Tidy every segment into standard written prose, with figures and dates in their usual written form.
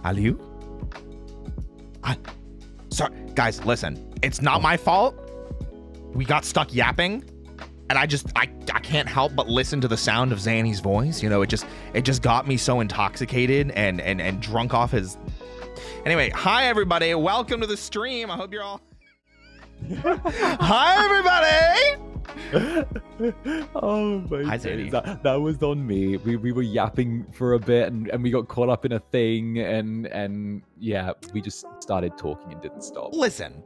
Aliu? Sorry, guys, listen. It's not my fault. We got stuck yapping, and I can't help but listen to the sound of Zanny's voice. You know, it just got me so intoxicated and drunk off his. Anyway, hi everybody. Welcome to the stream. I hope you're all. Hi everybody. Oh my god, that was on me. We were yapping for a bit and we got caught up in a thing and yeah, we just started talking and didn't stop. Listen,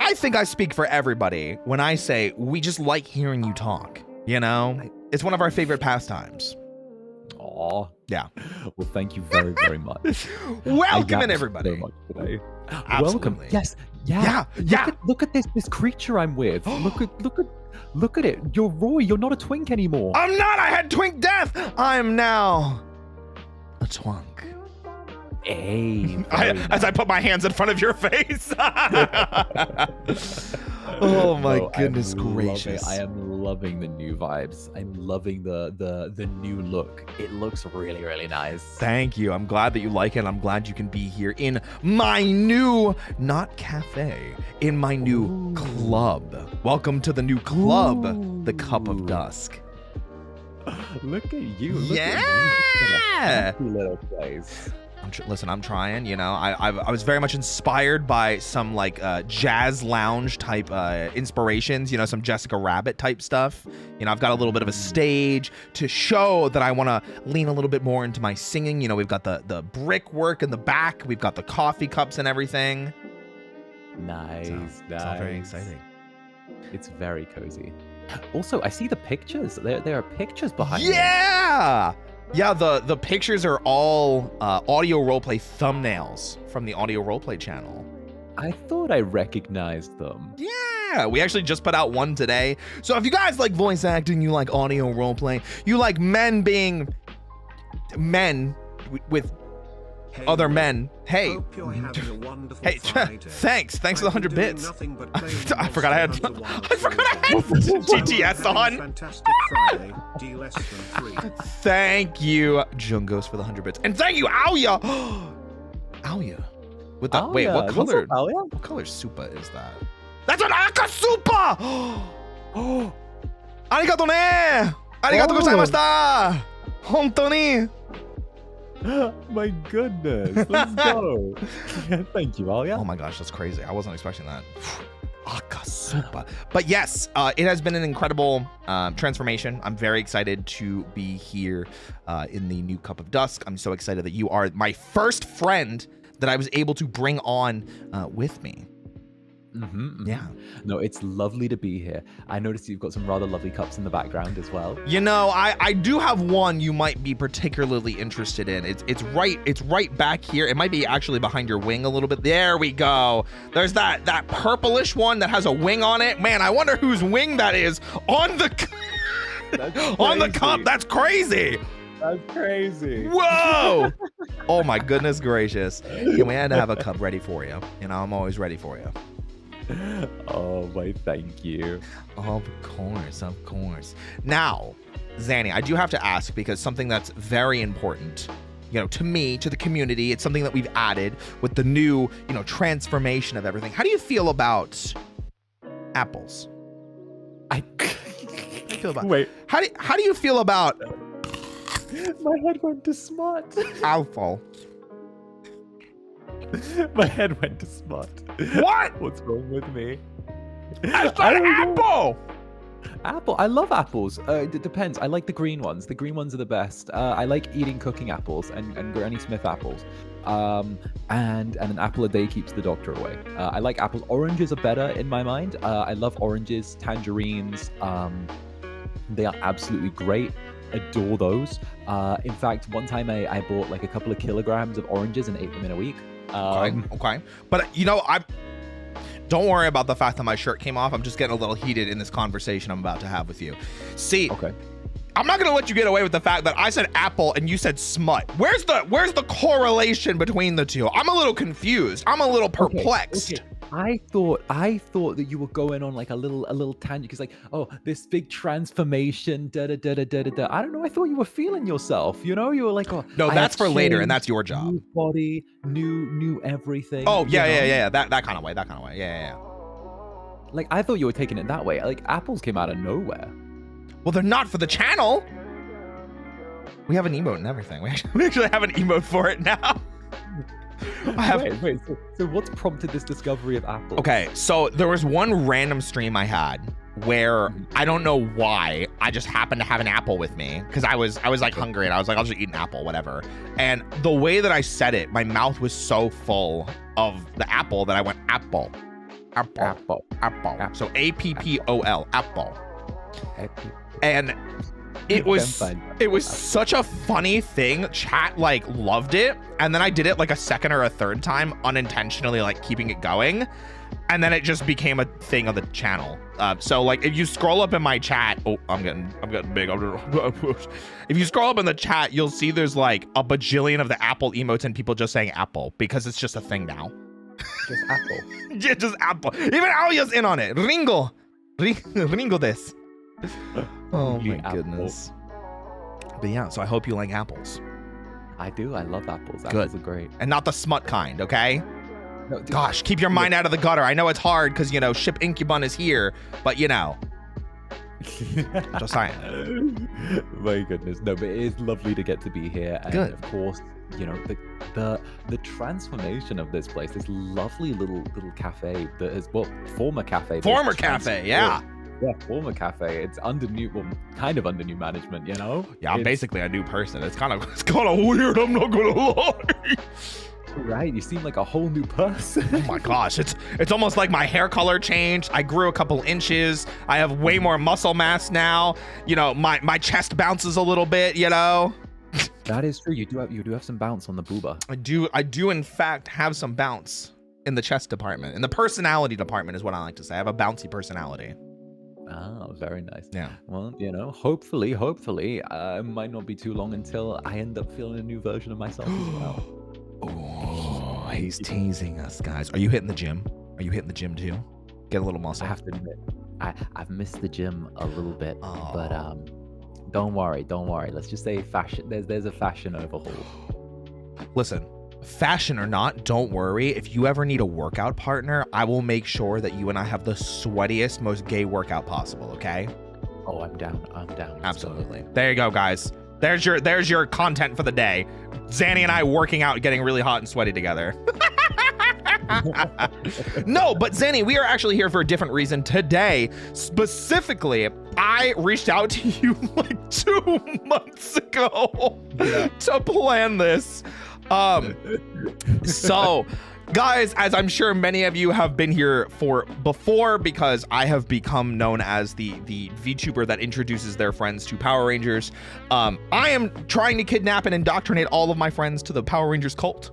I think I speak for everybody when I say we just like hearing you talk. You know, it's one of our favorite pastimes. Aw. Yeah. Well, thank you very, very much. Welcome in, everybody. So much today. Absolutely. Welcome. Yes. Yeah. Look at this creature I'm with. Look at it. You're Roy. You're not a twink anymore. I'm not. I had twink death. I am now a twunk. Hey. As I put my hands in front of your face. Oh my goodness gracious. I am loving the new vibes. I'm loving the new look. It looks really, really nice. Thank you. I'm glad that you like it. I'm glad you can be here in my new, not cafe, in my new club. Welcome to the new club, the Cup of Dusk. Look at you. Look yeah. At you. Little place. Listen, I'm trying, you know, I was very much inspired by some like jazz lounge type inspirations, you know, some Jessica Rabbit type stuff. You know, I've got a little bit of a stage to show that I want to lean a little bit more into my singing. You know, we've got the brickwork in the back. We've got the coffee cups and everything. Nice, It's all very exciting. It's very cozy. Also, I see the pictures. There are pictures behind me. Yeah! Yeah, the pictures are all audio roleplay thumbnails from the audio roleplay channel. I thought I recognized them. Yeah, we actually just put out one today. So if you guys like voice acting, you like audio roleplay, you like men being men with other men. Hey, hope you're having a wonderful hey, thanks for the 100 bits. I forgot I had GTS on. Fantastic Friday, D less than 3. Thank you, Jungos, for the 100 bits, and thank you, Aoya. Aoya, with that. Wait, what color? What color supa is that? That's an Akasupa. Oh, arigato ne. Arigato gozaimashita. Hontou ni. My goodness. Let's go. Thank you, Alia. Oh my gosh, that's crazy. I wasn't expecting that. Akasupa. But yes, it has been an incredible transformation. I'm very excited to be here in the new Cup of Dusk. I'm so excited that you are my first friend that I was able to bring on with me. Yeah. No, it's lovely to be here. I noticed you've got some rather lovely cups in the background as well. You know, I do have one you might be particularly interested in. It's right back here. It might be actually behind your wing a little bit. There we go. There's that purplish one that has a wing on it. Man, I wonder whose wing that is on the on the cup. That's crazy. That's crazy. Whoa. Oh my goodness gracious. Yeah, we had to have a cup ready for you. You know, I'm always ready for you. Oh my, thank you. Of course, of course. Now, Zanny, I do have to ask, because something that's very important, you know, to me, to the community, it's something that we've added with the new, you know, transformation of everything. How do you feel about apples? How do you feel about, Wait. How do you feel about My head went to smut. apple? My head went to smut. What? What's wrong with me? I said apple. Apple. I love apples. It depends. I like the green ones. The green ones are the best. I like eating cooking apples and Granny Smith apples. And an apple a day keeps the doctor away. I like apples. Oranges are better in my mind. I love oranges, tangerines. They are absolutely great. Adore those. In fact, one time I bought like a couple of kilograms of oranges and ate them in a week. Okay. But you know, don't worry about the fact that my shirt came off. I'm just getting a little heated in this conversation I'm about to have with you. See, okay. I'm not gonna let you get away with the fact that I said apple and you said smut. Where's the correlation between the two? I'm a little confused. I'm a little perplexed. Okay. I thought that you were going on like a little tangent because like, oh, this big transformation, da da da da da da. I don't know. I thought you were feeling yourself. You know, you were like, oh, no, that's for later, and that's your job. New body, new everything. Oh yeah. That kind of way. Yeah. Like I thought you were taking it that way. Like apples came out of nowhere. Well, they're not for the channel. We have an emote and everything. We actually have an emote for it now. Wait. So what's prompted this discovery of apples? Okay, so there was one random stream I had where I don't know why I just happened to have an apple with me because I was like hungry and I was like, I'll just eat an apple, whatever. And the way that I said it, my mouth was so full of the apple that I went apple. So APPOL, apple. And it was such a funny thing. Chat like loved it, and then I did it like a second or a third time unintentionally, like keeping it going, and then it just became a thing of the channel. So like if you scroll up in my chat, oh, I'm getting big. If you scroll up in the chat, you'll see there's like a bajillion of the apple emotes and people just saying apple because it's just a thing now. Just apple. Yeah, just apple. Even Alia's in on it. Ringo this. Oh my goodness. But yeah, so I hope you like apples. I do. I love apples. Good. Apples are great. And not the smut kind, okay? No, dude, Gosh, keep your mind out of the gutter. I know it's hard because, you know, Ship Incubun is here, but you know. Just saying. My goodness. No, but it is lovely to get to be here. And Good. Of course, you know, the transformation of this place, this lovely little cafe that is, well, former cafe. Former cafe, yeah. Yeah, former cafe. It's kind of under new management, you know? Yeah, I'm basically a new person. It's kind of weird, I'm not gonna lie. Right, you seem like a whole new person. Oh my gosh, it's almost like my hair color changed. I grew a couple inches. I have way more muscle mass now. You know, my chest bounces a little bit, you know? That is true. You do have some bounce on the booba. I do in fact have some bounce in the chest department. In the personality department is what I like to say. I have a bouncy personality. Oh, very nice. Yeah. Well, you know, hopefully, it might not be too long until I end up feeling a new version of myself as well. Oh, he's teasing us, guys. Are you hitting the gym? Are you hitting the gym too? Get a little muscle. I have to admit, I've missed the gym a little bit, Oh. but don't worry. Let's just say fashion. There's a fashion overhaul. Listen, fashion or not, don't worry. If you ever need a workout partner, I will make sure that you and I have the sweatiest, most gay workout possible, okay? Oh, I'm down. Let's go. Absolutely. There you go, guys. There's your content for the day. Zanny and I working out, getting really hot and sweaty together. No, but Zanny, we are actually here for a different reason today. Specifically, I reached out to you like 2 months ago to plan this. So, guys, as I'm sure many of you have been here for before, because I have become known as the VTuber that introduces their friends to Power Rangers, I am trying to kidnap and indoctrinate all of my friends to the Power Rangers cult.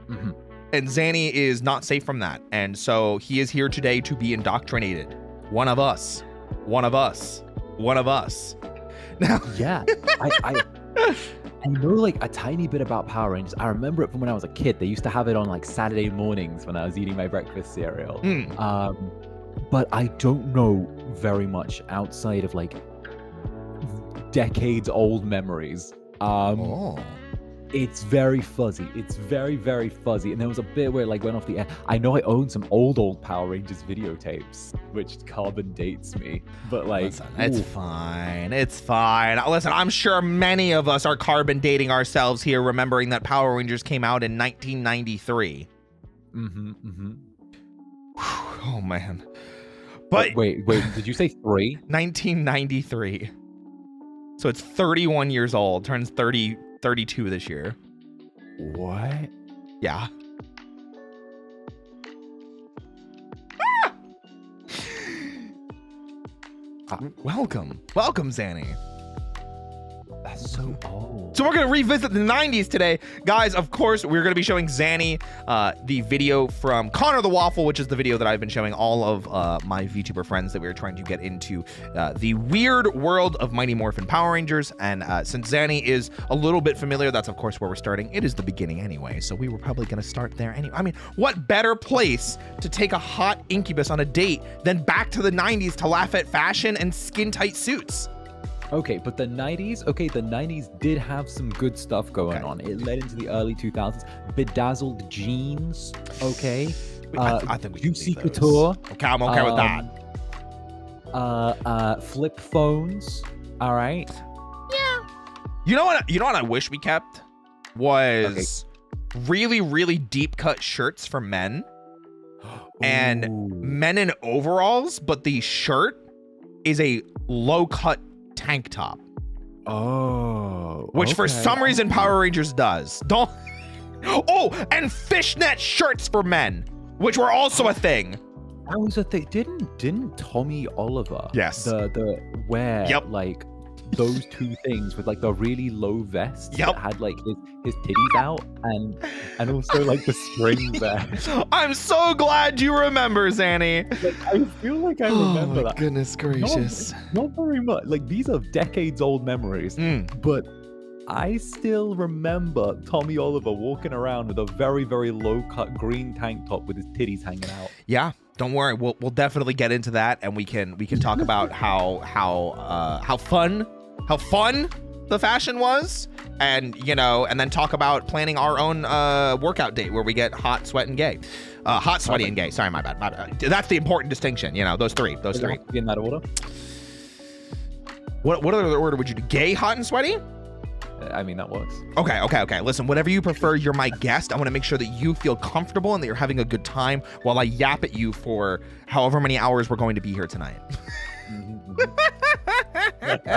Mm-hmm. And Zanny is not safe from that. And so he is here today to be indoctrinated. One of us. One of us. One of us. Now, yeah, I know like a tiny bit about Power Rangers. I remember it from when I was a kid. They used to have it on like Saturday mornings when I was eating my breakfast cereal. But I don't know very much outside of like decades old memories. It's very fuzzy. It's very, very fuzzy. And there was a bit where it like went off the air. I know I own some old Power Rangers videotapes, which carbon dates me. But like, listen, it's fine. It's fine. Listen, I'm sure many of us are carbon dating ourselves here, remembering that Power Rangers came out in 1993. Oh man. But wait, did you say 3? 1993. So it's 31 years old. Turns 32 this year. What? Yeah. Welcome, Zanny. That's so old. So we're going to revisit the 90s today. Guys, of course, we're going to be showing Zanny the video from Connor the Waffle, which is the video that I've been showing all of my VTuber friends that we are trying to get into the weird world of Mighty Morphin Power Rangers. And since Zanny is a little bit familiar, that's, of course, where we're starting. It is the beginning anyway, so we were probably going to start there anyway. I mean, what better place to take a hot incubus on a date than back to the 90s to laugh at fashion and skin-tight suits? Okay, but the 90s did have some good stuff going on. It led into the early 2000s. Bedazzled jeans, okay? I think we can Juicy leave those. Couture. Okay, I'm okay with that. Flip phones, all right? Yeah. You know what I wish we kept was really, really deep cut shirts for men. And men in overalls, but the shirt is a low cut tank top. Which for some reason Power Rangers does. And fishnet shirts for men, which were also a thing. That was a thing. Didn't Tommy Oliver the wear like those two things with like the really low vest that had like his titties out and also like the string there. I'm so glad you remember, Zanny. Like, I feel like I remember that. Goodness gracious. Not very much. Like these are decades old memories, but I still remember Tommy Oliver walking around with a very, very low cut green tank top with his titties hanging out. Yeah. Don't worry, we'll definitely get into that, and we can talk about how fun the fashion was, and and then talk about planning our own workout date where we get hot, sweat, and gay, hot, sweaty, and gay. Sorry, my bad. That's the important distinction. Those three. In that order. What other order would you do? Gay, hot, and sweaty? I mean, that works. Okay. Listen, whatever you prefer, you're my guest. I want to make sure that you feel comfortable and that you're having a good time while I yap at you for however many hours we're going to be here tonight.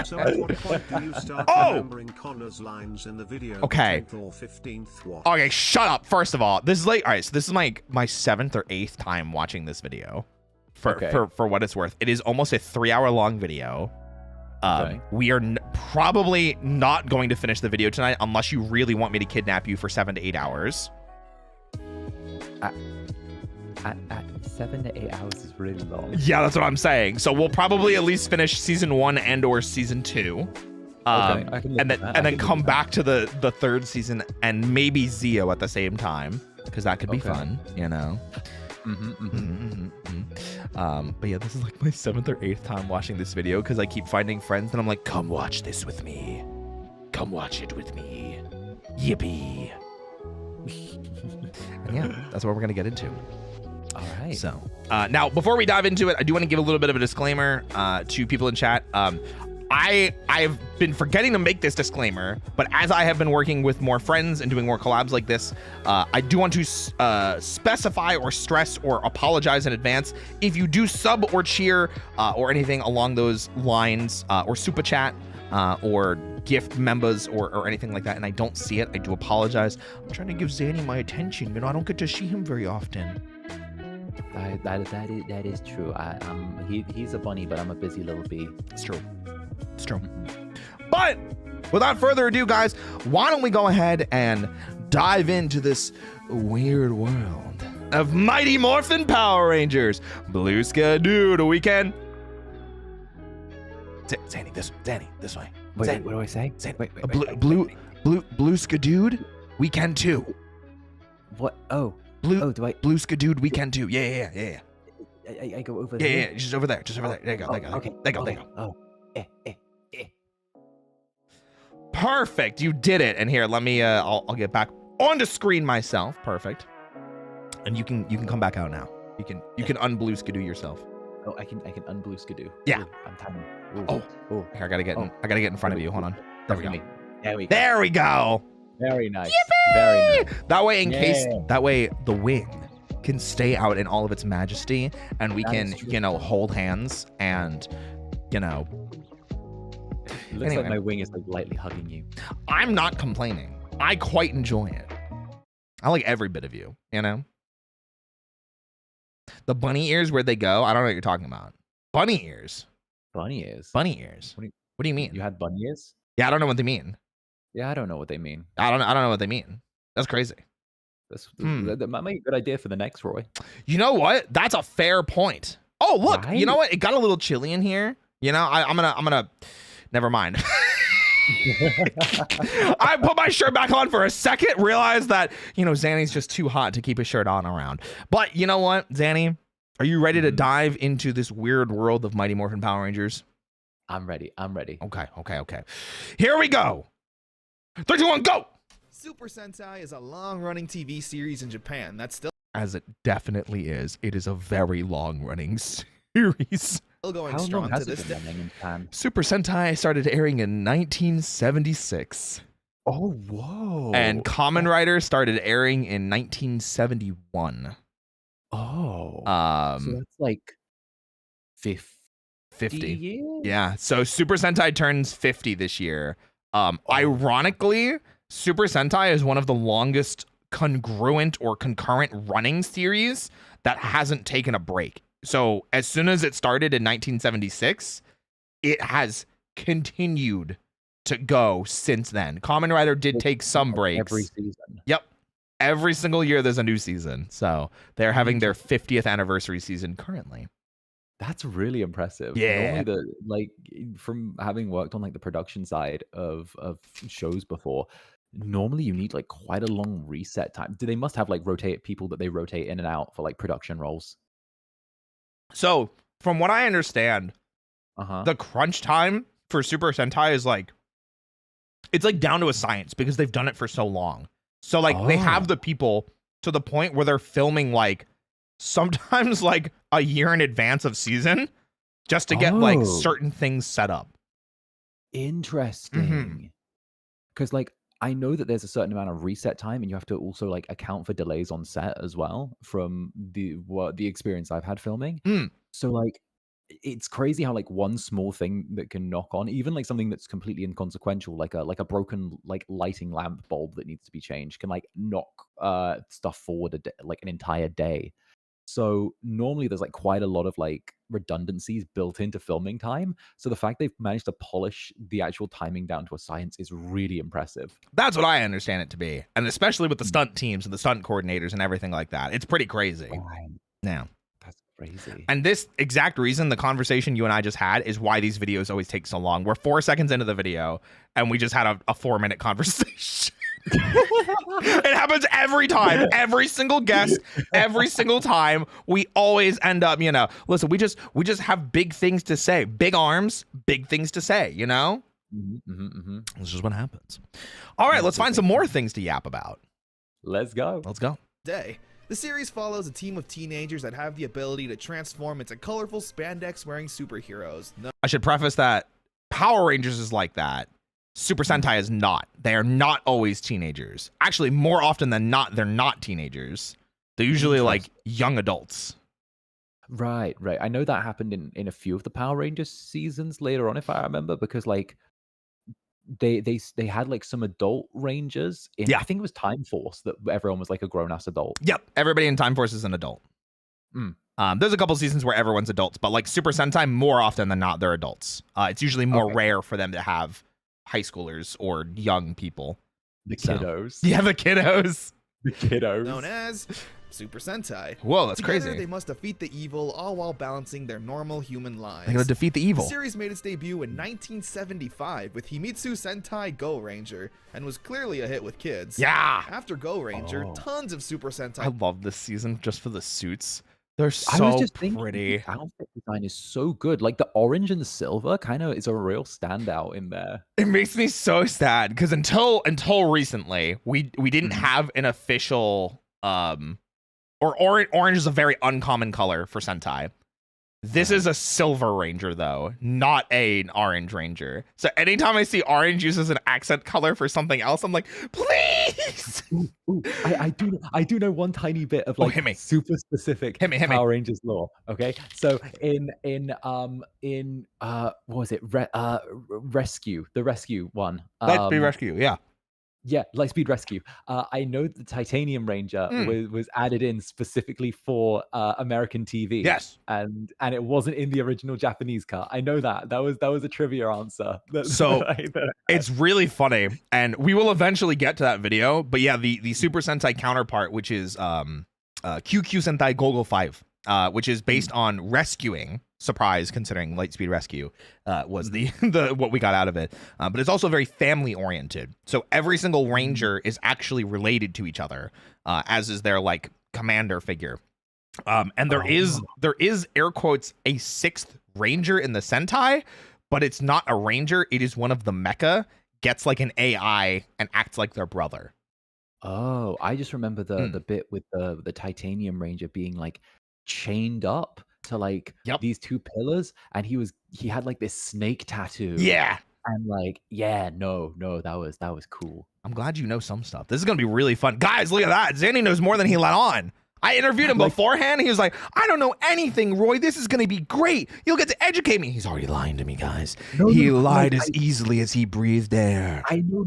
So at what point do you start remembering Connor's lines in the video? Okay. 10th or 15th watch? Okay, shut up. First of all, this is like, all right, so this is my 7th or 8th time watching this video for what it's worth. It is almost a 3-hour long video. We are probably not going to finish the video tonight unless you really want me to kidnap you for 7 to 8 hours. 7 to 8 hours is really long. Yeah, that's what I'm saying. So we'll probably at least finish season 1 and or season 2. And then come back to the 3rd season and maybe Zio at the same time, because that could be fun, But yeah, this is like my 7th or 8th time watching this video because I keep finding friends and I'm like, come watch this with me. Come watch it with me. Yippee. And yeah, that's what we're gonna get into. All right. So now, before we dive into it, I do want to give a little bit of a disclaimer to people in chat. I've been forgetting to make this disclaimer, but as I have been working with more friends and doing more collabs like this, I do want to specify or stress or apologize in advance if you do sub or cheer or anything along those lines, or super chat or gift members or anything like that, and I don't see it. I do apologize. I'm trying to give Zanny my attention. You know, I don't get to see him very often. That is true. He's a bunny, but I'm a busy little bee. It's true. It's true. But without further ado, guys, why don't we go ahead and dive into this weird world of Mighty Morphin Power Rangers. Blue Skidoo weekend. Zanny, this way. Wait, what do I say? Blue Skidoo weekend 2. What? Oh. Blue Skidoo weekend 2. Yeah. I go over there. there. Yeah, just over there. There you go. Okay. There you go. Oh. Perfect. You did it. And here, let me I'll get back onto screen myself. Perfect. And you can come back out now. You can unblue Skidoo yourself. Oh, I can unblue Skidoo. Yeah. Ooh, I'm timing. Oh. Here, I gotta get in front of you. Hold on. There we go. There we go. Very nice. Yippee! Very nice. That way the wing can stay out in all of its majesty, and we can, hold hands and, It looks like my wing is like lightly hugging you. I'm not complaining. I quite enjoy it. I like every bit of you, The bunny ears, where'd they go? I don't know what you're talking about. Bunny ears. Bunny ears? Bunny ears. What do you mean? You had bunny ears? Yeah, I don't know what they mean. Yeah, I don't know what they mean. I don't know what they mean. That's crazy. That might be a good idea for the next Roy. You know what? That's a fair point. Oh, look. Right? You know what? It got a little chilly in here. I'm gonna never mind. I put my shirt back on for a second, realized that, Zanny's just too hot to keep his shirt on around. But you know what, Zanny? Are you ready to dive into this weird world of Mighty Morphin Power Rangers? I'm ready. Okay. Here we go. 3, 2, 1, go! Super Sentai is a long-running TV series in Japan that's still As it definitely is. It is a very long-running series. going How strong long to has this it day. been running in Japan? Super Sentai started airing in 1976. Oh, whoa. And Kamen Rider started airing in 1971. Oh. So that's like 50 years? Yeah. So Super Sentai turns 50 this year. Ironically, Super Sentai is one of the longest congruent or concurrent running series that hasn't taken a break. So as soon as it started in 1976, it has continued to go since then. Kamen Rider did take some breaks. Every season. Yep. Every single year there's a new season. So they're having their 50th anniversary season currently. That's really impressive. Yeah. Normally from having worked on the production side of shows before, normally you need quite a long reset time. They must have people that they rotate in and out for production roles. So from what I understand, the crunch time for Super Sentai is it's down to a science because they've done it for so long. So they have the people to the point where they're filming sometimes a year in advance of season just to get certain things set up. Interesting. Because I know that there's a certain amount of reset time, and you have to also account for delays on set as well from the experience I've had filming. So it's crazy how one small thing that can knock on, even something that's completely inconsequential, like a broken lighting lamp bulb that needs to be changed, can knock stuff forward an entire day. So normally there's quite a lot of redundancies built into filming time. So the fact they've managed to polish the actual timing down to a science is really impressive. That's what I understand it to be. And especially with the stunt teams and the stunt coordinators and everything like that. It's pretty crazy. Yeah. That's crazy. And this exact reason, the conversation you and I just had, is why these videos always take so long. We're 4 seconds into the video and we just had a 4-minute conversation. It happens every time, every single guest, every single time. We always end up, listen, we just have big things to say, big arms, big things to say, This is what happens. All right, let's find some more things to yap about. Let's go. Day. The series follows a team of teenagers that have the ability to transform into colorful spandex-wearing superheroes. I should preface that Power Rangers is like that. Super Sentai is not. They are not always teenagers. Actually, more often than not, they're not teenagers. They're usually like young adults. Right. I know that happened in a few of the Power Rangers seasons later on, if I remember, because like they had like some adult rangers in, I think it was Time Force, that everyone was like a grown-ass adult. Yep, everybody in Time Force is an adult. There's a couple seasons where everyone's adults, but like Super Sentai, more often than not, they're adults. It's usually more rare for them to have high schoolers or young people. The kiddos. Yeah, the kiddos. The kiddos. Known as Super Sentai. Whoa, that's Together, crazy. They must defeat the evil, all while balancing their normal human lives. They're gonna defeat the evil. The series made its debut in 1975 with Himitsu Sentai Go Ranger, and was clearly a hit with kids. Yeah. After Go Ranger, tons of Super Sentai. I love this season just for the suits. They're I was so just thinking, pretty. the outfit design is so good. Like the orange and the silver kind of is a real standout in there. It makes me so sad because until recently, we didn't have an official or orange is a very uncommon color for Sentai. This is a silver ranger though, not an orange ranger. So anytime I see orange used as an accent color for something else, I'm like, please. I do know one tiny bit of like hit me. super specific Hit me. Power Rangers lore. Okay, so in what was it? Rescue, the rescue one. Let's be rescue. Yeah. Yeah, Lightspeed Rescue. I know the Titanium Ranger was added in specifically for American TV. Yes, and it wasn't in the original Japanese cut. I know that. That was a trivia answer. So it's really funny, and we will eventually get to that video. But yeah, the Super Sentai counterpart, which is QQ Sentai Gogol 5, which is based on rescuing. Surprise, considering Lightspeed Rescue was the what we got out of it, but it's also very family oriented. So every single ranger is actually related to each other, as is their like commander figure. And there is air quotes a sixth ranger in the Sentai, but it's not a ranger. It is one of the mecha, gets like an AI and acts like their brother. Oh, I just remember the bit with the Titanium Ranger being like chained up to like these two pillars, and he had like this snake tattoo. Yeah. And like, no, that was cool. I'm glad you know some stuff. This is gonna be really fun. Guys, look at that. Zanny knows more than he let on. I interviewed him beforehand. He was like, I don't know anything, Roy. This is going to be great. You'll get to educate me. He's already lying to me, guys. He lied as easily as he breathed air. I know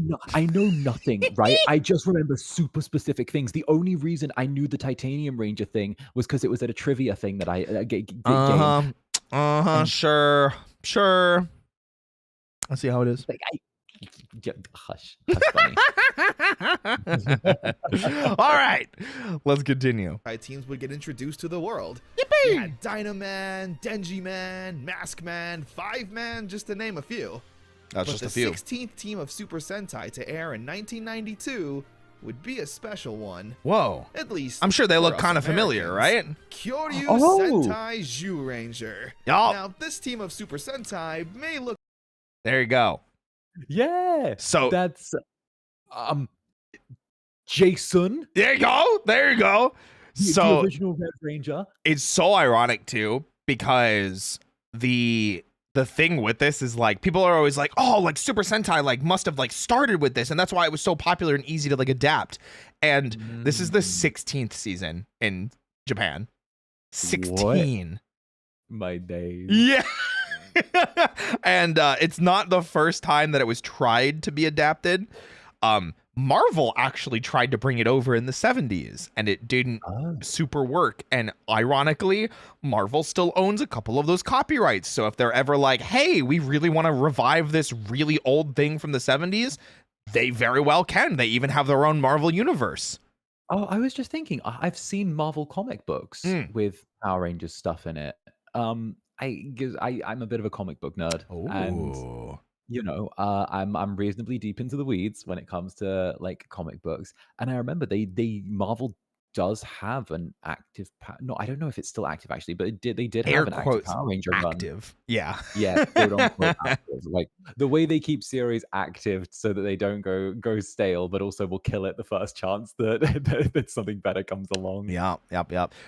nothing, right? I just remember super specific things. The only reason I knew the Titanium Ranger thing was because it was at a trivia thing that I gamed. Sure. Let's see how it is. Like, hush, funny. All right, let's continue. Teams would get introduced to the world. Yippee! You had Dynaman, Denji Man, Mask Man, 5-Man, just to name a few. That's just a few. The 16th team of Super Sentai to air in 1992 would be a special one. Whoa. At least I'm sure they look kind of familiar, right? Kyoryu Sentai Zyuranger. Yup. Now, this team of Super Sentai may look... There you go. Yeah. So that's Jason. There you go. The original Red Ranger. It's so ironic too, because the thing with this is like people are always like, oh, like Super Sentai like must have like started with this, and that's why it was so popular and easy to like adapt. And this is the 16th season in Japan. 16. What? My days. Yeah. And it's not the first time that it was tried to be adapted. Marvel actually tried to bring it over in the 70s, and it didn't super work. And ironically, Marvel still owns a couple of those copyrights. So if they're ever like, hey, we really want to revive this really old thing from the 70s, they very well can. They even have their own Marvel universe. Oh, I was just thinking, I've seen Marvel comic books with Power Rangers stuff in it. I'm a bit of a comic book nerd, and you know, I'm reasonably deep into the weeds when it comes to like comic books. And I remember they Marvel does have an active no, I don't know if it's still active actually, but they did have an active Power Ranger active run. Yeah, quote unquote active. Like the way they keep series active so that they don't go stale, but also will kill it the first chance that something better comes along. Yep.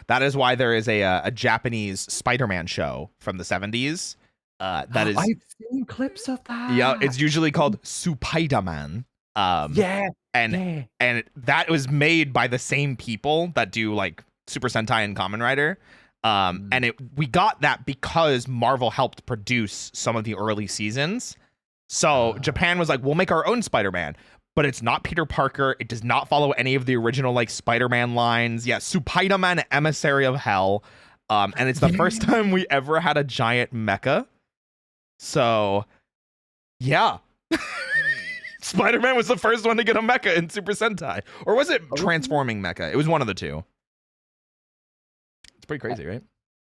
That is why there is a Japanese Spider-Man show from the 70s That is, I've seen clips of that. yeah, it's usually called Spider-Man. Yeah. And Yeah. and that was made by the same people that do like Super Sentai and Kamen Rider. And we got that because Marvel helped produce some of the early seasons. So Japan was like, we'll make our own Spider-Man, but it's not Peter Parker. It does not follow any of the original like Spider-Man lines. Yeah, Spider-Man, Emissary of Hell. And it's the first time we ever had a giant mecha. So yeah. Spider-Man was the first one to get a mecha in Super Sentai. Or was it transforming mecha? It was one of the two. It's pretty crazy, right?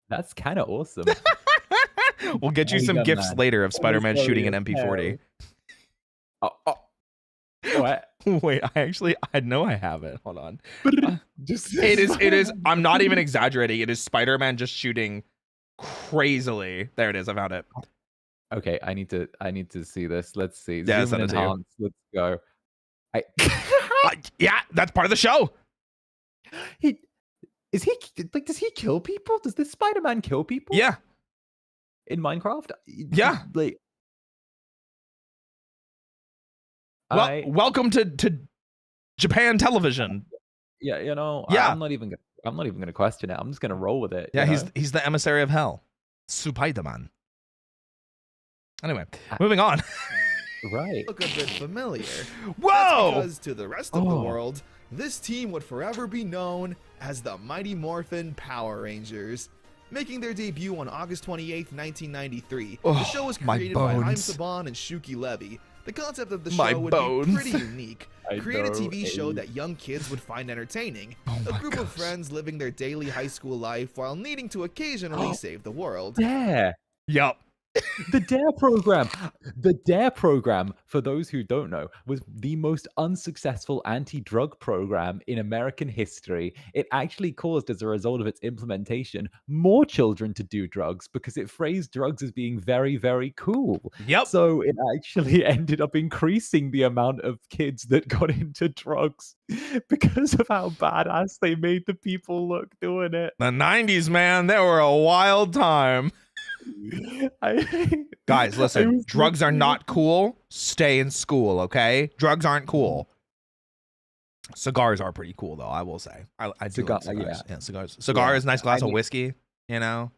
That's kind of awesome. We'll get you some gifs later of Spider-Man shooting an MP40. What? Wait, I know I have it. Hold on. Just It is. I'm not even exaggerating. It is Spider-Man just shooting crazily. There it is. I found it. Okay, I need to see this. Let's see. Yeah, Zoom send and it to you. enhance. Let's go. Yeah, that's part of the show. Does he kill people? Does this Spider-Man kill people? Yeah. In Minecraft? Yeah. Like, Well, welcome to Japan television. yeah, Yeah. I'm not even gonna question it. I'm just gonna roll with it. Yeah, you know? he's the emissary of hell. Spider-Man. Anyway, moving on. Right. Look a bit familiar. Whoa! That's because to the rest of the world, this team would forever be known as the Mighty Morphin Power Rangers. Making their debut on August 28th, 1993, the show was created by Haim Saban and Shuki Levy. The concept of the show would be pretty unique. Create a TV show that young kids would find entertaining. A group of friends living their daily high school life while needing to occasionally save the world. Yeah. Yup. The DARE program. The DARE program, for those who don't know, was the most unsuccessful anti-drug program in American history. It actually caused, as a result of its implementation, more children to do drugs because it phrased drugs as being very, very cool. Yep. So it actually ended up increasing the amount of kids that got into drugs because of how badass they made the people look doing it. The 90s, man, they were a wild time. Guys, listen, drugs are not cool. Stay in school, okay? Drugs aren't cool. Cigars are pretty cool, though, I will say. I do like cigars. Yeah, cigars. Cigars, nice glass of whiskey, you know?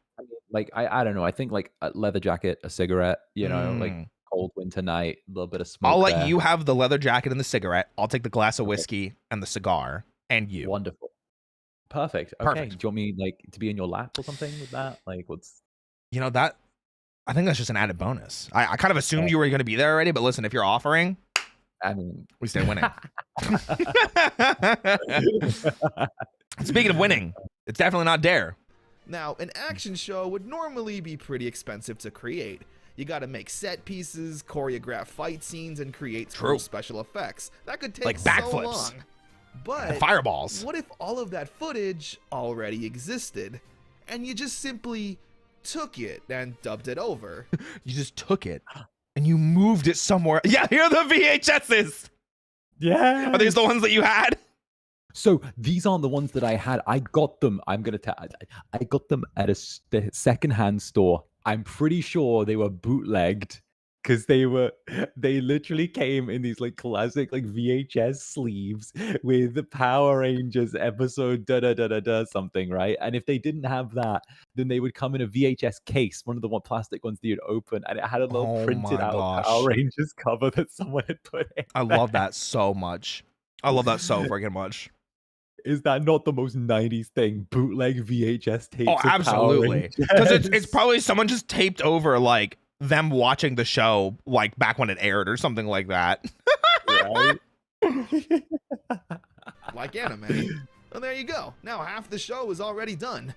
Like, I don't know. I think, like, a leather jacket, a cigarette, you know, like, cold winter night, a little bit of smoke. I'll let you have the leather jacket and the cigarette. I'll take the glass of whiskey and the cigar, and you. Wonderful. Perfect. Okay. Perfect. Do you want me, like, to be in your lap or something with that? Like, what's... You know, that I think that's just an added bonus. I kind of assumed you were going to be there already, but listen, if you're offering, I mean, we stay winning. Speaking of winning, it's definitely not DARE. Now, an action show would normally be pretty expensive to create. You gotta make set pieces, choreograph fight scenes, and create cool special effects. That could take like so backflips. long. But fireballs. What if all of that footage already existed, and you just simply took it and dubbed it over? You just took it and you moved it somewhere. Yeah, here are the VHSs. Yeah. Are these the ones that you had? So these aren't the ones that I had. I got them. I'm gonna tell. I got them at a secondhand store. I'm pretty sure they were bootlegged because they literally came in these like classic like VHS sleeves with the Power Rangers episode something, right? And if they didn't have that, then they would come in a VHS case, one of the plastic ones that you'd open, and it had a little printed out Power Rangers cover that someone had put in. I love that so much. I love that so freaking much. Is that not the most 90s thing? Bootleg VHS tapes. Oh, absolutely. Because it's probably someone just taped over like them watching the show like back when it aired or something like that. Right? Like anime. Well, there you go. Now half the show is already done.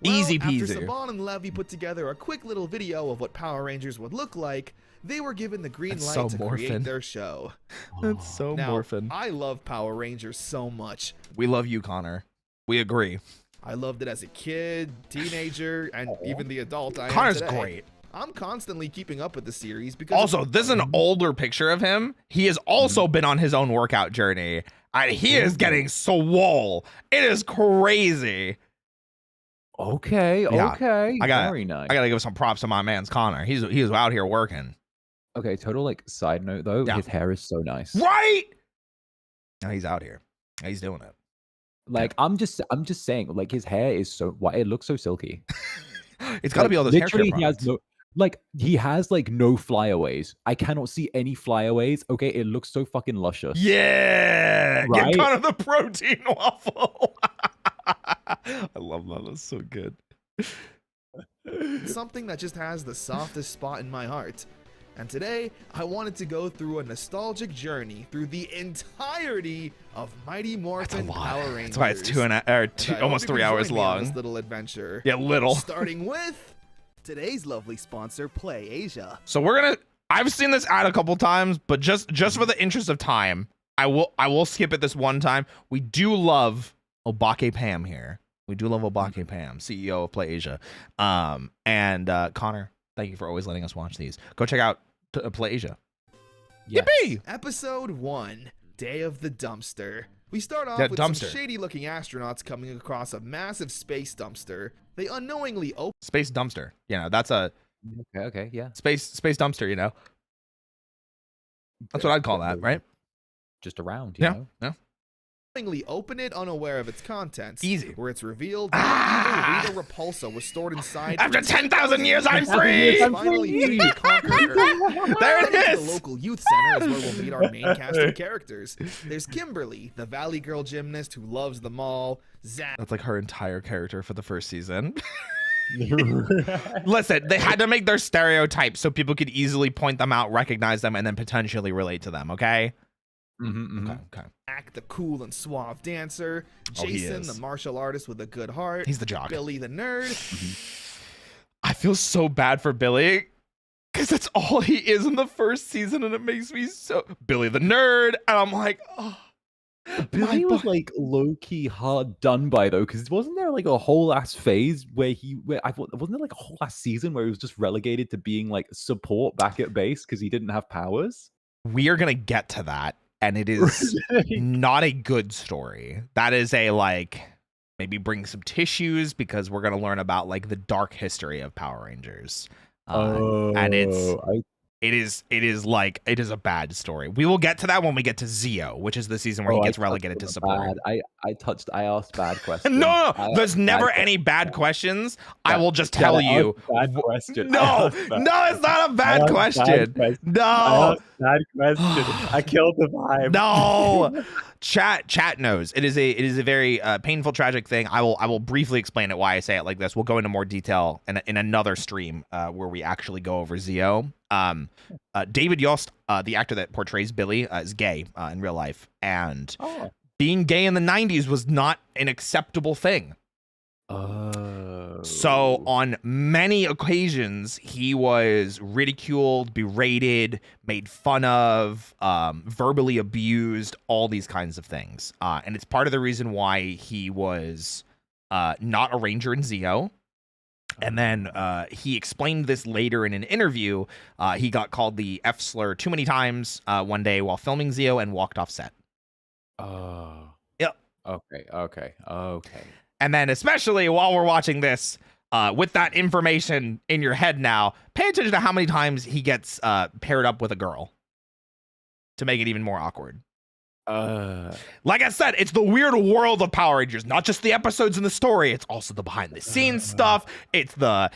Well, Easy peasy. After Saban and Levy put together a quick little video of what Power Rangers would look like, they were given the green light to create their show. That's so morphin. I love Power Rangers so much. We love you, Connor. We agree. I loved it as a kid, teenager, and even the adult I am Connor's today. great. I'm constantly keeping up with the series because also this is an older picture of him. He has also been on his own workout journey, and he is getting swole. It is crazy. Okay, Yeah. okay. I got Very nice. I gotta give some props to my man's Connor. He was out here working. Okay, total like side note though, Yeah. his hair is so nice. Right? Now he's out here. He's doing it. Like I'm just saying, like his hair is so white. It looks so silky. It's got to Like, be all those hair care literally, he has products. no he has like no flyaways. I cannot see any flyaways. Okay, it looks so fucking luscious. Yeah, Right? get Connor the protein waffle. I love that. That's so good. Something that just has the softest spot in my heart. And today, I wanted to go through a nostalgic journey through the entirety of Mighty That's a Morphin lot. Power Rangers. That's why it's And I almost hope you 3 can hours join me on long. this little adventure. Yeah, little. Starting with Today's lovely sponsor, Play Asia. So I've seen this ad a couple times, but just for the interest of time, I will skip it this one time. We do love Obake Pam here. We do love Obake Pam, CEO of Play Asia. And Connor, thank you for always letting us watch these. Go check out Play Asia. Yes. Yippee! Episode 1, Day of the Dumpster. We start off That with some dumpster. shady-looking astronauts coming across a massive space dumpster. They unknowingly open Space dumpster. You know, that's a Okay, yeah. space dumpster, you know. That's what I'd call that, right? Just around, you know. Yeah. open it unaware of its contents. Easy. Where it's revealed Ah! that Rita Repulsa was stored inside. After for 10,000 years, I'm 10,000 free! years, I'm Finally free to conquer Earth. There it Coming to is! The local youth center is where we'll meet our main cast of characters. There's Kimberly, the Valley Girl gymnast who loves the mall. Zach, That's like her entire character for the first season. Listen, they had to make their stereotypes so people could easily point them out, recognize them, and then potentially relate to them, okay? Okay. the cool and suave dancer. Oh, he Jason, is. the martial artist with a good heart. He's the jock. Billy, the nerd. I feel so bad for Billy because that's all he is in the first season, and it makes me so Billy the nerd, and I'm like, oh. Billy was like low key hard done by though, because wasn't there like a whole ass phase where wasn't there like a whole ass season where he was just relegated to being like support back at base because he didn't have powers? We are gonna get to that, and it is not a good story. That is a like maybe bring some tissues because we're gonna learn about like the dark history of Power Rangers, and it is a bad story. We will get to that when we get to Zeo, which is the season where he gets relegated to support. I asked bad questions. No, there's never any bad questions. I will just tell you. Bad question. No, it's not a bad question. No, bad question. I killed the vibe. no. Chat knows it is a very painful, tragic thing. I will briefly explain it why I say it like this. We'll go into more detail in another stream where we actually go over Zeo. David Yost, the actor that portrays Billy, is gay in real life, and being gay in the 90s was not an acceptable thing. So on many occasions, he was ridiculed, berated, made fun of, verbally abused, all these kinds of things. And it's part of the reason why he was not a ranger in Zeo. And then he explained this later in an interview. He got called the F slur too many times one day while filming Zeo and walked off set. Yep. Okay. And then especially while we're watching this, with that information in your head now, pay attention to how many times he gets paired up with a girl to make it even more awkward. Like I said, it's the weird world of Power Rangers, not just the episodes in the story. It's also the behind the scenes stuff. It's the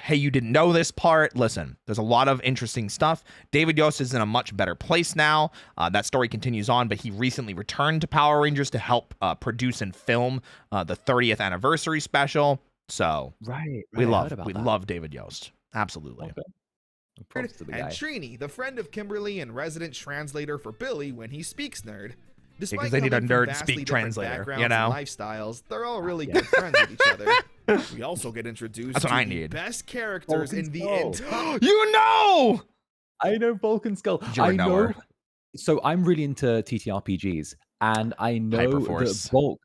hey, you didn't know this part. Listen, there's a lot of interesting stuff. David Yost is in a much better place now. That story continues on, but he recently returned to Power Rangers to help produce and film the 30th anniversary special. So we love David Yost. Absolutely. Okay. Props to the And guy. Trini, the friend of Kimberly and resident translator for Billy when he speaks nerd. Despite because they need a coming from nerd vastly speak different translator, backgrounds you and know? lifestyles, they're all really good friends with each other. We also get introduced That's to what I the need. best characters in the Vulcan entire. You know! I know Vulcan Skull. You would I know know. her. So I'm really into TTRPGs, and I know Hyperforce. that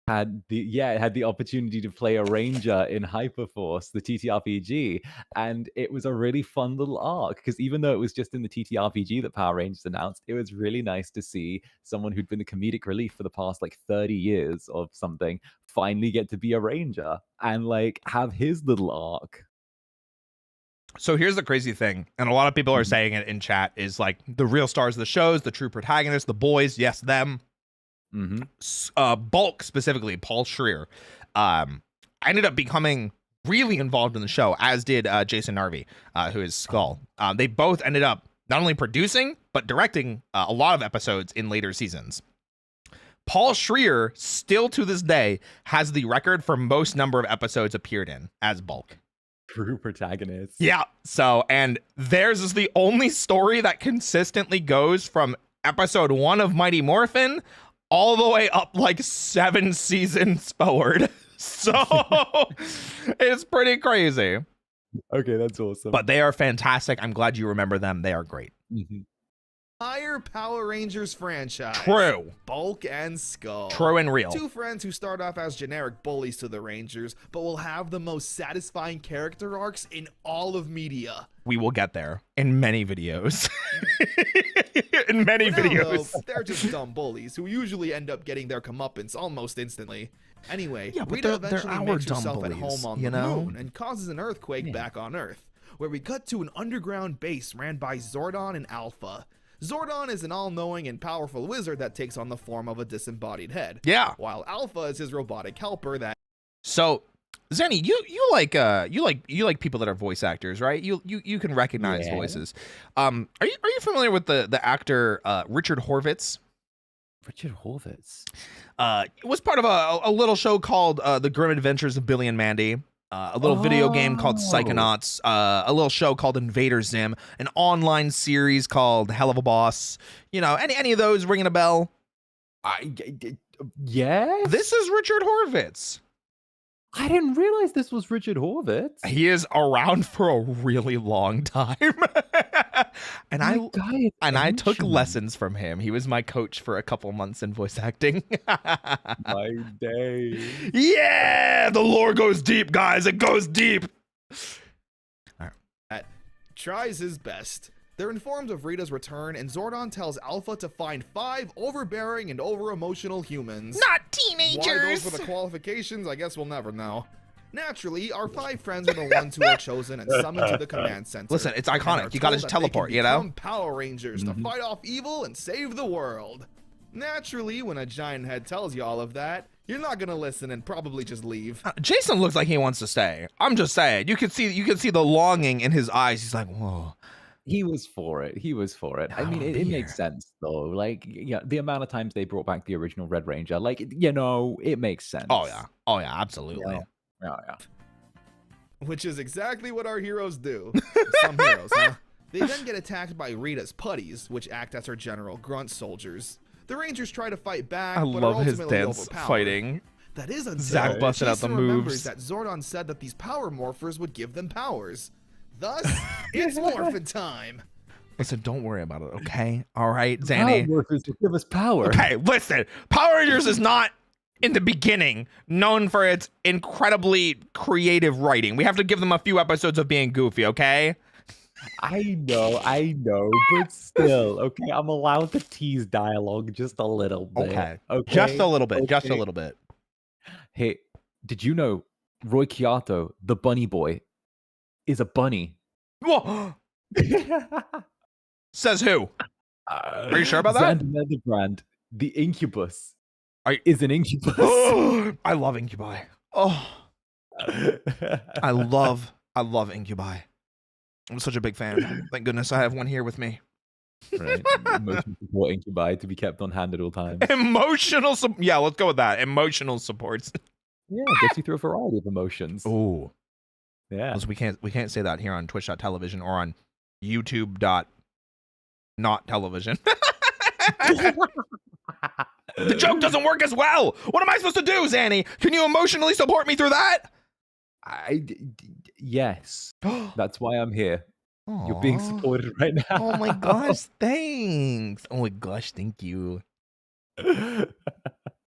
had the opportunity to play a ranger in Hyperforce, the TTRPG, and it was a really fun little arc because even though it was just in the TTRPG that Power Rangers announced, it was really nice to see someone who'd been the comedic relief for the past like 30 years of something finally get to be a ranger and like have his little arc. So here's the crazy thing, and a lot of people are saying it in chat, is like the real stars of the shows, the true protagonists, the boys, yes, them. Bulk specifically, Paul Schreier, ended up becoming really involved in the show, as did Jason Narvi, who is Skull. They both ended up not only producing but directing a lot of episodes in later seasons. Paul Schreier still to this day has the record for most number of episodes appeared in as Bulk. True protagonist. Yeah. So, and theirs is the only story that consistently goes from episode 1 of Mighty Morphin all the way up like 7 seasons forward. So it's pretty crazy. Okay, that's awesome. But they are fantastic. I'm glad you remember them. They are great. Entire Power Rangers franchise. True. Bulk and Skull. True and real. Two friends who start off as generic bullies to the Rangers, but will have the most satisfying character arcs in all of media. We will get there in many videos. In many videos. Though, they're just dumb bullies who usually end up getting their comeuppance almost instantly. Anyway, yeah, but Rita they're eventually our makes dumb herself bullies, at home on you the know? moon and causes an earthquake back on Earth, where we cut to an underground base ran by Zordon and Alpha. Zordon is an all-knowing and powerful wizard that takes on the form of a disembodied head. Yeah. While Alpha is his robotic helper that. So, Zenny, you like people that are voice actors, right? You can recognize voices. Are you familiar with the actor Richard Horvitz? Richard Horvitz. It was part of a little show called The Grim Adventures of Billy and Mandy. A little video game called Psychonauts, a little show called Invader Zim, an online series called Hell of a Boss. You know, any of those ringing a bell? Yes. This is Richard Horvitz. I didn't realize this was Richard Horvitz. He is around for a really long time. and I took lessons from him. He was my coach for a couple months in voice acting. My day. Yeah, the lore goes deep, guys. It goes deep. All right. Tries his best. They're informed of Rita's return, and Zordon tells Alpha to find 5 overbearing and over-emotional humans. Not teenagers! Why those were the qualifications, I guess we'll never know. Naturally, our 5 friends are the ones who are chosen and summoned to the command center. Listen, it's iconic. You gotta just teleport, you know? Power Rangers to fight off evil and save the world. Naturally, when a giant head tells you all of that, you're not gonna listen and probably just leave. Jason looks like he wants to stay. I'm just saying. You can see the longing in his eyes. He's like, whoa. He was for it. I mean, it makes sense though. Like, yeah, the amount of times they brought back the original Red Ranger, like, you know, it makes sense. Oh yeah, absolutely. Yeah. Which is exactly what our heroes do. Some heroes, huh? They then get attacked by Rita's putties, which act as her general grunt soldiers. The Rangers try to fight back, but love are his ultimately dance overpowered. fighting. That is until Zach busted out the Jason remembers moves. that Zordon said that these power morphers would give them powers. Thus, it's morphin' time. Listen, don't worry about it, okay? All right, Zanny. Power morphers will give us power. Okay, listen. Power Rangers is not, in the beginning, known for its incredibly creative writing. We have to give them a few episodes of being goofy, okay? I know, but still, okay, I'm allowed to tease dialogue just a little bit. Okay. Just a little bit. Just a little bit. Hey, did you know Roy Chiato, the bunny boy, is a bunny? Whoa. Says who? Are you sure about that? Xander Netherbrand, the incubus, is an incubus. I love incubi. Oh, I love incubi. I'm such a big fan. Thank goodness I have one here with me. Right. Emotional support incubi to be kept on hand at all times. Emotional support. Yeah, let's go with that. Emotional supports. Yeah, gets you through a variety of emotions. Oh, yeah. We can't say that here on Twitch.television or on YouTube. Not television. The joke doesn't work as well. What am I supposed to do, Zanny? Can you emotionally support me through that? Yes. That's why I'm here. Aww. You're being supported right now. Oh my gosh, thanks. Oh my gosh, thank you.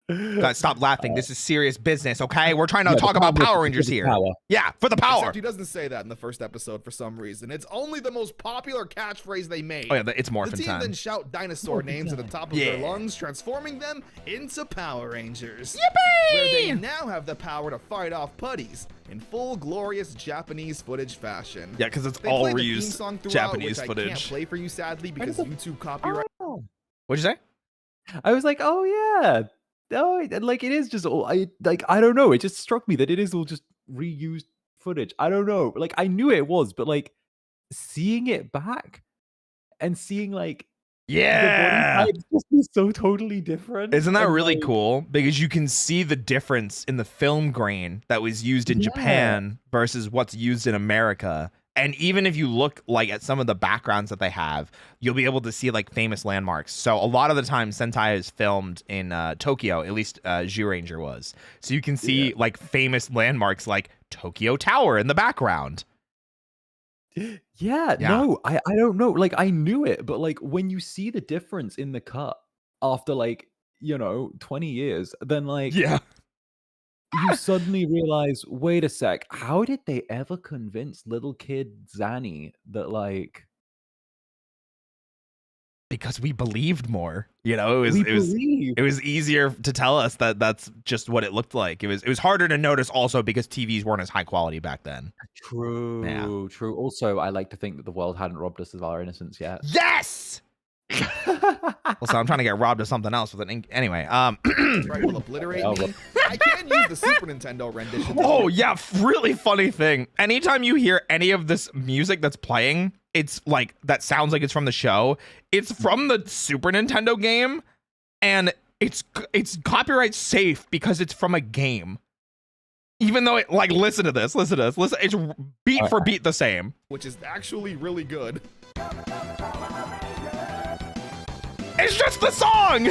Guys, stop laughing. This is serious business, okay? We're trying to Yeah, talk about Power Rangers for the here. power. Yeah, for the power. Except he doesn't say that in the first episode for some reason. It's only the most popular catchphrase they made. Oh yeah, it's The morphin' team time. then shout dinosaur names at the top of Yeah. their lungs, transforming them into Power Rangers. Yippee! Where they now have the power to fight off putties in full glorious Japanese footage fashion. Yeah, because it's They all played the theme reused song throughout, Japanese which footage. I can't play for you sadly because YouTube copyright. Oh. What'd you say? I was like, oh yeah. Oh, like it is just all I don't know. It just struck me that it is all just reused footage. I don't know. Like I knew it was, but like seeing it back and seeing like Yeah. the body types just is so totally different. Isn't that and, really like, cool? Because you can see the difference in the film grain that was used in Yeah. Japan versus what's used in America. And even if you look like at some of the backgrounds that they have, you'll be able to see like famous landmarks. So a lot of the time Sentai is filmed in Tokyo, at least Zyuranger was. So you can see like famous landmarks like Tokyo Tower in the background. Yeah, no, I don't know. Like I knew it, but like when you see the difference in the cut after like, 20 years, then like Yeah. you suddenly realize, wait a sec, how did they ever convince little kid Zanny that like Because we believed more. It we was believe? it was easier to tell us that that's just what it looked like. It was harder to notice also because TVs weren't as high quality back then. True, true. Also, I like to think that the world hadn't robbed us of our innocence yet. Yes. Also, I'm trying to get robbed of something else with an anyway. Right, will obliterate me. I can use the Super Nintendo rendition. Oh yeah, really funny thing. Anytime you hear any of this music that's playing, it's like that sounds like it's from the show. It's from the Super Nintendo game, and it's copyright safe because it's from a game. Even though it like listen to this, listen. It's beat for beat the same. Which is actually really good. It's just the song.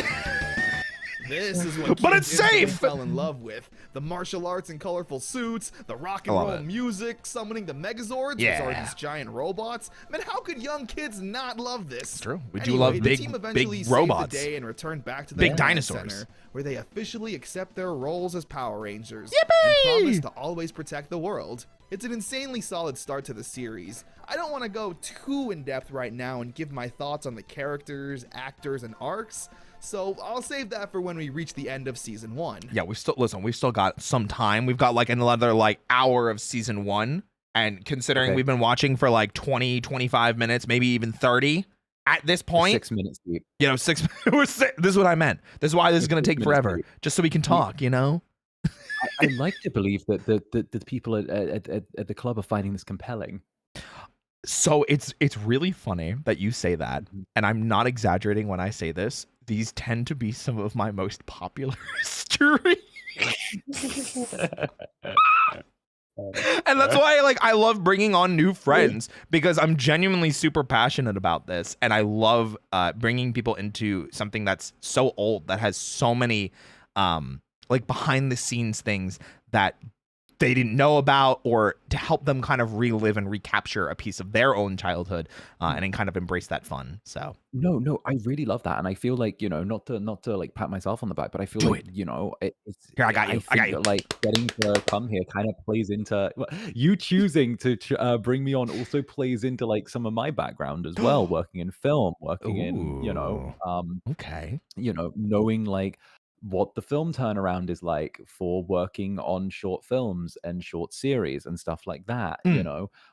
This is what But kids it's instantly safe! fell in love with. The martial arts and colorful suits, the rock and I love roll it. music, summoning the Megazords, which Yeah. are these giant robots. Man, how could young kids not love this? It's true. We do Anyway, love the big team eventually saved robots. the day and returned back to the Big Command dinosaurs. Center, where they officially accept their roles as Power Rangers Yippee! and promise to always protect the world. It's an insanely solid start to the series. I don't want to go too in depth right now and give my thoughts on the characters, actors, and arcs. So I'll save that for when we reach the end of season 1. Yeah, we've still got some time. We've got like another like hour of season 1, and considering we've been watching for like 20, 25 minutes, maybe even 30 at this point. 6 minutes deep. This is what I meant. This is why this is going to take forever, just so we can talk, I like to believe that the people at the club are finding this compelling. So it's really funny that you say that, and I'm not exaggerating when I say this. These tend to be some of my most popular streams. And that's why I love bringing on new friends, because I'm genuinely super passionate about this, and I love bringing people into something that's so old, that has so many behind the scenes things that they didn't know about, or to help them kind of relive and recapture a piece of their own childhood, and then kind of embrace that fun. So No, I really love that, and I feel like not to like pat myself on the back, but I feel Do like it's Here, I got you. I got think you. that, like getting to come here kind of plays into you choosing to bring me on. Also plays into like some of my background as well, working in film, working in okay. knowing like what the film turnaround is like for working on short films and short series and stuff like that.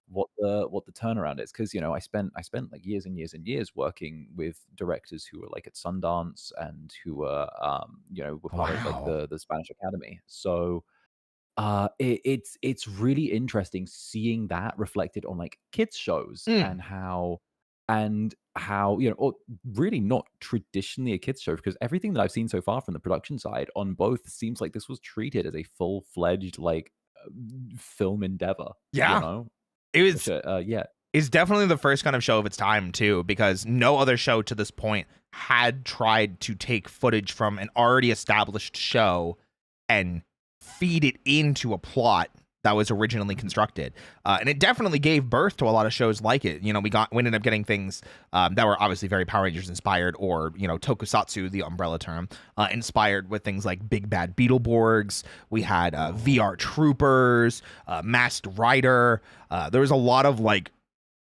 What the turnaround is, because I spent like years and years and years working with directors who were like at Sundance and who were were part of like the Spanish Academy. So it's really interesting seeing that reflected on like kids shows and how or really not traditionally a kids show, because everything that I've seen so far from the production side on both seems like this was treated as a full-fledged like film endeavor. It was it's definitely the first kind of show of its time too, because no other show to this point had tried to take footage from an already established show and feed it into a plot that was originally constructed. And it definitely gave birth to a lot of shows like it. You know, we ended up getting things that were obviously very Power Rangers inspired, or, you know, tokusatsu, the umbrella term, inspired with things like Big Bad Beetleborgs. We had VR Troopers, Masked Rider. There was a lot of like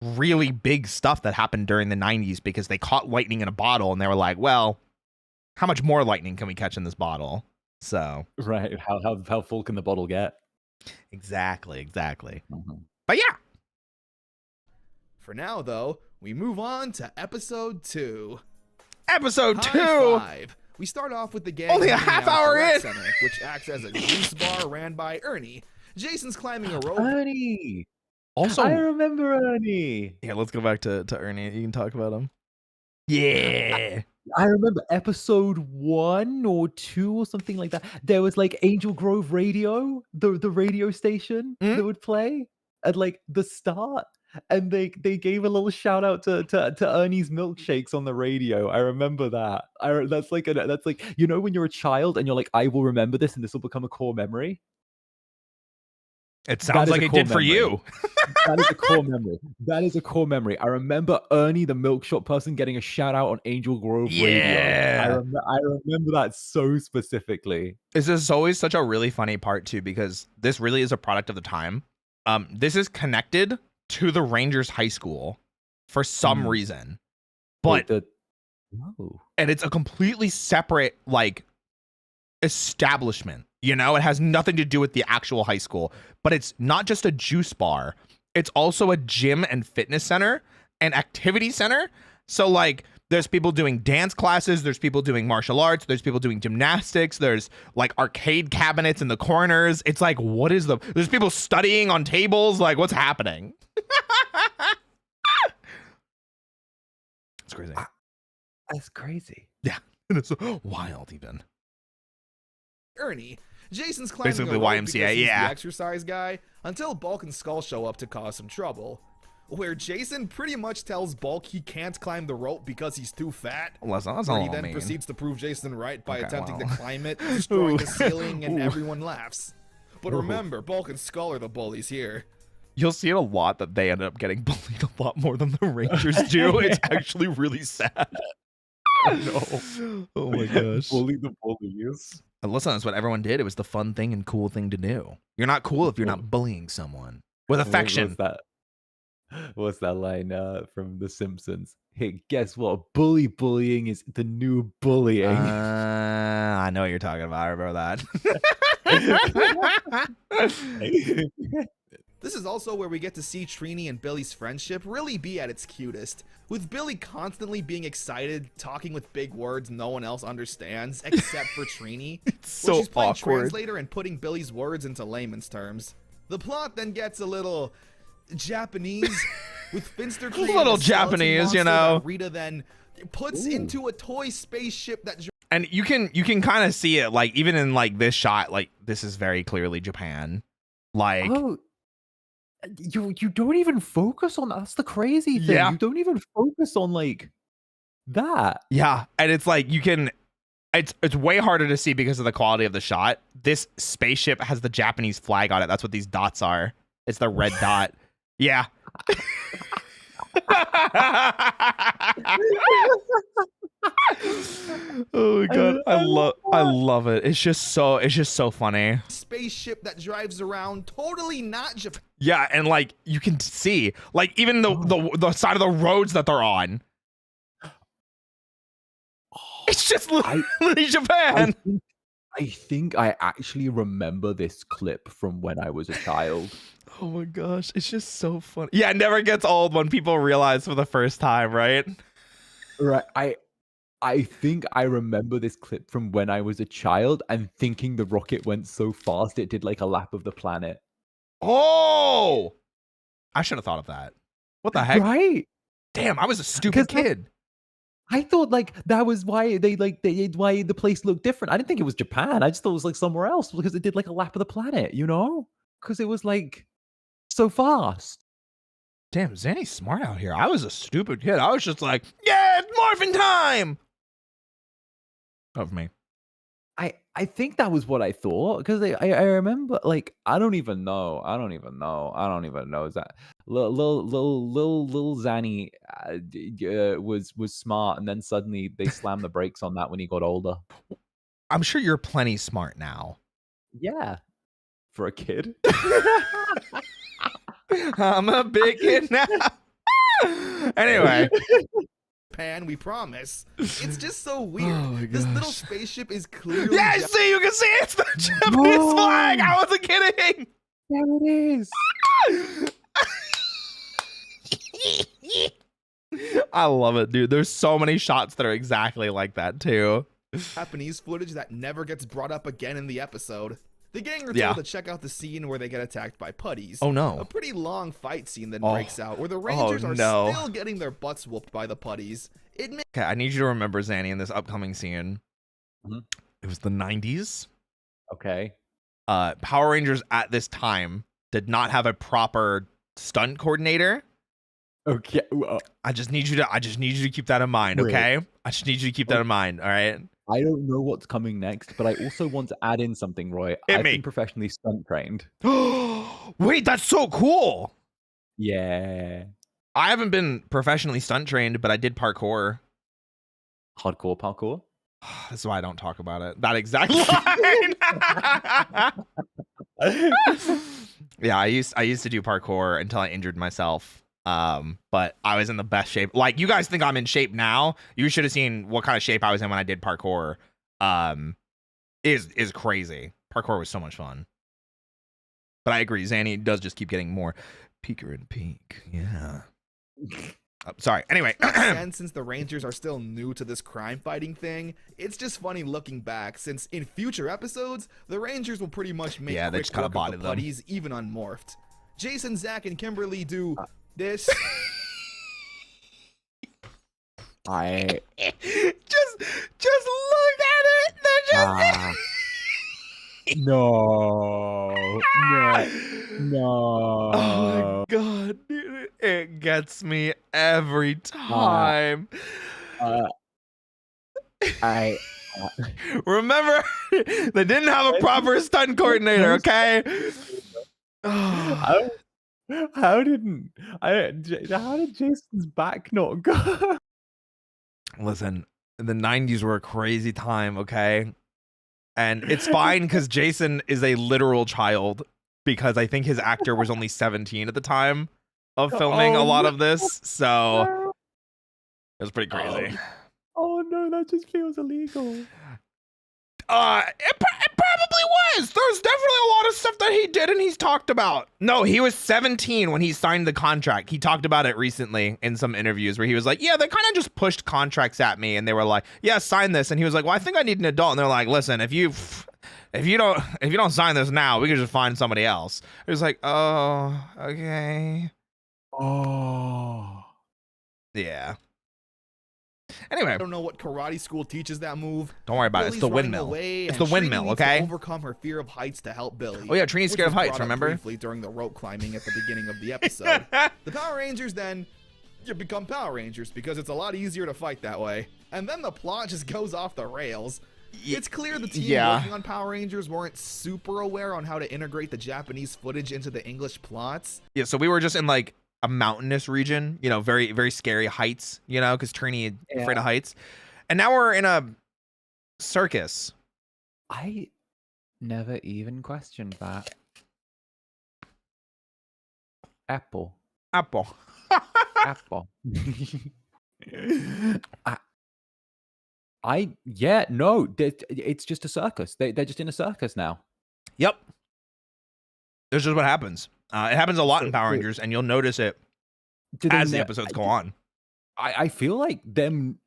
really big stuff that happened during the 90s because they caught lightning in a bottle and they were like, well, how much more lightning can we catch in this bottle? So Right. How full can the bottle get? exactly. Mm-hmm. But yeah, For now, though, we move on to episode 2. episode High 2. Five. We start off with the gang Only a hanging half out at the hour rec in. center, which acts as a juice bar ran by Ernie. Jason's climbing a rope. Ernie. Also, I remember Ernie. yeah, let's go back to Ernie. You can talk about him. Yeah. I remember episode 1 or 2 or something like that. There was like Angel Grove Radio, the radio station that would play at like the start. And they gave a little shout out to Ernie's milkshakes on the radio. I remember that. That's like you know when you're a child and you're like, I will remember this and this will become a core memory. It sounds like it did for you. That is a core memory. That is a core memory. I remember Ernie, the milk shop person, getting a shout out on Angel Grove Yeah. Radio. I remember that so specifically. This is always such a really funny part too, because this really is a product of the time. This is connected to the Rangers High School for some reason, but and it's a completely separate like establishment. You know, it has nothing to do with the actual high school, but it's not just a juice bar. It's also a gym and fitness center and activity center. So like there's people doing dance classes, there's people doing martial arts, there's people doing gymnastics, there's like arcade cabinets in the corners. It's like, there's people studying on tables. Like, what's happening? It's crazy. That's crazy. Yeah. It's wild even. Ernie. Jason's climbing Basically a rope YMCA, because he's yeah. the exercise guy until Bulk and Skull show up to cause some trouble. Where Jason pretty much tells Bulk he can't climb the rope because he's too fat. Well, that's Where all he I then mean. proceeds to prove Jason right by Okay, attempting well. to climb it, destroying the ceiling, and Ooh. everyone laughs. But remember, Bulk and Skull are the bullies here. You'll see it a lot that they end up getting bullied a lot more than the Rangers do. It's actually really sad. No. Oh my gosh. Bully the bullies. And listen, that's what everyone did. It was the fun thing and cool thing to do. You're not cool if you're not bullying someone with affection. What's that line from The Simpsons? Hey, guess what? Bullying is the new bullying. I know what you're talking about. I remember that. This is also where we get to see Trini and Billy's friendship really be at its cutest, with Billy constantly being excited, talking with big words no one else understands, except for Trini. so she's playing awkward. translator and putting Billy's words into layman's terms. The plot then gets a little Japanese, with Finster creating little a skeleton Japanese, monster you know. that Rita then puts into a toy spaceship that And you can kind of see it, like, even in like this shot, like this is very clearly Japan. Like, Oh, you don't even focus on that. That's the crazy thing. Yeah. You don't even focus on like that. yeah, and it's like it's way harder to see because of the quality of the shot. This spaceship has the Japanese flag on it. That's what these dots are. It's the red dot. Yeah. Oh my god, I love it. It's just so funny. spaceship that drives around totally not Japan. Yeah, and like you can see, like even the side of the roads that they're on. It's just literally Japan. I think I actually remember this clip from when I was a child. Oh my gosh, it's just so funny. Yeah, it never gets old when people realize for the first time, right? Right. I think I remember this clip from when I was a child and thinking the rocket went so fast it did like a lap of the planet. Oh, I should have thought of that. What the heck? Right? Damn, I was a stupid 'Cause, like, kid. I thought like that was why why the place looked different. I didn't think it was Japan. I just thought it was like somewhere else because it did like a lap of the planet, you know? Because it was like so fast. Damn, Zanny's smart out here. I was a stupid kid. I was just like, yeah, it's morphin' time. Of me. I think that was what I thought because I remember like I don't even know that little Zanny was smart and then suddenly they slammed the brakes on that when he got older. I'm sure you're plenty smart now. Yeah, for a kid. I'm a big kid now. Anyway. Pan, we promise. It's just so weird. This little spaceship is clearly. Yeah, see, you can see it's the Japanese flag. I wasn't kidding. There it is. I love it, dude. There's so many shots that are exactly like that too. Japanese footage that never gets brought up again in the episode. The gang are told to check out the scene where they get attacked by putties. Oh no. A pretty long fight scene then breaks out where the Rangers are still getting their butts whooped by the putties. Okay, I need you to remember, Zanny, in this upcoming scene. It was the 90s. Okay. Power Rangers at this time did not have a proper stunt coordinator. Okay. I just need you to keep that in mind, okay? I just need you to keep that in mind, all right? I don't know what's coming next, but I also want to add in something, Roy. I've been professionally stunt trained. Wait, that's so cool. Yeah. I haven't been professionally stunt trained, but I did parkour. Hardcore parkour? That's why I don't talk about it. That exact line. Yeah, I used to do parkour until I injured myself. But I was in the best shape. Like, you guys think I'm in shape now? You should have seen what kind of shape I was in when I did parkour. Is crazy. Parkour was so much fun. But I agree, Zanny does just keep getting more peaker and peak. Yeah. Sorry. Anyway. And since the Rangers are still new to this crime fighting thing, it's just funny looking back, since in future episodes, the Rangers will pretty much make they just kind of bodied the putties even unmorphed. Jason, Zach, and Kimberly do this. just look at it. They're just no. Oh my god, dude. It gets me every time. Remember, they didn't have a proper stunt coordinator, okay? How did Jason's back not go? Listen, the 90s were a crazy time, okay? And it's fine because Jason is a literal child, because I think his actor was only 17 at the time of filming a lot of this. So it was pretty crazy. Oh no, that just feels illegal. It probably was. There's definitely a lot of stuff that he did and he's talked about. No, he was 17 when he signed the contract. He talked about it recently in some interviews where he was like, yeah, they kind of just pushed contracts at me and they were like, yeah, sign this. And he was like, well, I think I need an adult. And they're like, listen, if you don't sign this now, we can just find somebody else. It was like, oh, okay. Oh. Yeah. Anyway, I don't know what karate school teaches that move. Don't worry about it. It's the windmill. It's the windmill, okay? To overcome her fear of heights to help Billy. Oh yeah, Trini's scared of heights, remember? Briefly during the rope climbing at the beginning of the episode. The Power Rangers then become Power Rangers because it's a lot easier to fight that way. And then the plot just goes off the rails. It's clear the team working on Power Rangers weren't super aware on how to integrate the Japanese footage into the English plots. Yeah, so we were just in like a mountainous region, you know, very, very scary heights, you know, because Trini is afraid of heights. And now we're in a circus. I never even questioned that. Apple. Apple. No, it's just a circus. They're just in a circus now. Yep. This is what happens. It happens a lot in Power Rangers, and you'll notice it as the episodes go on. I feel like them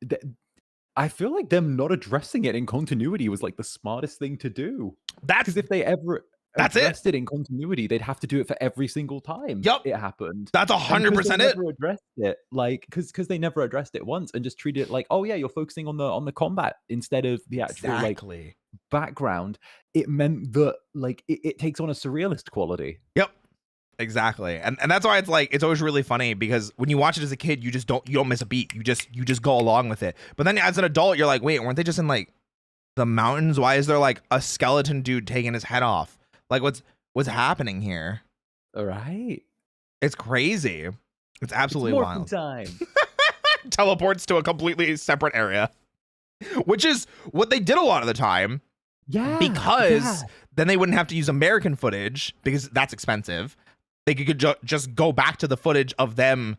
not addressing it in continuity was like the smartest thing to do. Because if they ever addressed it in continuity, they'd have to do it for every single time it happened. That's 100% it. Never addressed it, like because they never addressed it once and just treated it like, oh yeah, you're focusing on the combat instead of the actual like background. It meant that like it takes on a surrealist quality. Yep. Exactly. And that's why it's like it's always really funny because when you watch it as a kid, you don't miss a beat. You just go along with it. But then as an adult, you're like, wait, weren't they just in like The mountains? Why is there like a skeleton dude taking his head off? Like what's happening here? All right. It's crazy. It's absolutely It's wild. time. Teleports to a completely separate area, which is what they did a lot of the time. Yeah. Because then they wouldn't have to use American footage because that's expensive. They could just go back to the footage of them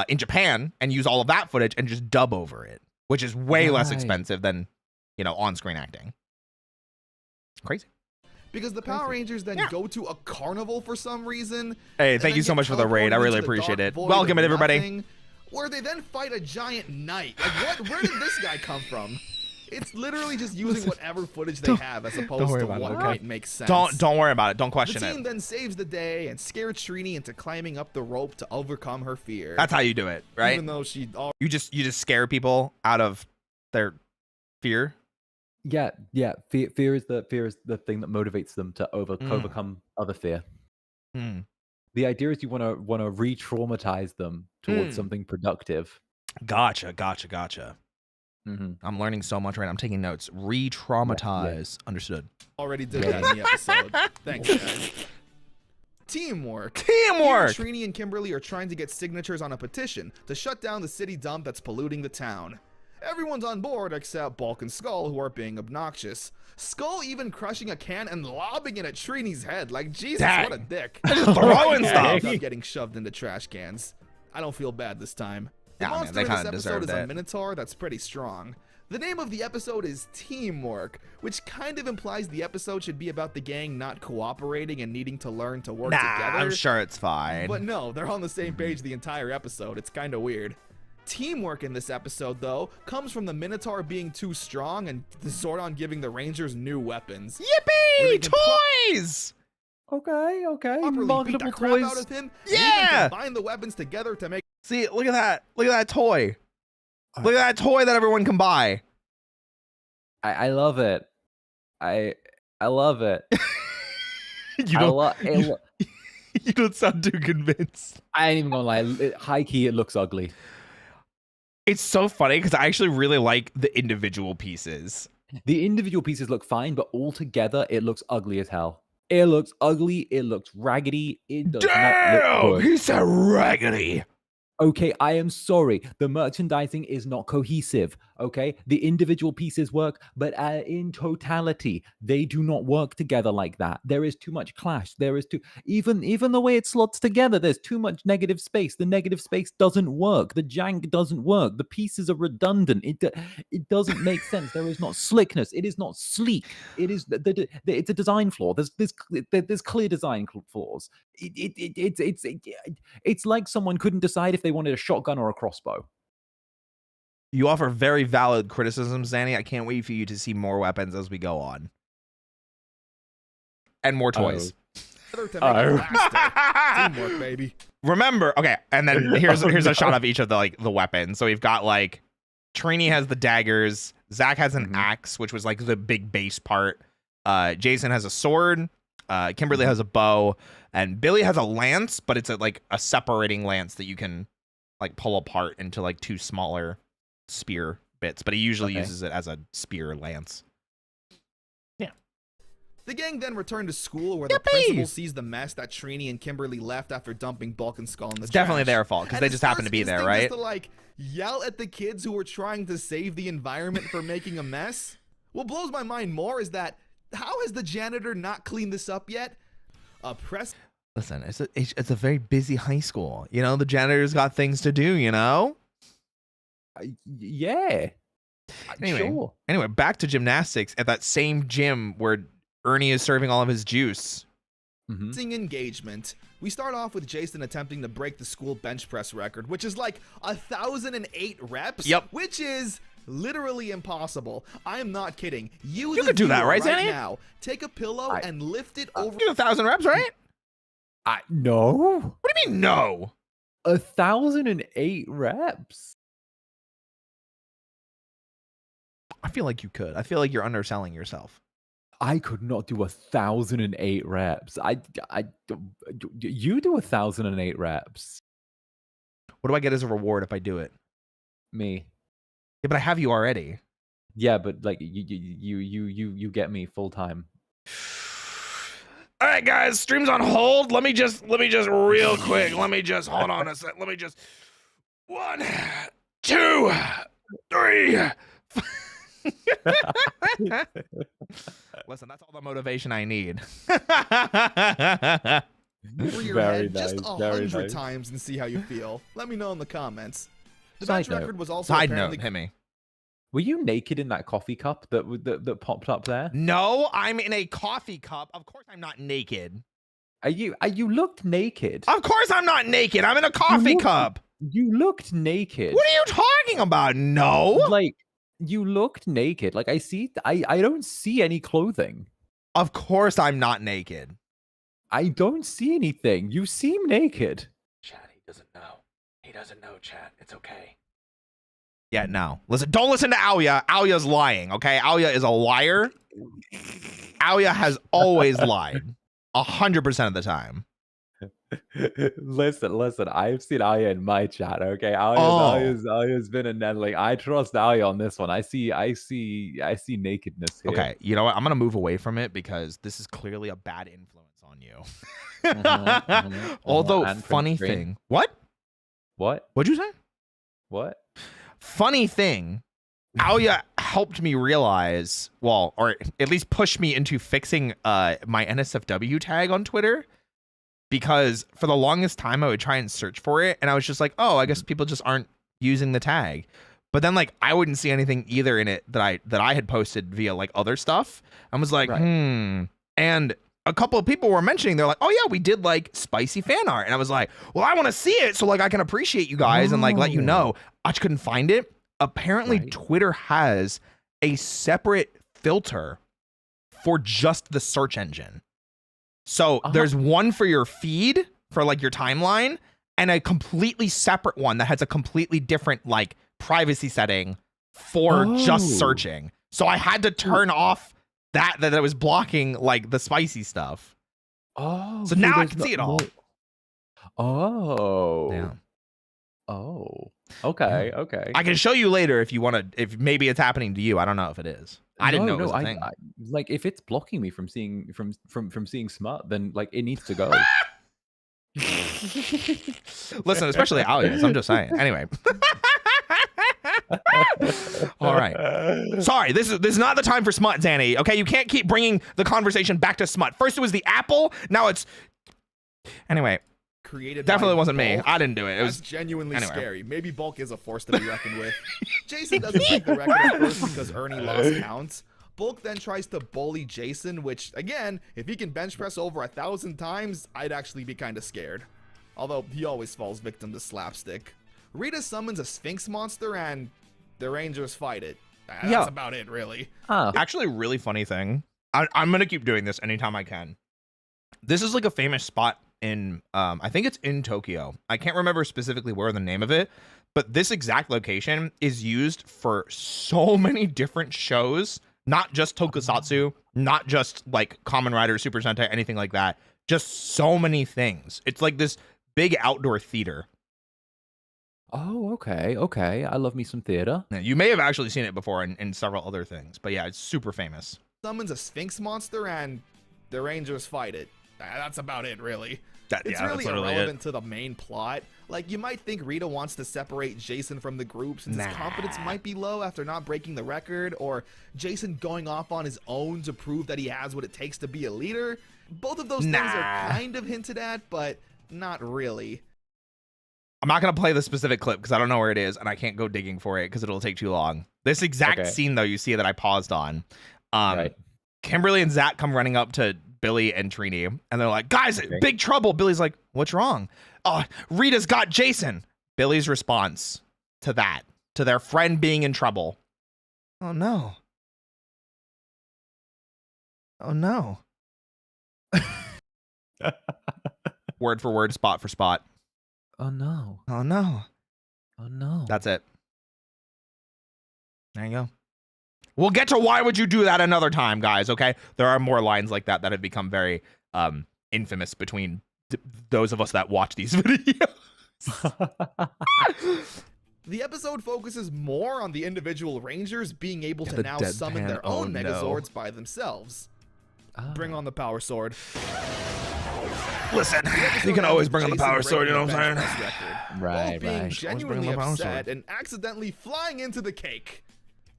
in Japan and use all of that footage and just dub over it, which is way less expensive than, on-screen acting. Crazy. Because the Power Rangers then go to a carnival for some reason. Hey, thank you so much for the raid. I really appreciate it. Welcome, everybody. Where they then fight a giant knight. Like, where did this guy come from? It's literally just using whatever footage they have as opposed to what might make sense. Don't worry about it. Don't question it. it. The team then saves the day and scares Trini into climbing up the rope to overcome her fear. That's how you do it, right? Even though you just scare people out of their fear. Yeah. Fear is the thing that motivates them to overcome other fear. The idea is you want to re-traumatize them towards something productive. Gotcha. I'm learning so much right now. I'm taking notes. Re-traumatize. Yeah. Understood. Already did that in the episode. Thanks, guys. Teamwork. Here, Trini and Kimberly are trying to get signatures on a petition to shut down the city dump that's polluting the town. Everyone's on board except Bulk and Skull, who are being obnoxious. Skull even crushing a can and lobbing it at Trini's head. Like, Jesus, what a dick. Throwing stuff. Getting shoved into trash cans. I don't feel bad this time. The monster in this episode is a Minotaur that's pretty strong. The name of the episode is Teamwork, which kind of implies the episode should be about the gang not cooperating and needing to learn to work together. I'm sure it's fine. But no, they're on the same page the entire episode. It's kind of weird. Teamwork in this episode, though, comes from the Minotaur being too strong and the Zordon giving the Rangers new weapons. Yippee! Toys! Okay. Properly beat the crap out of him. Yeah! And combine the weapons together to make. See, look at that. Look at that toy. Look at that toy that everyone can buy. I love it. I love it. You don't sound too convinced. I ain't even gonna lie. High key, it looks ugly. It's so funny because I actually really like the individual pieces. The individual pieces look fine, but all together, it looks ugly as hell. It looks ugly. It looks raggedy. It does not look good. He said raggedy. Okay, I am sorry. The merchandising is not cohesive. Okay, the individual pieces work, but in totality, they do not work together like that. There is too much clash. There is even the way it slots together. There's too much negative space. The negative space doesn't work. The jank doesn't work. The pieces are redundant. It doesn't make sense. There is not slickness. It is not sleek. It is it's a design flaw. There's clear design flaws. It's like someone couldn't decide if they wanted a shotgun or a crossbow. You offer very valid criticisms, Zanny. I can't wait for you to see more weapons as we go on. And more toys. Teamwork, baby. Remember, okay, and then here's a shot of each of the weapons. So we've got like Trini has the daggers, Zach has an axe, which was like the big base part. Jason has a sword, Kimberly has a bow, and Billy has a lance, but it's like a separating lance that you can like pull apart into like two smaller spear bits, but he usually uses it as a spear lance. Yeah. The gang then returned to school where the principal sees the mess that Trini and Kimberly left after dumping Bulk and Skull in the trash. Definitely their fault because they just happened to be there, right? To like yell at the kids who were trying to save the environment for making a mess. What blows my mind more is that how has the janitor not cleaned this up yet? Listen, it's a very busy high school. You know, the janitor's got things to do, you know? Yeah. Anyway, back to gymnastics at that same gym where Ernie is serving all of his juice. Engagement. We start off with Jason attempting to break the school bench press record, which is like 1,008 reps. Yep. Which is literally impossible. I am not kidding. You could do that, right, Zanny? Now, take a pillow and lift it over. You do 1,000 reps, right? No. What do you mean no? 1,008 reps. I feel like you could. I feel like you're underselling yourself. I could not do 1,008 reps. You do 1,008 reps. What do I get as a reward if I do it? Me. Yeah, but I have you already. Yeah, but like you get me full time. All right, guys, stream's on hold. Let me just real quick. Let me just hold on a sec. Let me just 1, 2, 3. Listen, that's all the motivation I need. Over your Very head nice, just very 100 nice. times and see how you feel. Let me know in the comments. The Side bench note. record was also Side apparently note, hit me. Were you naked in that coffee cup that popped up there? No, I'm in a coffee cup. Of course I'm not naked. You looked naked. Of course I'm not naked. I'm in a coffee looked- cup. You looked naked. What are you talking about? No. Like you looked naked. Like I don't see any clothing. Of course I'm not naked. I don't see anything. You seem naked. Chad, he doesn't know. He doesn't know, Chad. It's okay. Yeah, no. Listen, don't listen to Alia. Alia's lying, okay? Alia is a liar. Alia has always lied. 100% of the time. Listen. I've seen Aya in my chat. Okay, Oh. Aya's been in Nedling. I trust Aya on this one. I see nakedness here. Okay, you know what? I'm gonna move away from it because this is clearly a bad influence on you. Although, And funny Prince Green. thing. What? What? What'd you say? What? Funny thing. Alia helped me realize, well, or at least push me into fixing my NSFW tag on Twitter. Because for the longest time, I would try and search for it, and I was just like, "Oh, I guess people just aren't using the tag." But then, like, I wouldn't see anything either in it that I had posted via like other stuff. I was like, Right. And a couple of people were mentioning, they're like, "Oh yeah, we did like spicy fan art," and I was like, "Well, I want to see it, so like I can appreciate you guys and like let you know." I just couldn't find it. Apparently, Right. Twitter has a separate filter for just the search engine. So there's one for your feed, for like your timeline, and a completely separate one that has a completely different like privacy setting for just searching. So I had to turn off that I was blocking like the spicy stuff. Oh. So now I there's can see it all. Oh. Yeah. Oh. Okay. Yeah. Okay. I can show you later if you want to, if maybe it's happening to you. I don't know if it is. I didn't know it was a thing. Like if it's blocking me from seeing from seeing smut, then like it needs to go. Listen, especially Alias. I'm just saying. Anyway. All right. Sorry, this is not the time for smut, Zanny. Okay, you can't keep bringing the conversation back to smut. First it was the apple, now it's. Anyway, created definitely by wasn't me. Bulk. I didn't do it. It That's was genuinely anyway. scary. Maybe Bulk is a force to be reckoned with. Jason doesn't break the record at first because Ernie lost counts. Bulk then tries to bully Jason, which, again, if he can bench press over 1,000 times, I'd actually be kind of scared. Although, he always falls victim to slapstick. Rita summons a Sphinx monster and the Rangers fight it. That's about it, really. Actually, really funny thing. I'm going to keep doing this anytime I can. This is like a famous spot in, I think it's in Tokyo. I can't remember specifically where the name of it, but this exact location is used for so many different shows, not just tokusatsu, not just like Kamen Rider, Super Sentai, anything like that. Just so many things. It's like this big outdoor theater. Oh, okay, okay. I love me some theater. Yeah, you may have actually seen it before in several other things, but yeah, it's super famous. Summons a Sphinx monster and the Rangers fight it. That's about it, really. It's yeah, really that's literally irrelevant to the main plot. Like, you might think Rita wants to separate Jason from the group since his confidence might be low after not breaking the record, or Jason going off on his own to prove that he has what it takes to be a leader. Both of those things are kind of hinted at, but not really. I'm not going to play the specific clip because I don't know where it is, and I can't go digging for it because it'll take too long. This exact scene, though, you see that I paused on. Kimberly and Zach come running up to Billy and Trini, and they're like, guys, big trouble. Billy's like, what's wrong? Oh, Rita's got Jason. Billy's response to that, to their friend being in trouble. Oh, no. Oh, no. Word for word, spot for spot. Oh, no. Oh, no. Oh, no. That's it. There you go. We'll get to why would you do that another time, guys, okay? There are more lines like that that have become very infamous between those of us that watch these videos. The episode focuses more on the individual Rangers being able to the now deadpan. summon their Oh, own no. Megazords by themselves. Bring on the Power Sword. Listen, The episode you can always ends bring on the with power Jason sword, you know what breaking I'm the saying? bench press record, Right, while being right. genuinely the power upset sword. and accidentally flying into the cake.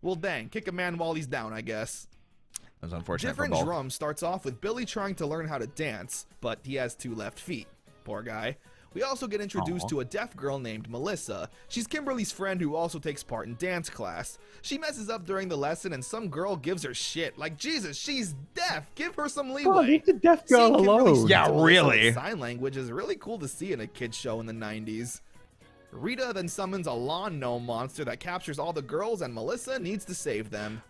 Well, dang, kick a man while he's down, I guess. That was unfortunate Different for both. Drum starts off with Billy trying to learn how to dance, but he has 2 left feet. Poor guy. We also get introduced to a deaf girl named Melissa. She's Kimberly's friend who also takes part in dance class. She messes up during the lesson and some girl gives her shit. Like, Jesus, she's deaf. Give her some Oh, leeway. leave the deaf girl Seeing Kimberly alone. speak Yeah, to Melissa really. in sign language is really cool to see in a kid's show in the 90s. Rita then summons a lawn gnome monster that captures all the girls and Melissa needs to save them.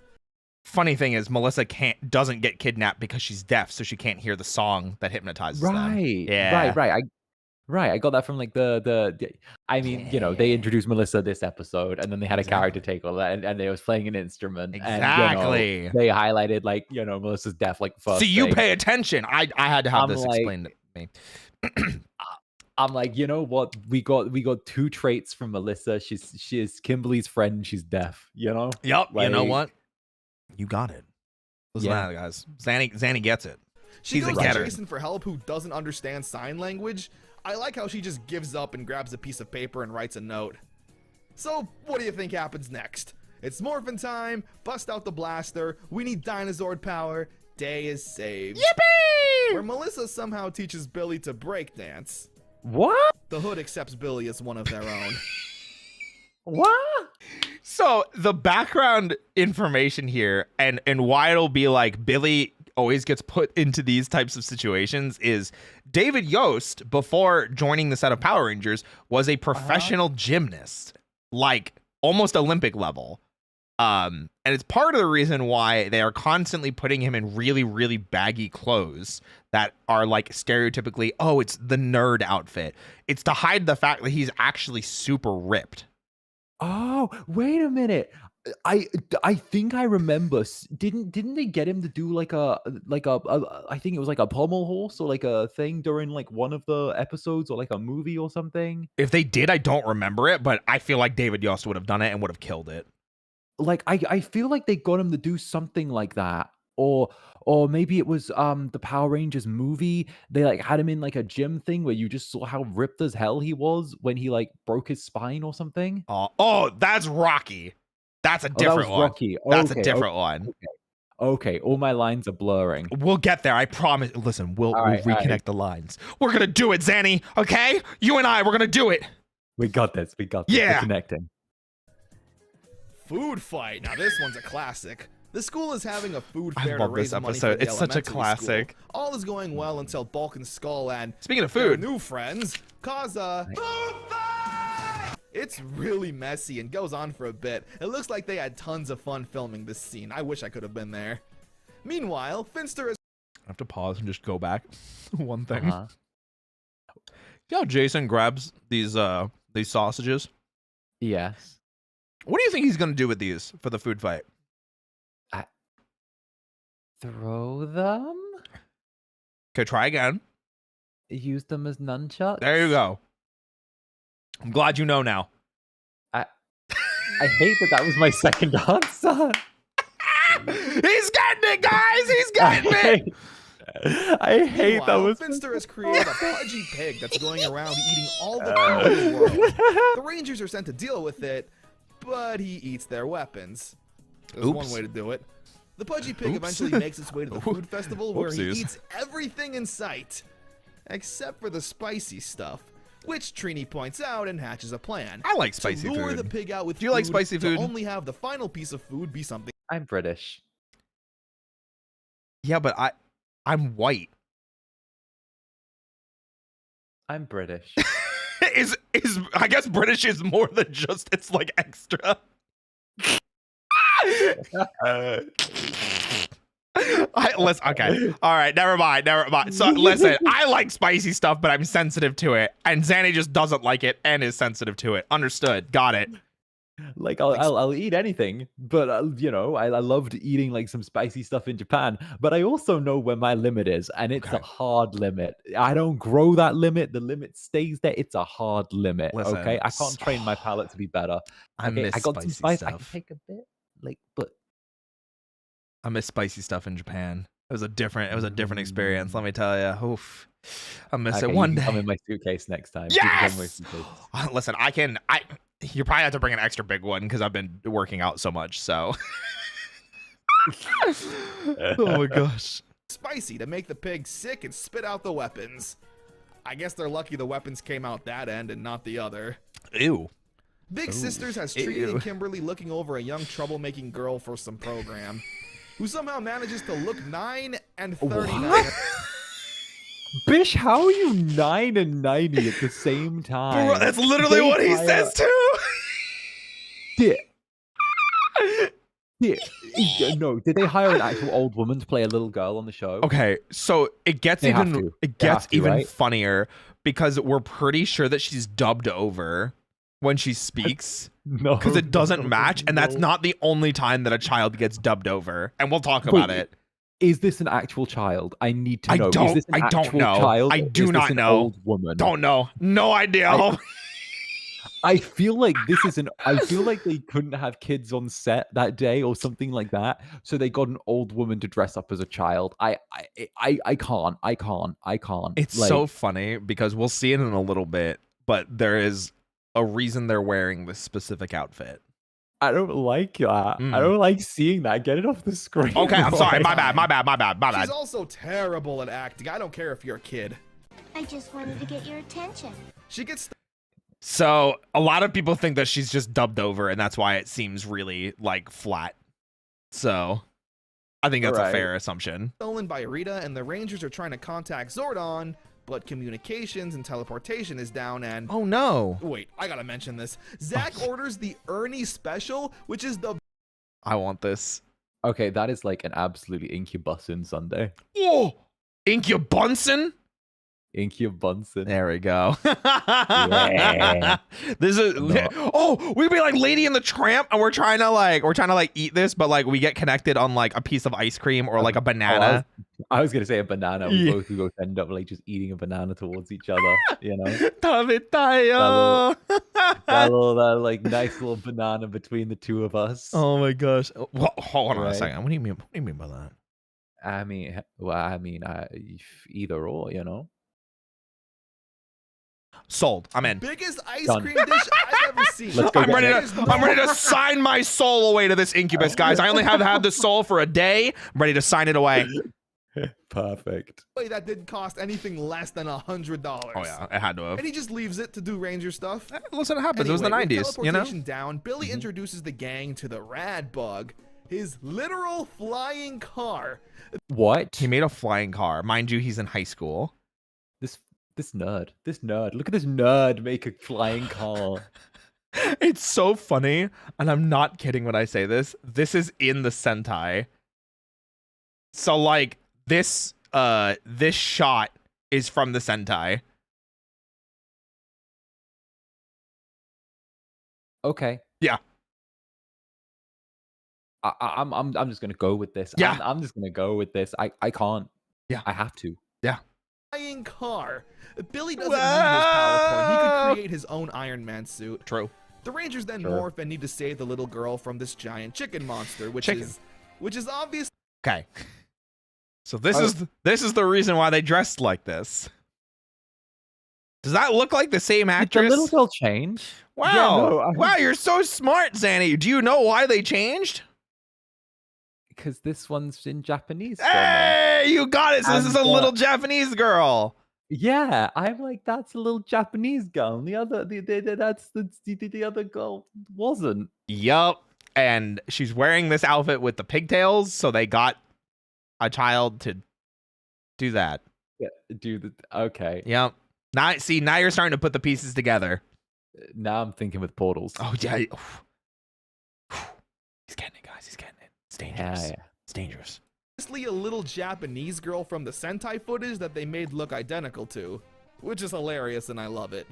Funny thing is, Melissa doesn't get kidnapped because she's deaf, so she can't hear the song that hypnotizes them. Right. Yeah. Right. I got that from like I mean, you know, they introduced Melissa this episode, and then they had a character take over that, and they was playing an instrument. Exactly. And, you know, they highlighted like, you know, Melissa's deaf like first. See, you thing. pay attention. I had to have I'm this like- explained to me. I'm like, you know what? We got 2 traits from Melissa. She's Kimberly's friend. She's deaf. You know. Yep. You know Like- what? You got it. Listen Yeah. to that, guys. Zanny gets it. She She's a goes to getter. Jason for help who doesn't understand sign language. I like how she just gives up and grabs a piece of paper and writes a note. So, what do you think happens next? It's morphin' time, bust out the blaster, we need Dinozord power, day is saved. Yippee! Where Melissa somehow teaches Billy to breakdance. What? The Hood accepts Billy as one of their own. What? So the background information here and why it'll be like Billy always gets put into these types of situations is David Yost, before joining the set of Power Rangers, was a professional gymnast, like almost Olympic level. And it's part of the reason why they are constantly putting him in really, really baggy clothes that are like stereotypically, oh, it's the nerd outfit. It's to hide the fact that he's actually super ripped. Oh, wait a minute. I think I remember. Didn't they get him to do like a I think it was like a pommel horse or like a thing during like one of the episodes or like a movie or something? If they did, I don't remember it, but I feel like David Yost would have done it and would have killed it. Like I feel like they got him to do something like that. Or maybe it was the Power Rangers movie. They like had him in like a gym thing where you just saw how ripped as hell he was when he like broke his spine or something. Oh, that's Rocky. That's a Oh, that different was one. Rocky. That's Okay, a different one. Okay, all my lines are blurring. We'll get there. I promise. Listen, we'll right, all reconnect right. the lines. We're gonna do it, Zanny. Okay, you and I, we're gonna do it. We got this. Yeah. We're connecting. Food fight. Now this one's a classic. The school is having a food I fair to love this raise money episode. for the It's such a elementary classic. School. All is going well until Bulk and Skull and Speaking of their food, new friends cause a food fight. It's really messy and goes on for a bit. It looks like they had tons of fun filming this scene. I wish I could have been there. Meanwhile, Finster is I have to pause and just go back. One thing. Uh-huh. You know how Jason grabs these sausages? Yes. What do you think he's gonna do with these for the food fight? Throw them? Okay, try again. Use them as nunchucks? There you go. I'm glad you know now. I hate that was my second answer. He's getting it, guys. He's getting it. I hate that Meanwhile, was Finster has created a pudgy pig that's going around eating all the food in the world. The Rangers are sent to deal with it, but he eats their weapons. There's one Oops. way to do it. The pudgy pig Oops. eventually makes its way to the food festival where he Whoopsies. eats everything in sight, except for the spicy stuff, which Trini points out and hatches a plan. I like spicy to lure food. the pig out with Do you like food spicy to food? only have the final piece of food be something. I'm British. Yeah, but I'm white. I'm British. is I guess British is more than just it's like extra. Okay. All right, never mind. So listen, I like spicy stuff, but I'm sensitive to it. And Zanny just doesn't like it and is sensitive to it. Understood. Got it. Like I'll eat anything, but you know, I loved eating like some spicy stuff in Japan. But I also know where my limit is, and it's a hard limit. I don't grow that limit. The limit stays there. It's a hard limit. Listen, Okay, I can't train my palate to be better. I Okay, miss I got some spicy spice. I can stuff. take a bit, like, but I miss spicy stuff in Japan. It was a different experience. Let me tell you. Oof. I miss it one you day. can come in my suitcase next time. You can come in my Yes. suitcase. Listen, you probably have to bring an extra big one because I've been working out so much. So. Oh my gosh. Spicy to make the pig sick and spit out the weapons. I guess they're lucky the weapons came out that end and not the other. Ew. Big Sisters has Trini and Kimberly looking over a young troublemaking girl for some program, who somehow manages to look 9 and 39. Bish, how are you 9 and 90 at the same time? Bro, that's literally what he says too. No, did they hire an actual old woman to play a little girl on the show? Okay, so it gets They have even to. it They gets have to, even right? funnier because we're pretty sure that she's dubbed over when she speaks No, because it doesn't match, and that's not the only time that a child gets dubbed over, and we'll talk about it. Is this an actual child? I need to I know. don't- Is this an I don't actual know. child? I or do is not this an know. Old woman. Don't know, no idea. I feel like this is an. I feel like they couldn't have kids on set that day or something like that, so they got an old woman to dress up as a child. I can't. It's Like, so funny because we'll see it in a little bit, but there is a reason they're wearing this specific outfit. I don't like that. Mm. I don't like seeing that. Get it off the screen. Okay, I'm sorry. Roy. My bad. She's also terrible at acting. I don't care if you're a kid. I just wanted to get your attention. She gets So a lot of people think that she's just dubbed over, and that's why it seems really like flat. So I think that's a Right. fair assumption. stolen by Rita, and the Rangers are trying to contact Zordon, but communications and teleportation is down, and Oh no. wait, I gotta mention this. Zach orders the Ernie special, which is the I want this. Okay, that is like an absolutely incubussin Sunday. Whoa. Incubunson? Incubunsin. There we go. Yeah. This is No. oh, we'd be like Lady and the Tramp, and we're trying to eat this, but like we get connected on like a piece of ice cream or like a banana. I was gonna say a banana. We Yeah. both end up like just eating a banana towards each other. You know, Tabe tayo. that like nice little banana between the two of us. Oh my gosh. Hold on a Right. second. What do you mean by that? I mean, either or. You know. Sold. I'm in. biggest ice Done. cream dish I've ever seen. Let's go I'm get ready it. to I'm ready to sign my soul away to this incubus, guys. I only have had the soul for a day. I'm ready to sign it away. Perfect. That didn't cost anything less than $100. Oh yeah, it had to have. And he just leaves it to do Ranger stuff. Listen, it happens. It was the Anyway, with 90s, you know? teleportation down, Billy introduces the gang to the Rad Bug, his literal flying car. What? He made a flying car. Mind you, he's in high school. This nerd. Look at this nerd make a flying car. It's so funny, and I'm not kidding when I say this. This is in the Sentai. So like this shot is from the Sentai. Okay. Yeah. I'm just gonna go with this. Yeah. I'm just gonna go with this. I can't. Yeah. I have to. Flying car. Billy doesn't need his PowerPoint. He could create his own Iron Man suit. True. The Rangers then Sure. morph and need to save the little girl from this giant chicken monster, which Chicken. is obvious. Okay. So this is the reason why they dressed like this. Does that look like the same Did the actress? little girl change? Wow. Yeah, no, Wow, you're so smart, Zanny. Do you know why they changed? Because this one's in Japanese. still, man. Hey, you got it. So this And, is a little Japanese girl. Yeah, I'm like, that's a little Japanese girl. And the other, the other girl wasn't. Yup. And she's wearing this outfit with the pigtails, so they got a child to do that. Yeah, okay. Yep. Now you're starting to put the pieces together. Now I'm thinking with portals. Oh yeah. He's getting it, guys. He's getting it. It's dangerous. Yeah. It's dangerous. Obviously a little Japanese girl from the Sentai footage that they made look identical to, which is hilarious and I love it.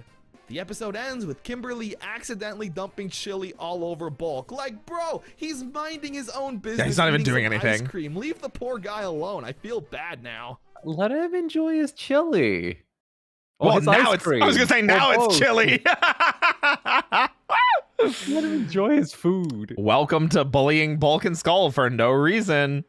The episode ends with Kimberly accidentally dumping chili all over Bulk. Like, bro, he's minding his own business. Yeah, he's not even eating doing some anything. Ice cream. Leave the poor guy alone. I feel bad now. Let him enjoy his chili. Or Well, his now ice it's. cream. I was gonna say Or now it's both. chili. Let him enjoy his food. Welcome to bullying Bulk and Skull for no reason.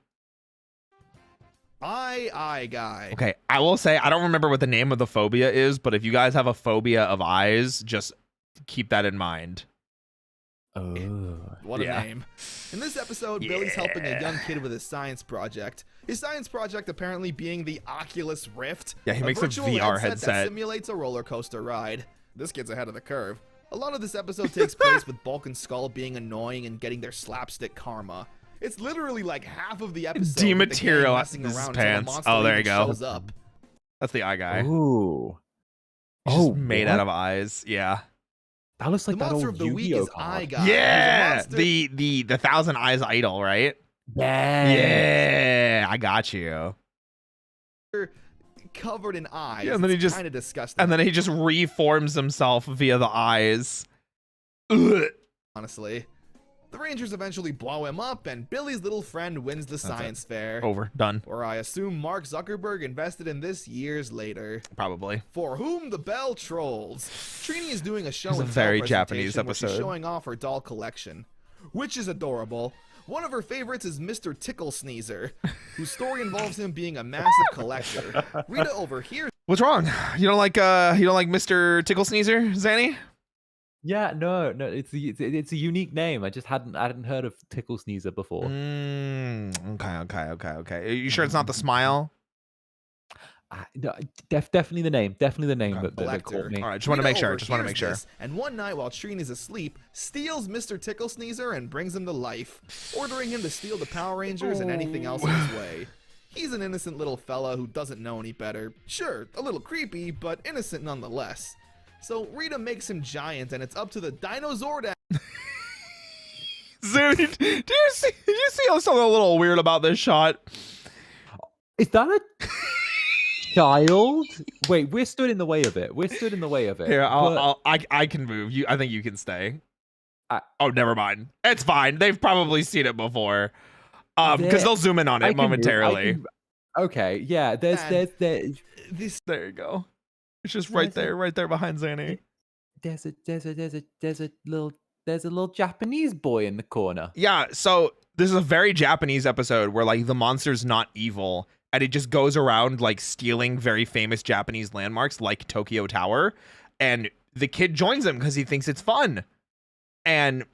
Eye guy. Okay, I will say I don't remember what the name of the phobia is, but if you guys have a phobia of eyes, just keep that in mind. Oh. What Yeah. a name. In this episode, Billy's helping a young kid with his science project. His science project apparently being the Oculus Rift. Yeah, he makes a virtual VR that headset. simulates a roller coaster ride. This kid's ahead of the curve. A lot of this episode takes place with Bulk and Skull being annoying and getting their slapstick karma. It's literally like half of the episode Dematerialize his pants. Oh, there you go. Shows up. That's the eye guy. Ooh. He's Oh, just made what? out of eyes. Yeah. That looks like The that monster old of the week Yu-Gi-Oh is Eye card. Guy. He's a Yeah, monster the Thousand Eyes idol, right? Yeah. Yeah, I got you. covered in eyes. Yeah, and then he just- kind of disgusting. And then he just reforms himself via the eyes. Ugh. honestly. The Rangers eventually blow him up, and Billy's little friend wins the science fair. Over, done, Or I assume Mark Zuckerberg invested in this years later. probably. For whom the bell trolls. Trini is doing a show It's a and very tell Japanese presentation where she's episode. showing off her doll collection, which is adorable. One of her favorites is Mr. Tickle Sneezer, whose story involves him being a massive collector. Rita overhears What's wrong? You don't like Mr. Tickle Sneezer, Zanny? Yeah, no, it's a unique name. I hadn't heard of Tickle Sneezer before. Okay. Are you sure it's not the smile? No, definitely the name. Definitely the name that collector. caught me. All right, just want to make sure. overhears this, and one night while Trini's asleep, steals Mr. Tickle Sneezer and brings him to life, ordering him to steal the Power Rangers and anything else in his way. He's an innocent little fella who doesn't know any better. Sure, a little creepy, but innocent nonetheless. So Rita makes him giant, and it's up to the Dinozord. Zanny, did you see something a little weird about this shot? Is that a child? Wait, we're stood in the way of it. Here, but- I can move. I think you can stay. I- Oh, never mind. It's fine. They've probably seen it before. Because There- they'll zoom in on I it can move, momentarily. Okay, yeah. There's This There you go. It's just right there behind Zanny. there's a little Japanese boy in the corner. Yeah, so this is a very Japanese episode where like the monster's not evil and it just goes around like stealing very famous Japanese landmarks like Tokyo Tower, and the kid joins him because he thinks it's fun and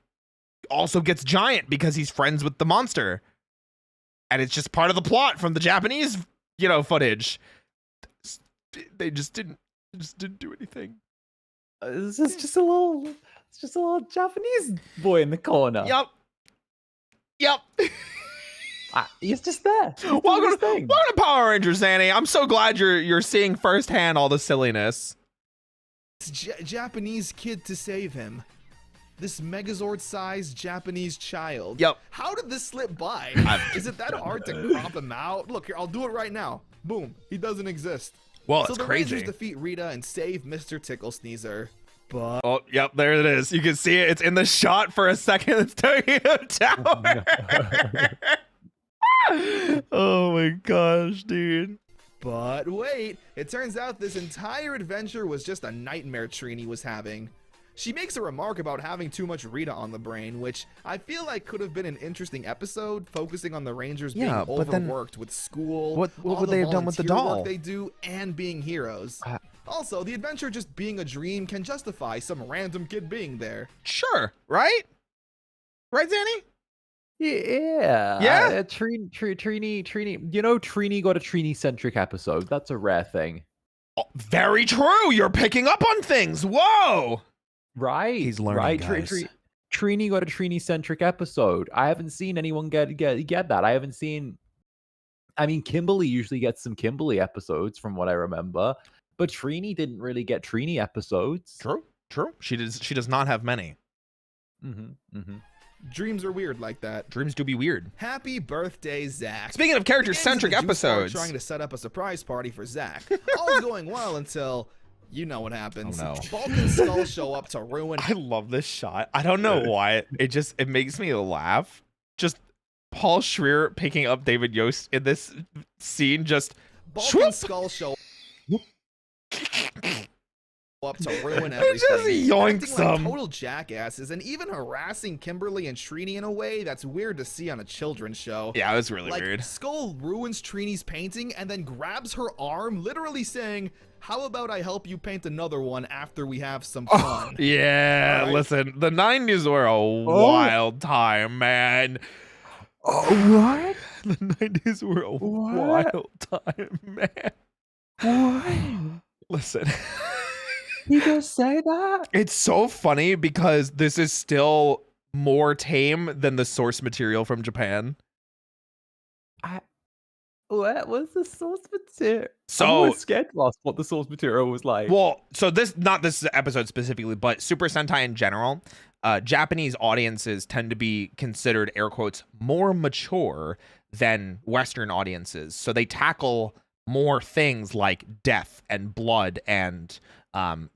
also gets giant because he's friends with the monster. And it's just part of the plot from the Japanese, footage. They just didn't do anything. This is just a little Japanese boy in the corner. Yep. He's just there. He's doing Welcome his thing. to Power Rangers, Zanny. I'm so glad you're seeing firsthand all the silliness. Japanese kid to save him. This Megazord-sized Japanese child. Yep. How did this slip by? Is it that hard to crop him out? Look, here, I'll do it right now. Boom. He doesn't exist. Well, So it's the crazy. Rangers defeat Rita and save Mr. Tickle Sneezer. But Oh, yep, there it is. You can see it. It's in the shot for a second. It's Tokyo Tower. Oh my gosh, dude. But wait, it turns out this entire adventure was just a nightmare Trini was having. She makes a remark about having too much Rita on the brain, which I feel like could have been an interesting episode, focusing on the Rangers being Yeah, but then overworked with school. what all would the they have done with the volunteer doll? work they do, and being heroes. Also, the adventure just being a dream can justify some random kid being there. Sure, right? Right, Zanny? Yeah. Yeah? Trini. Trini got a Trini-centric episode. That's a rare thing. Oh, very true. You're picking up on things. Whoa. Right. He's learning, right. guys. Trini got a Trini-centric episode. I haven't seen anyone get that. I haven't seen. I mean, Kimberly usually gets some Kimberly episodes, from what I remember, but Trini didn't really get Trini episodes. True. She does not have many. Dreams are weird like that. Dreams do be weird. Happy birthday, Zach. Speaking of character-centric The gangs at the juice bar episodes. trying to set up a surprise party for Zach. All's going well until You know what happens. Oh, no. Bulk and Skull show up to ruin. I love this shot. I don't know why. It makes me laugh. Just Paul Schreer picking up David Yost in this scene. Just Bulk and Skull show up to ruin everything. just yoinks Acting like them. total jackasses and even harassing Kimberly and Trini in a way that's weird to see on a children's show. Yeah, it was really Like, weird. Skull ruins Trini's painting and then grabs her arm, literally saying, "How about I help you paint another one after we have some fun?" Yeah, Right. listen, the 90s were a wild time, man. What? The 90s were a What? wild time, man. What? Listen. He just say that? It's so funny because this is still more tame than the source material from Japan. What was the source material? So- I'm always scared to ask what the source material was like. Well, so not this episode specifically, but Super Sentai in general, Japanese audiences tend to be considered, air quotes, more mature than Western audiences. So they tackle more things like death and blood and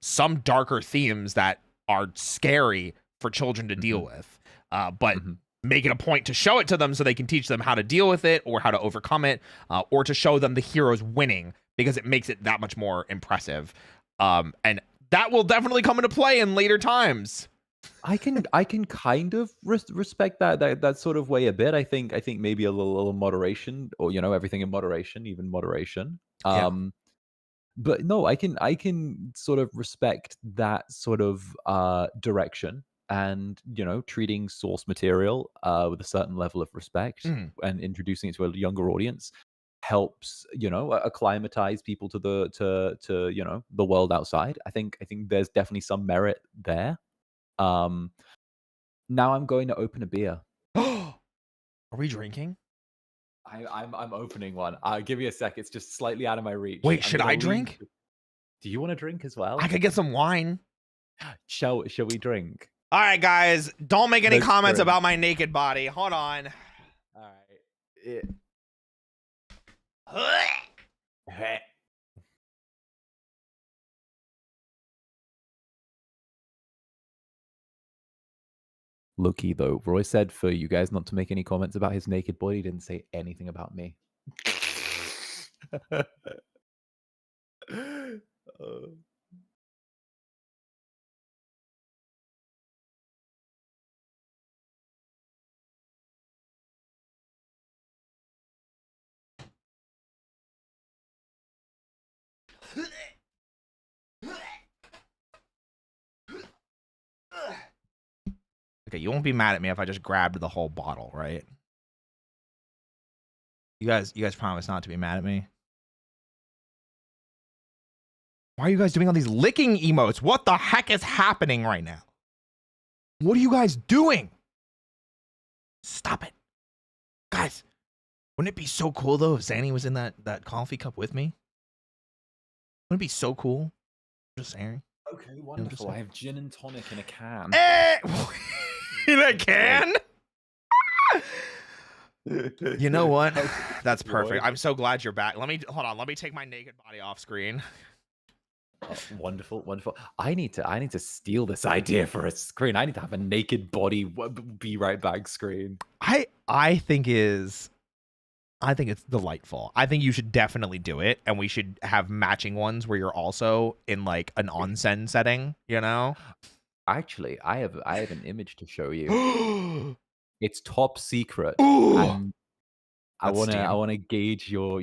some darker themes that are scary for children to deal with. But make it a point to show it to them so they can teach them how to deal with it or how to overcome it, or to show them the heroes winning, because it makes it that much more impressive. And that will definitely come into play in later times. I can kind of respect that sort of way a bit. I think maybe a little moderation, or everything in moderation, even moderation. Yeah. But no, I can sort of respect that sort of direction, and treating source material with a certain level of respect and introducing it to a younger audience helps acclimatize people to the world outside. I think there's definitely some merit there. Now I'm going to open a beer. Are we drinking? I'm opening one. Give me a sec. It's just slightly out of my reach. Wait, I'm should gonna I drink? Do you want to drink as well? I could get some wine. Shall we drink? All right, guys, don't make any Let's comments drink. about my naked body. Hold on. All right. Looky though, Roy said for you guys not to make any comments about his naked body. He didn't say anything about me. Okay, you won't be mad at me if I just grabbed the whole bottle, right? You guys promise not to be mad at me? Why are you guys doing all these licking emotes? What the heck is happening right now? What are you guys doing? Stop it. Guys, wouldn't it be so cool though if Zanny was in that coffee cup with me? Wouldn't it be so cool? Just saying. Okay, wonderful. I have gin and tonic in a can. In a can? You know what? That's perfect. I'm so glad you're back. Hold on. Let me take my naked body off screen. Oh, wonderful, wonderful. I need to steal this idea for a screen. I need to have a naked body be right back screen. I think it's delightful. I think you should definitely do it, and we should have matching ones where you're also in like an onsen setting, Actually, I have an image to show you. It's top secret. Ooh. And I That's steam. want to gauge your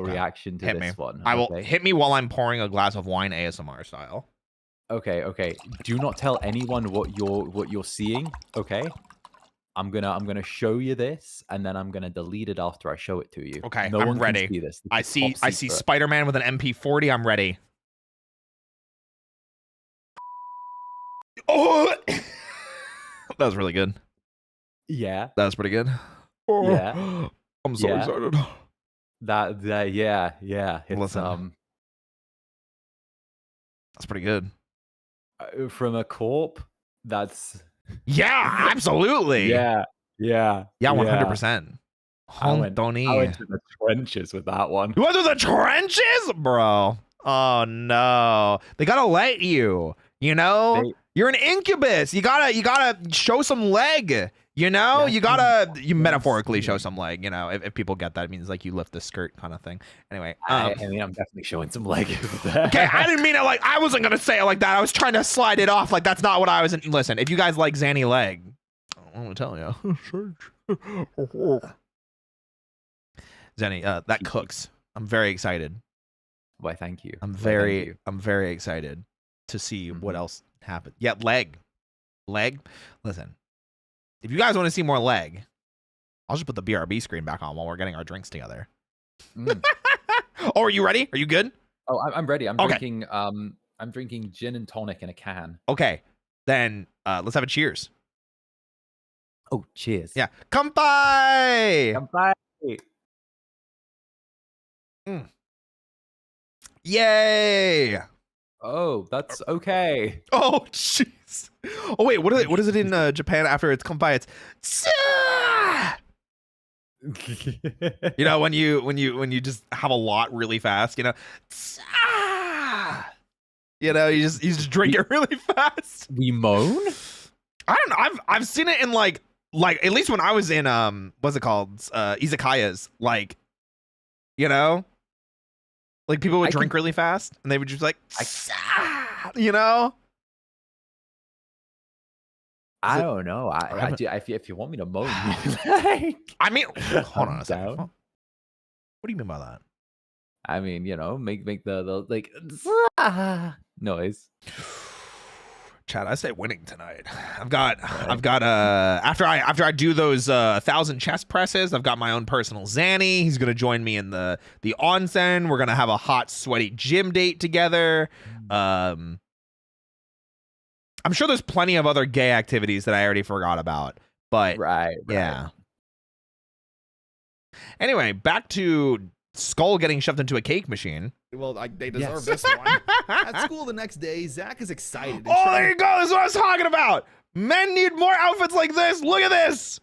reaction to Hit this me. one. I will okay? hit me while I'm pouring a glass of wine ASMR style. Okay. Do not tell anyone what you're seeing. Okay. I'm gonna show you this, and then I'm gonna delete it after I show it to you. Okay, No I'm one ready. Can see this. I This is see top secret. Spider-Man with an MP40. I'm ready. Oh, that was really good. Yeah. That was pretty good. Oh, Yeah. I'm so Yeah. excited. That yeah. It's Listen. That's pretty good. From a corp. That's Yeah, absolutely. yeah. 100%. I went Tony. to the trenches with that one. You went to the trenches, bro. Oh no, they gotta let you. You know, you're an incubus. You gotta show some leg. You know, you metaphorically show some leg. You know, if people get that, it means like you lift the skirt kind of thing. Anyway, I mean, I'm definitely showing some leg. Okay, I didn't mean it like I wasn't gonna say it like that. I was trying to slide it off like that's not what I was. Listen, if you guys like Zanny leg, I'm gonna tell you. Zanny, that cooks. I'm very excited. Why, thank you. I'm very excited to see what else happens. Yeah, leg. Listen, if you guys want to see more leg, I'll just put the BRB screen back on while we're getting our drinks together. Oh, are you ready? Are you good? Oh, I'm ready. I'm drinking. I'm drinking gin and tonic in a can. Okay, then let's have a cheers. Oh, cheers. Yeah, kanpai! Kanpai! Yay! Oh, that's okay. Oh, jeez. Oh wait, what is it in Japan after it's kanpai? It's tsa! You know, when you just have a lot really fast, you know, tsa! You know, you just drink it really fast. We moan? I don't know. I've seen it in like at least when I was in what's it called? Izakayas, like, you know? Like people would drink really fast and they would just like, you know? I don't know. I do. If you want me to moan, I mean, hold on a second. What do you mean by that? I mean, you know, make the like noise. Chad, I say winning tonight. I've got after I do those 1,000 chest presses, I've got my own personal Zanny. He's gonna join me in the onsen. We're gonna have a hot, sweaty gym date together. I'm sure there's plenty of other gay activities that I already forgot about. But right. Yeah. Anyway, back to Skull getting shoved into a cake machine. Well, they deserve this one. At school the next day, Zach is excited. Oh, there you go. This is what I was talking about. Men need more outfits like this. Look at this.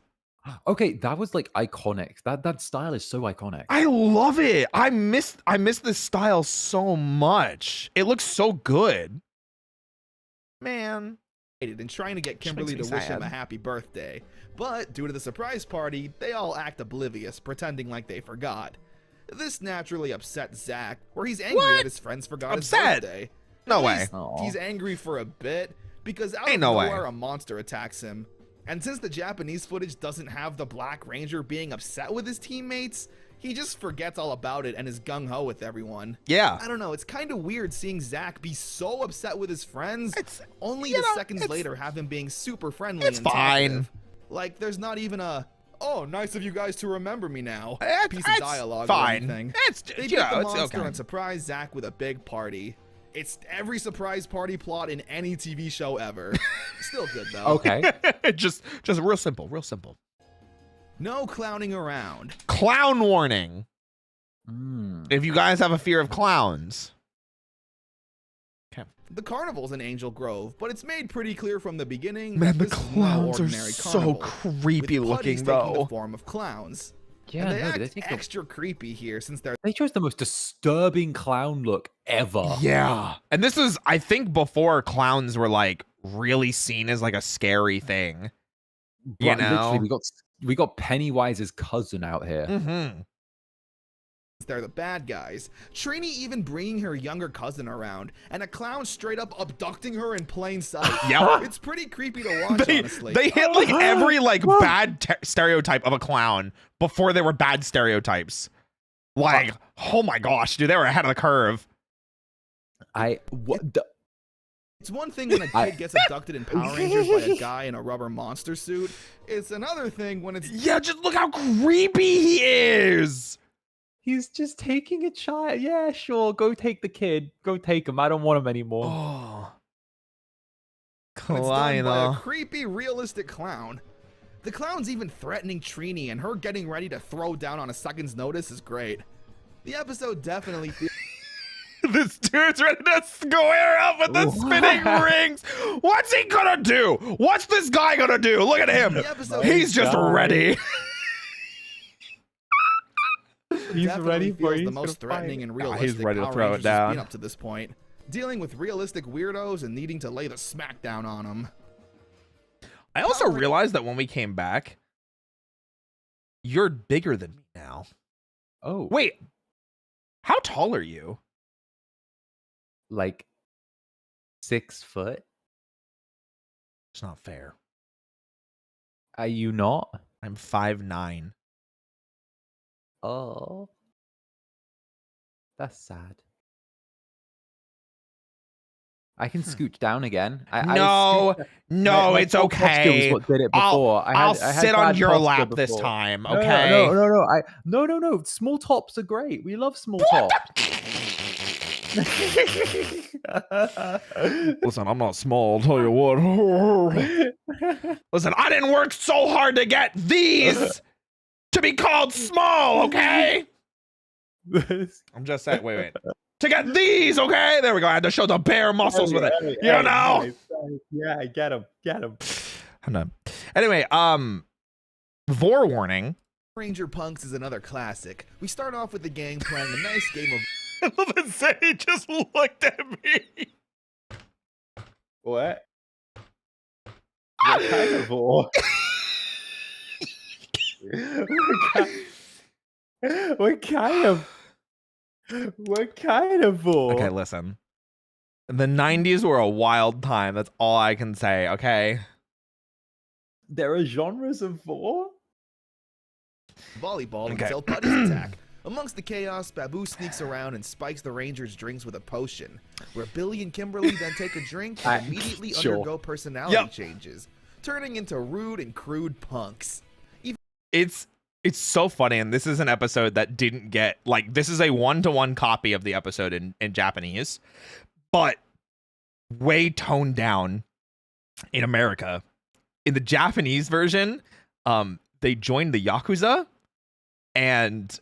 Okay, that was like iconic. That style is so iconic. I love it. I miss this style so much. It looks so good. Man. And trying to get Kimberly to wish him a happy birthday. But due to the surprise party, they all act oblivious, pretending like they forgot. This naturally upset Zach, where he's angry that his friends forgot his birthday. No way. He's angry for a bit, because out of nowhere a monster attacks him. And since the Japanese footage doesn't have the Black Ranger being upset with his teammates, he just forgets all about it and is gung-ho with everyone. Yeah. I don't know, it's kind of weird seeing Zach be so upset with his friends, only to seconds later have him being super friendly and talkative. Like, there's not even a, oh, nice of you guys to remember me now, piece of dialogue or anything. They beat the monster and surprise Zach with a big party. It's every surprise party plot in any TV show ever. Still good, though. Okay. just real simple, real simple. No clowning around. Clown warning. If you guys have a fear of clowns. Okay. The carnival's in Angel Grove, but it's made pretty clear from the beginning that this clowns is no are ordinary so carnival, creepy with looking, taking though. the form of clowns. Yeah, and they act extra creepy here since they chose the most disturbing clown look ever. Yeah. And this is, I think, before clowns were like really seen as like a scary thing. You know? Literally, we got Pennywise's cousin out here. They're the bad guys. Trini even bringing her younger cousin around, and a clown straight up abducting her in plain sight. Yeah, it's pretty creepy to watch. Honestly, they hit like every like bad stereotype of a clown before they were bad stereotypes. Like, oh my gosh, dude, they were ahead of the curve. It's one thing when a kid gets abducted in Power Rangers by a guy in a rubber monster suit. It's another thing when it's just look how creepy he is. He's just taking a child. Yeah, sure. Go take the kid. Go take him. I don't want him anymore. Oh. It's done by a creepy, realistic clown. The clown's even threatening Trini, and her getting ready to throw down on a second's notice is great. The episode definitely feels... This dude's ready to square up with the spinning rings. What's he gonna do? What's this guy gonna do? Look at him. He's just ready. He's definitely ready for feels it. the He's most gonna fight threatening it. and Nah, he's realistic ready to Power throw it Rangers has been down. up to this point, dealing with realistic weirdos and needing to lay the smackdown on them. I also realized that when we came back, you're bigger than me now. Oh, Wait, how tall are you? like 6 foot? It's not fair. Are you not? I'm 5'9". Oh, that's sad. I can scooch down again. No, no, my it's poor posture was okay. what did it I'll before. I'll I had sit on bad your posture lap this before. time, No, okay? no. Small tops are great. We love small tops. Listen, I'm not small, I'll tell you what. Listen, I didn't work so hard to get these to be called small, okay? I'm just saying, wait. To get these, okay? There we go. I had to show the bare muscles with it. You know? Nice. Yeah, get him. I'm done. Anyway, Vor warning. Ranger Punks is another classic. We start off with the gang playing a nice game of I love it. Say just looked at me. What? What kind of war? What kind of war? Okay, listen. The 90s were a wild time. That's all I can say, okay? There are genres of war? volleyball Okay. until putties attack. Amongst the chaos, Babu sneaks around and spikes the Rangers' drinks with a potion, where Billy and Kimberly then take a drink and immediately Sure. undergo personality changes, turning into rude and crude punks. It's so funny, and this is an episode that didn't get, like, this is a 1-to-1 copy of the episode in Japanese, but way toned down in America. In the Japanese version, they joined the Yakuza and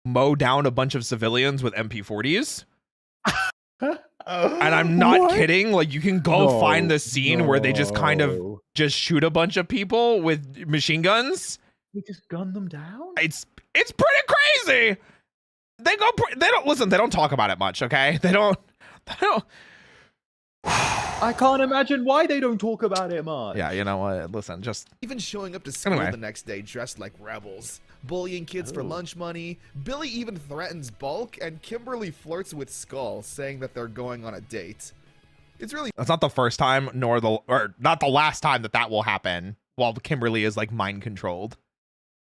mow down a bunch of civilians with MP40s. And I'm not kidding. Like, you can go find the scene where they just kind of just shoot a bunch of people with machine guns. We just gun them down? It's pretty crazy. They don't talk about it much, okay? They don't I can't imagine why they don't talk about it much. Yeah, you know what? Listen, just Even showing up to school Anyway. the next day dressed like rebels. Bullying kids for lunch money. Billy even threatens Bulk, and Kimberly flirts with Skull, saying that they're going on a date. It's really that's not the first time, or not the last time that will happen while Kimberly is like mind controlled.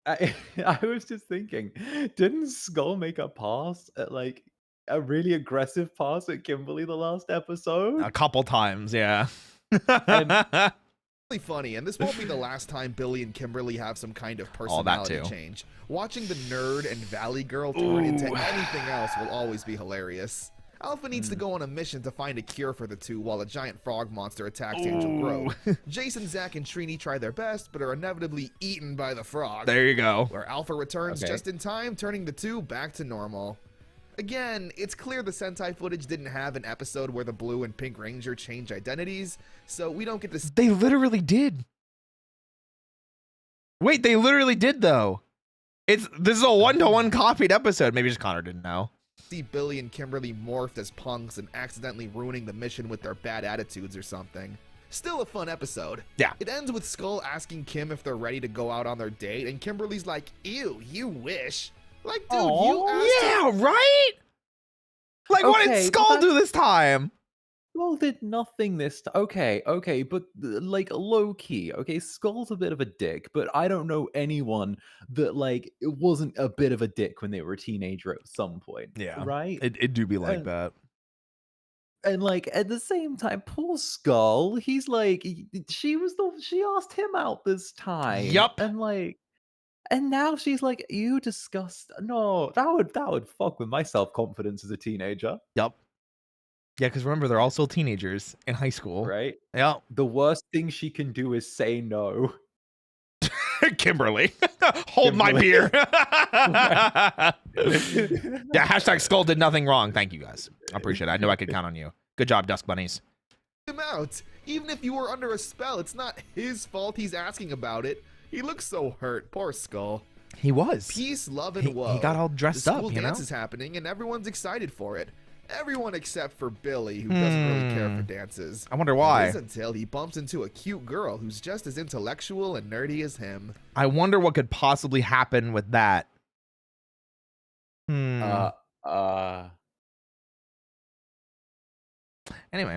I was just thinking, didn't Skull make a pass at like a really aggressive pass at Kimberly the last episode? A couple times, yeah. really funny, and this won't be the last time Billy and Kimberly have some kind of All that personality too. change. Watching the nerd and Valley Girl turn into anything else will always be hilarious. Alpha needs to go on a mission to find a cure for the two while a giant frog monster attacks Angel Grove. Jason, Zach, and Trini try their best, but are inevitably eaten by the frog. There you go. Where Alpha returns Okay. just in time, turning the two back to normal. Again, it's clear the Sentai footage didn't have an episode where the Blue and Pink Ranger change identities, so we don't get to They literally did. Wait, they literally did though. This is a 1-to-1 copied episode. Maybe just Connor didn't know. see Billy and Kimberly morphed as punks and accidentally ruining the mission with their bad attitudes or something. Still a fun episode. Yeah. It ends with Skull asking Kim if they're ready to go out on their date, and Kimberly's like, ew, you wish. Like, dude, you asked Yeah, right? Like, what did Okay, Skull but do this time? Skull did nothing this time. Okay, but like low key. Okay, Skull's a bit of a dick, but I don't know anyone that like it wasn't a bit of a dick when they were a teenager at some point. Yeah. right. It do be like And- that. And like at the same time, poor Skull. He's like, she asked him out this time. Yup. And like, and now she's like, you disgust. No, that would fuck with my self confidence as a teenager, Yup. Yeah, because remember, they're all still teenagers in high school. right? Yeah. The worst thing she can do is say no. Kimberly. Hold my beer. Yeah, hashtag Skull did nothing wrong. Thank you guys. I appreciate it. I knew I could count on you. Good job, Dusk Bunnies. him out. Even if you were under a spell, it's not his fault he's asking about it. He looks so hurt. Poor Skull. He was. Peace, love, and woe. He got all dressed the up, school you know? dance is happening, and everyone's excited for it. Everyone except for Billy, who doesn't really care for dances. I wonder why. It is until he bumps into a cute girl who's just as intellectual and nerdy as him. I wonder what could possibly happen with that. Anyway,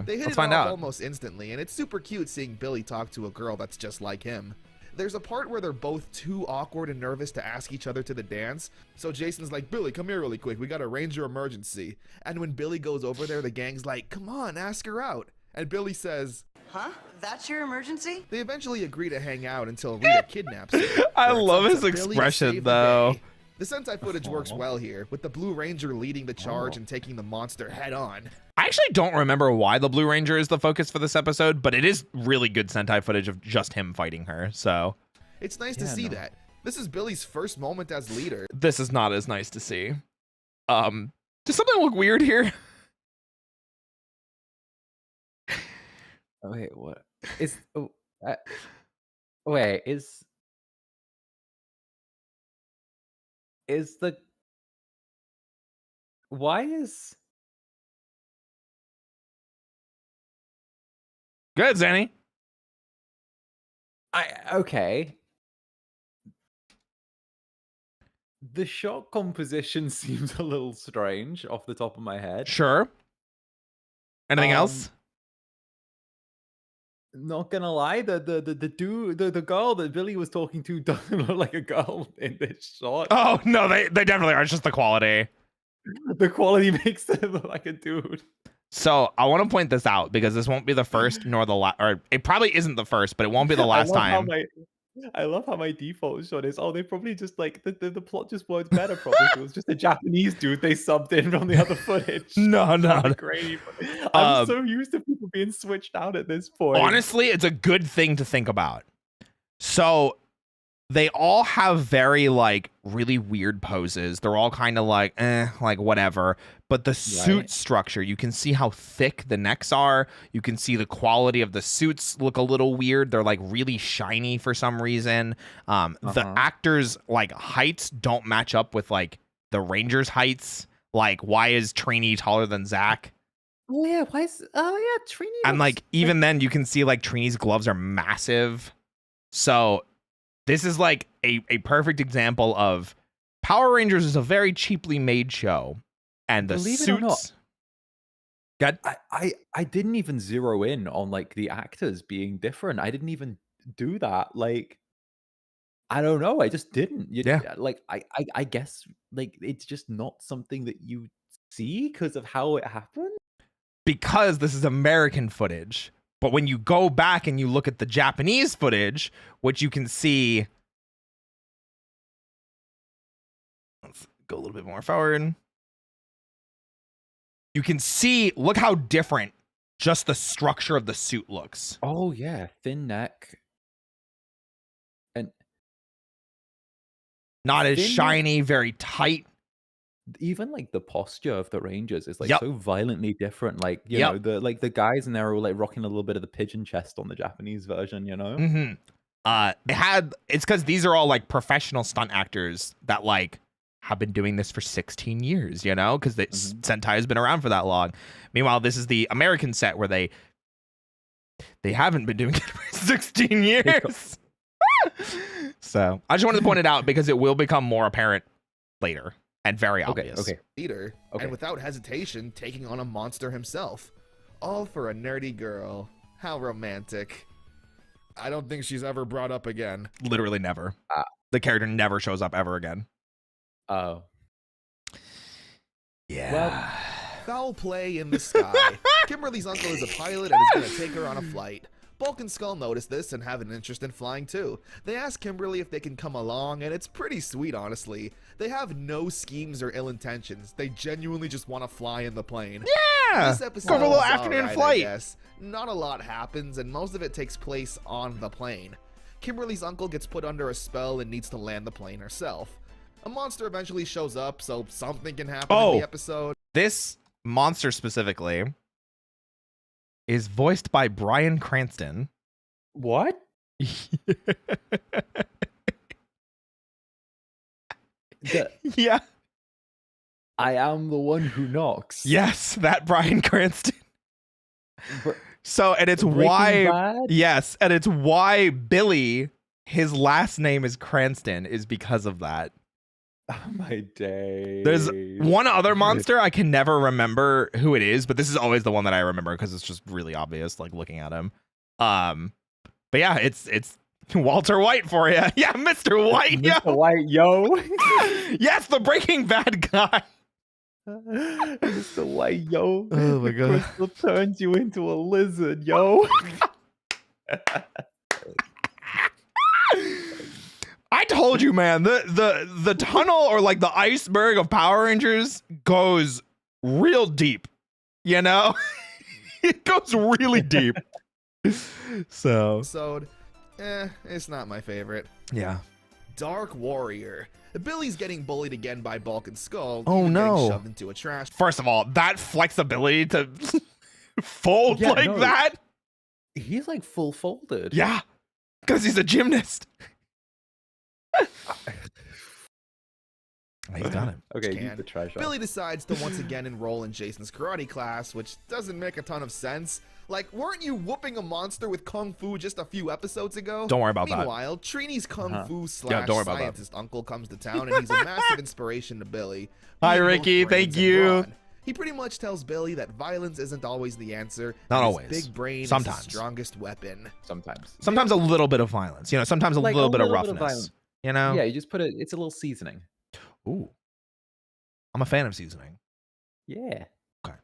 They hit let's it find off out. almost instantly, and it's super cute seeing Billy talk to a girl that's just like him. There's a part where they're both too awkward and nervous to ask each other to the dance, so Jason's like, Billy, come here really quick, we got a ranger emergency. And when Billy goes over there, the gang's like, come on, ask her out. And Billy says, Huh? That's your emergency? they eventually agree to hang out until Rita kidnaps him. I where it's love up his to Billy to expression, save the though. day. The Sentai footage works well here, with the Blue Ranger leading the charge and taking the monster head on. I actually don't remember why the Blue Ranger is the focus for this episode, but it is really good Sentai footage of just him fighting her, so. It's nice to see that. This is Billy's first moment as leader. This is not as nice to see. Does something look weird here? Wait, what? Is wait, is the why is Good, Zanny. okay. The shot composition seems a little strange off the top of my head. Sure. Anything else? Not gonna lie, the girl that Billy was talking to doesn't look like a girl in this shot. Oh, no, they definitely are. It's just the quality. The quality makes them look like a dude. So I want to point this out because this won't be the first nor the last, or it probably isn't the first, but it won't be the last time. I love how my default shot is, they probably just like the plot just works better probably. It was just a Japanese dude they subbed in from the other footage. No. Great. I'm so used to people being switched out at this point. Honestly, it's a good thing to think about. So they all have very like really weird poses. They're all kind of like whatever. But the suit structure, you can see how thick the necks are. You can see the quality of the suits look a little weird. They're like really shiny for some reason. The actors' like heights don't match up with like the Rangers' heights. Like, why is Trini taller than Zach? Oh yeah, Trini. And like even then you can see like Trini's gloves are massive. So this is like a perfect example of Power Rangers is a very cheaply made show. And the Believe it or not, suits. God. I didn't even zero in on like the actors being different. I didn't even do that. Like, I don't know. I just didn't. Like, I guess like it's just not something that you see because of how it happened. Because this is American footage. But when you go back and you look at the Japanese footage, which you can see. Let's go a little bit more forward. You can see, look how different just the structure of the suit looks. Oh yeah, thin neck. And not as shiny, very tight. Even like the posture of the Rangers is like Yep. so violently different. Like, you know, the guys in there are like rocking a little bit of the pigeon chest on the Japanese version, you know? It's because these are all like professional stunt actors that like have been doing this for 16 years, you know, because Sentai has been around for that long. Meanwhile, this is the American set where they haven't been doing it for 16 years. So I just wanted to point it out because it will become more apparent later and very obvious. Leader, and without hesitation, taking on a monster himself. All for a nerdy girl. How romantic. I don't think she's ever brought up again. Literally never. The character never shows up ever again. Oh. Yeah. Well, foul play in the sky. Kimberly's uncle is a pilot and is going to take her on a flight. Bulk and Skull notice this and have an interest in flying too. They ask Kimberly if they can come along, and it's pretty sweet, honestly. They have no schemes or ill intentions. They genuinely just want to fly in the plane. Yeah! This episode Go for a little is afternoon alright, flight. I guess. Not a lot happens, and most of it takes place on the plane. Kimberly's uncle gets put under a spell and needs to land the plane herself. A monster eventually shows up, so something can happen in the episode. This monster specifically is voiced by Bryan Cranston. What? Yeah. I am the one who knocks. Yes, that Bryan Cranston. Br- So, and it's Breaking why, Bad? yes, and it's why Billy, his last name is Cranston, is because of that. Oh my day. There's one other monster I can never remember who it is, but this is always the one that I remember because it's just really obvious, like looking at him. But yeah, it's Walter White for you. Yeah, Mr. White. Mr. Yo. White, yo. Yes, the Breaking Bad guy. Mr. White, yo. Oh my God. Crystal turns you into a lizard, yo. I told you, man, the tunnel or like the iceberg of Power Rangers goes real deep, you know? It goes really deep. So, Episode, it's not my favorite. yeah. Dark Warrior. Billy's getting bullied again by Bulk and Skull. Oh, even no. Getting shoved into a trash. First of all, that flexibility to fold Yeah, like no. that. He's like full folded. Yeah. Because he's a gymnast. He's got it. Okay, Can. use the trash. Billy decides to once again enroll in Jason's karate class, which doesn't make a ton of sense. Like, weren't you whooping a monster with kung fu just a few episodes ago? Don't worry about that. Meanwhile, Trini's kung fu Yeah, don't worry about that. scientist uncle comes to town, and he's a massive inspiration to Billy. Hi, He both Ricky. brains Thank and you. brawn. He pretty much tells Billy that violence isn't always the answer. Not and always. His big brain Sometimes. is his strongest weapon. Sometimes. Sometimes a little bit of violence, you know, sometimes a Like, little bit of little roughness, violence. you know? Yeah, you just put it's a little seasoning. Ooh. I'm a fan of seasoning. Yeah. Okay.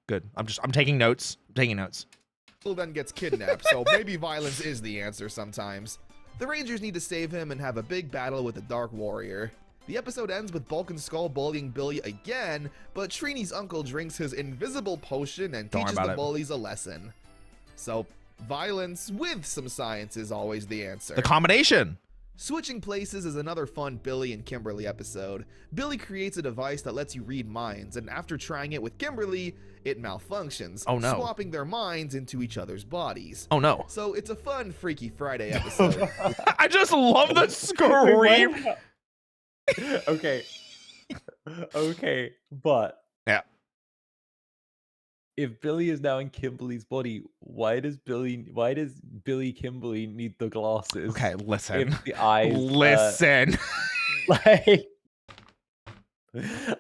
Good. I'm taking notes. Bill then gets kidnapped, so maybe violence is the answer sometimes. The Rangers need to save him and have a big battle with the Dark Warrior. The episode ends with Bulk and Skull bullying Billy again, but Trini's uncle drinks his invisible potion and Don't worry teaches about the it. bullies a lesson. So, violence with some science is always the answer. The combination. Switching places is another fun Billy and Kimberly episode. Billy creates a device that lets you read minds, and after trying it with Kimberly, it malfunctions, Oh, no. swapping their minds into each other's bodies. Oh no. So it's a fun Freaky Friday episode. I just love the scream. Okay. Okay, but Yeah. if Billy is now in Kimberly's body, why does Billy Kimberly need the glasses? Okay, listen. If the eyes Listen. like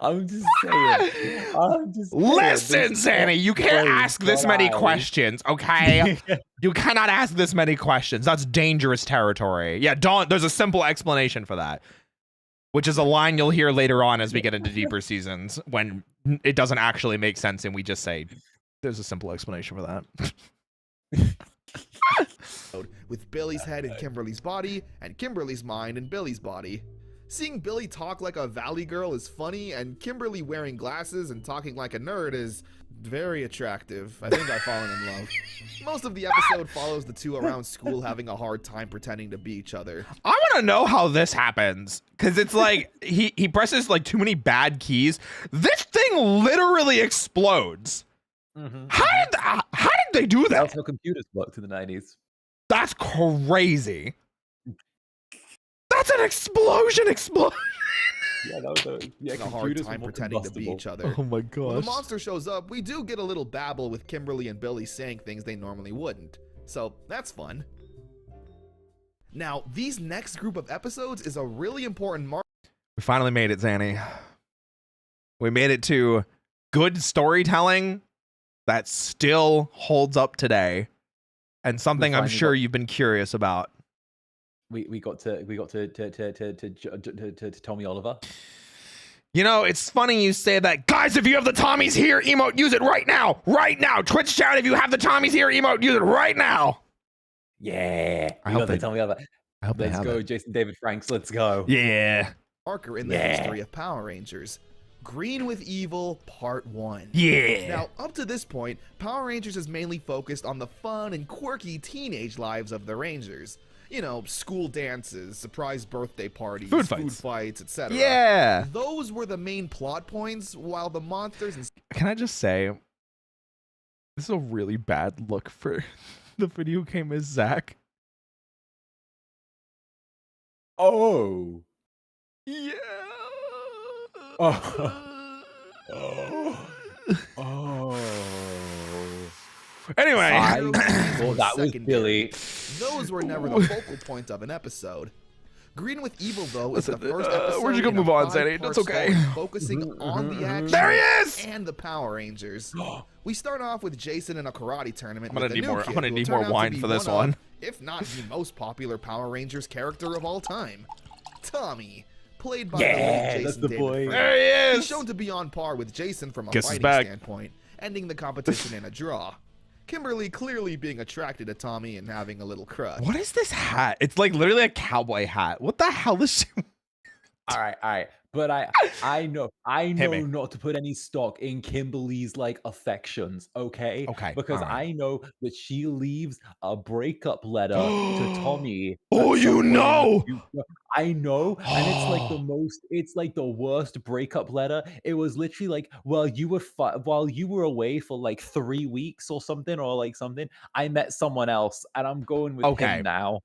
I'm just saying. Listen, This Zanny, you can't Billy's ask this got many eyes. questions, okay? You cannot ask this many questions. That's dangerous territory. Yeah, there's a simple explanation for that, which is a line you'll hear later on as we get into deeper seasons when it doesn't actually make sense and we just say, there's a simple explanation for that. with Billy's head in Kimberly's body and Kimberly's mind in Billy's body. Seeing Billy talk like a valley girl is funny, and Kimberly wearing glasses and talking like a nerd is very attractive. I think I've fallen in love. Most of the episode follows the two around school having a hard time pretending to be each other. I want to know how this happens because it's like he presses like too many bad keys. This thing literally explodes. How did they do that? That's how computers worked in the 90s. That's crazy. That's an explosion. Yeah, that was A hard computers time were more pretending to be combustible. each other. Oh my When the gosh. monster shows up, we do get a little babble with Kimberly and Billy saying things they normally wouldn't. So that's fun. Now, these next group of episodes is a really important mark. We finally made it, Zanny. We made it to good storytelling that still holds up today, and something I'm finally sure got- you've been curious about. We got to Tommy Oliver. You know, it's funny you say that. Guys, if you have the Tommies here emote, use it right now. Right now. Twitch chat, if you have the Tommies here emote, use it right now. Yeah, I we hope got they- to Tommy Oliver. I hope they Let's have go, it. Jason David Franks. Let's go. Yeah. Marker in the history of Power Rangers. Green with Evil, Part 1. Yeah. Now, up to this point, Power Rangers is mainly focused on the fun and quirky teenage lives of the Rangers. You know, school dances, surprise birthday parties, Food fights. etc. Yeah. Those were the main plot points, while the monsters and Can I just say, this is a really bad look for the video game as Zach. Oh. Yeah. Oh. Oh. Anyway, Well, that was Secondary. Billy. Those were never the focal point of an episode. Green with Evil, though, is the first episode. where'd you go? in a Move on, 5-part Sandy. That's okay. story focusing on the action There he is! and the Power Rangers. We start off with Jason in a karate tournament. I'm gonna with a need new more. kid I'm gonna who need will more turn out to wine be for this of, one. if not the most popular Power Rangers character of all time, Tommy, played by Yeah, the late that's Jason the David boy. Frank. There he He's is. shown to be on par with Jason from a Guess he's fighting back. standpoint, ending the competition in a draw. Kimberly clearly being attracted to Tommy and having a little crush. What is this hat? It's like literally a cowboy hat. What the hell is she? All right. But I know Hit me. not to put any stock in Kimberly's like affections, okay? Okay, Because all right. I know that she leaves a breakup letter to Tommy. Oh, at you some point in the know! future. I know, and it's like the worst breakup letter. It was literally like, well, while you were away for like 3 weeks or something, I met someone else, and I'm going with Okay. him now.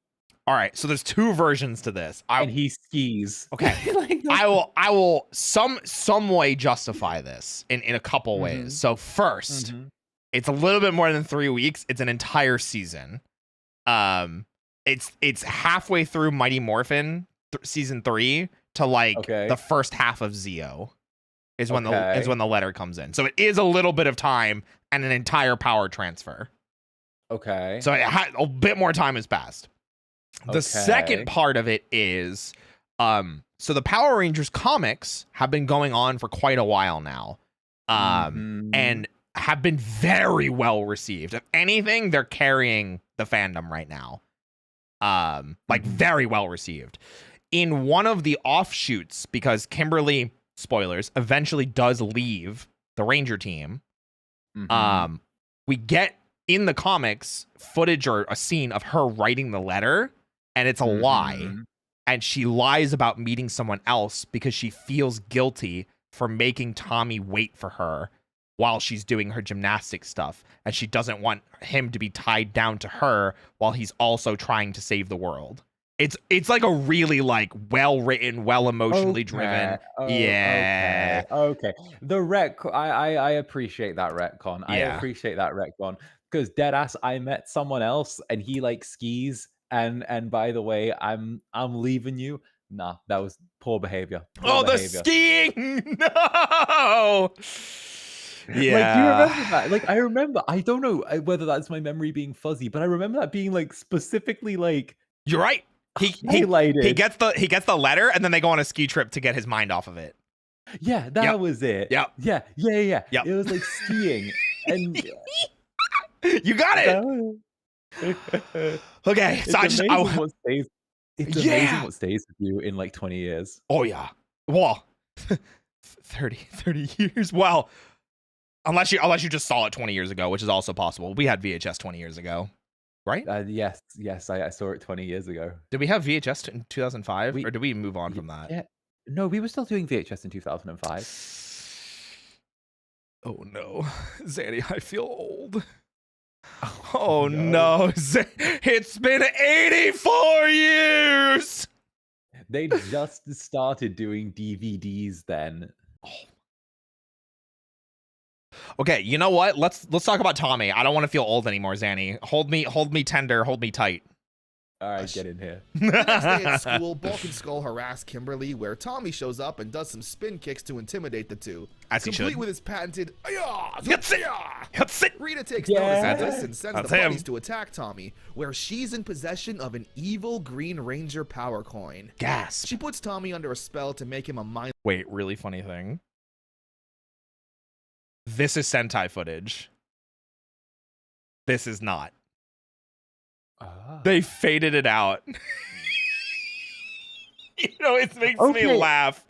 All right, so there's two versions to this. And he skis. Okay. Like, I will some way justify this in a couple ways. So first, it's a little bit more than 3 weeks. It's an entire season. It's halfway through Mighty Morphin season 3 to like the first half of Zeo is when the letter comes in. So it is a little bit of time and an entire power transfer. Okay. So a bit more time has passed. The second part of it is, so the Power Rangers comics have been going on for quite a while now, and have been very well received. If anything, they're carrying the fandom right now, like very well received. In one of the offshoots, because Kimberly, spoilers, eventually does leave the Ranger team, we get in the comics footage or a scene of her writing the letter. And it's a lie. And she lies about meeting someone else because she feels guilty for making Tommy wait for her while she's doing her gymnastics stuff. And she doesn't want him to be tied down to her while he's also trying to save the world. It's like a really like well-written, well-emotionally driven. Yeah. Okay. The I appreciate that retcon. I appreciate that retcon. Because deadass, I met someone else and he like skis. And by the way, I'm leaving you. Nah, that was poor behavior. The skiing! No! Yeah. Like, do you remember that? Like, I remember. I don't know whether that's my memory being fuzzy, but I remember that being like specifically like. You're right. He gets the letter, and then they go on a ski trip to get his mind off of it. Yeah, that was it. Yeah. It was like skiing, and you got it. Okay, so it's amazing what stays with you in like 20 years. Oh yeah. Well, 30 years. Well, unless you just saw it 20 years ago, which is also possible. We had VHS 20 years ago, right? Yes, I saw it 20 years ago. Did we have VHS in 2005 or did we move on from that? Yeah. No, we were still doing VHS in 2005. Oh no, Zanny, I feel old. Oh no, it's been 84 years. They just started doing DVDs then. Okay, you know what? Let's talk about Tommy. I don't want to feel old anymore, Zanny. Hold me tender, hold me tight. All right, get in here. The next day at school, Bulk and Skull harass Kimberly, where Tommy shows up and does some spin kicks to intimidate the two. As he complete should. with his patented That's it. Rita takes notice of this and sends That's the him. buddies to attack Tommy, where she's in possession of an evil Green Ranger power coin. Gasp. She puts Tommy under a spell to make him a mind. Wait, really funny thing. This is Sentai footage. This is not. They faded it out. It makes me laugh.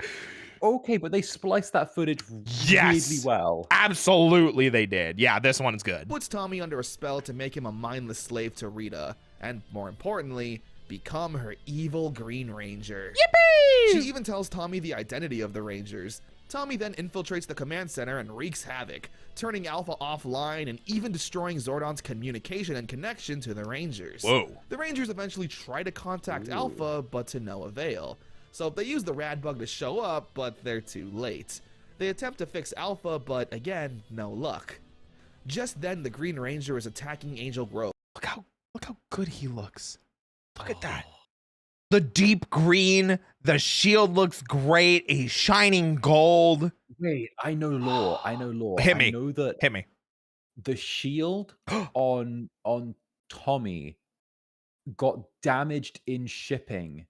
Okay, but they spliced that footage really well. Absolutely they did. Yeah, this one's good. Puts Tommy under a spell to make him a mindless slave to Rita, and more importantly, become her evil Green Ranger. Yippee! She even tells Tommy the identity of the Rangers. Tommy then infiltrates the command center and wreaks havoc, turning Alpha offline and even destroying Zordon's communication and connection to the Rangers. Whoa. The Rangers eventually try to contact Alpha, but to no avail. So they use the rad bug to show up, but they're too late. They attempt to fix Alpha, but again, no luck. Just then, the Green Ranger is attacking Angel Grove. Look how good he looks. Look at that. The deep green, the shield looks great. He's shining gold. Wait, I know lore. I know lore. Hit me. I know that Hit me. the shield on Tommy got damaged in shipping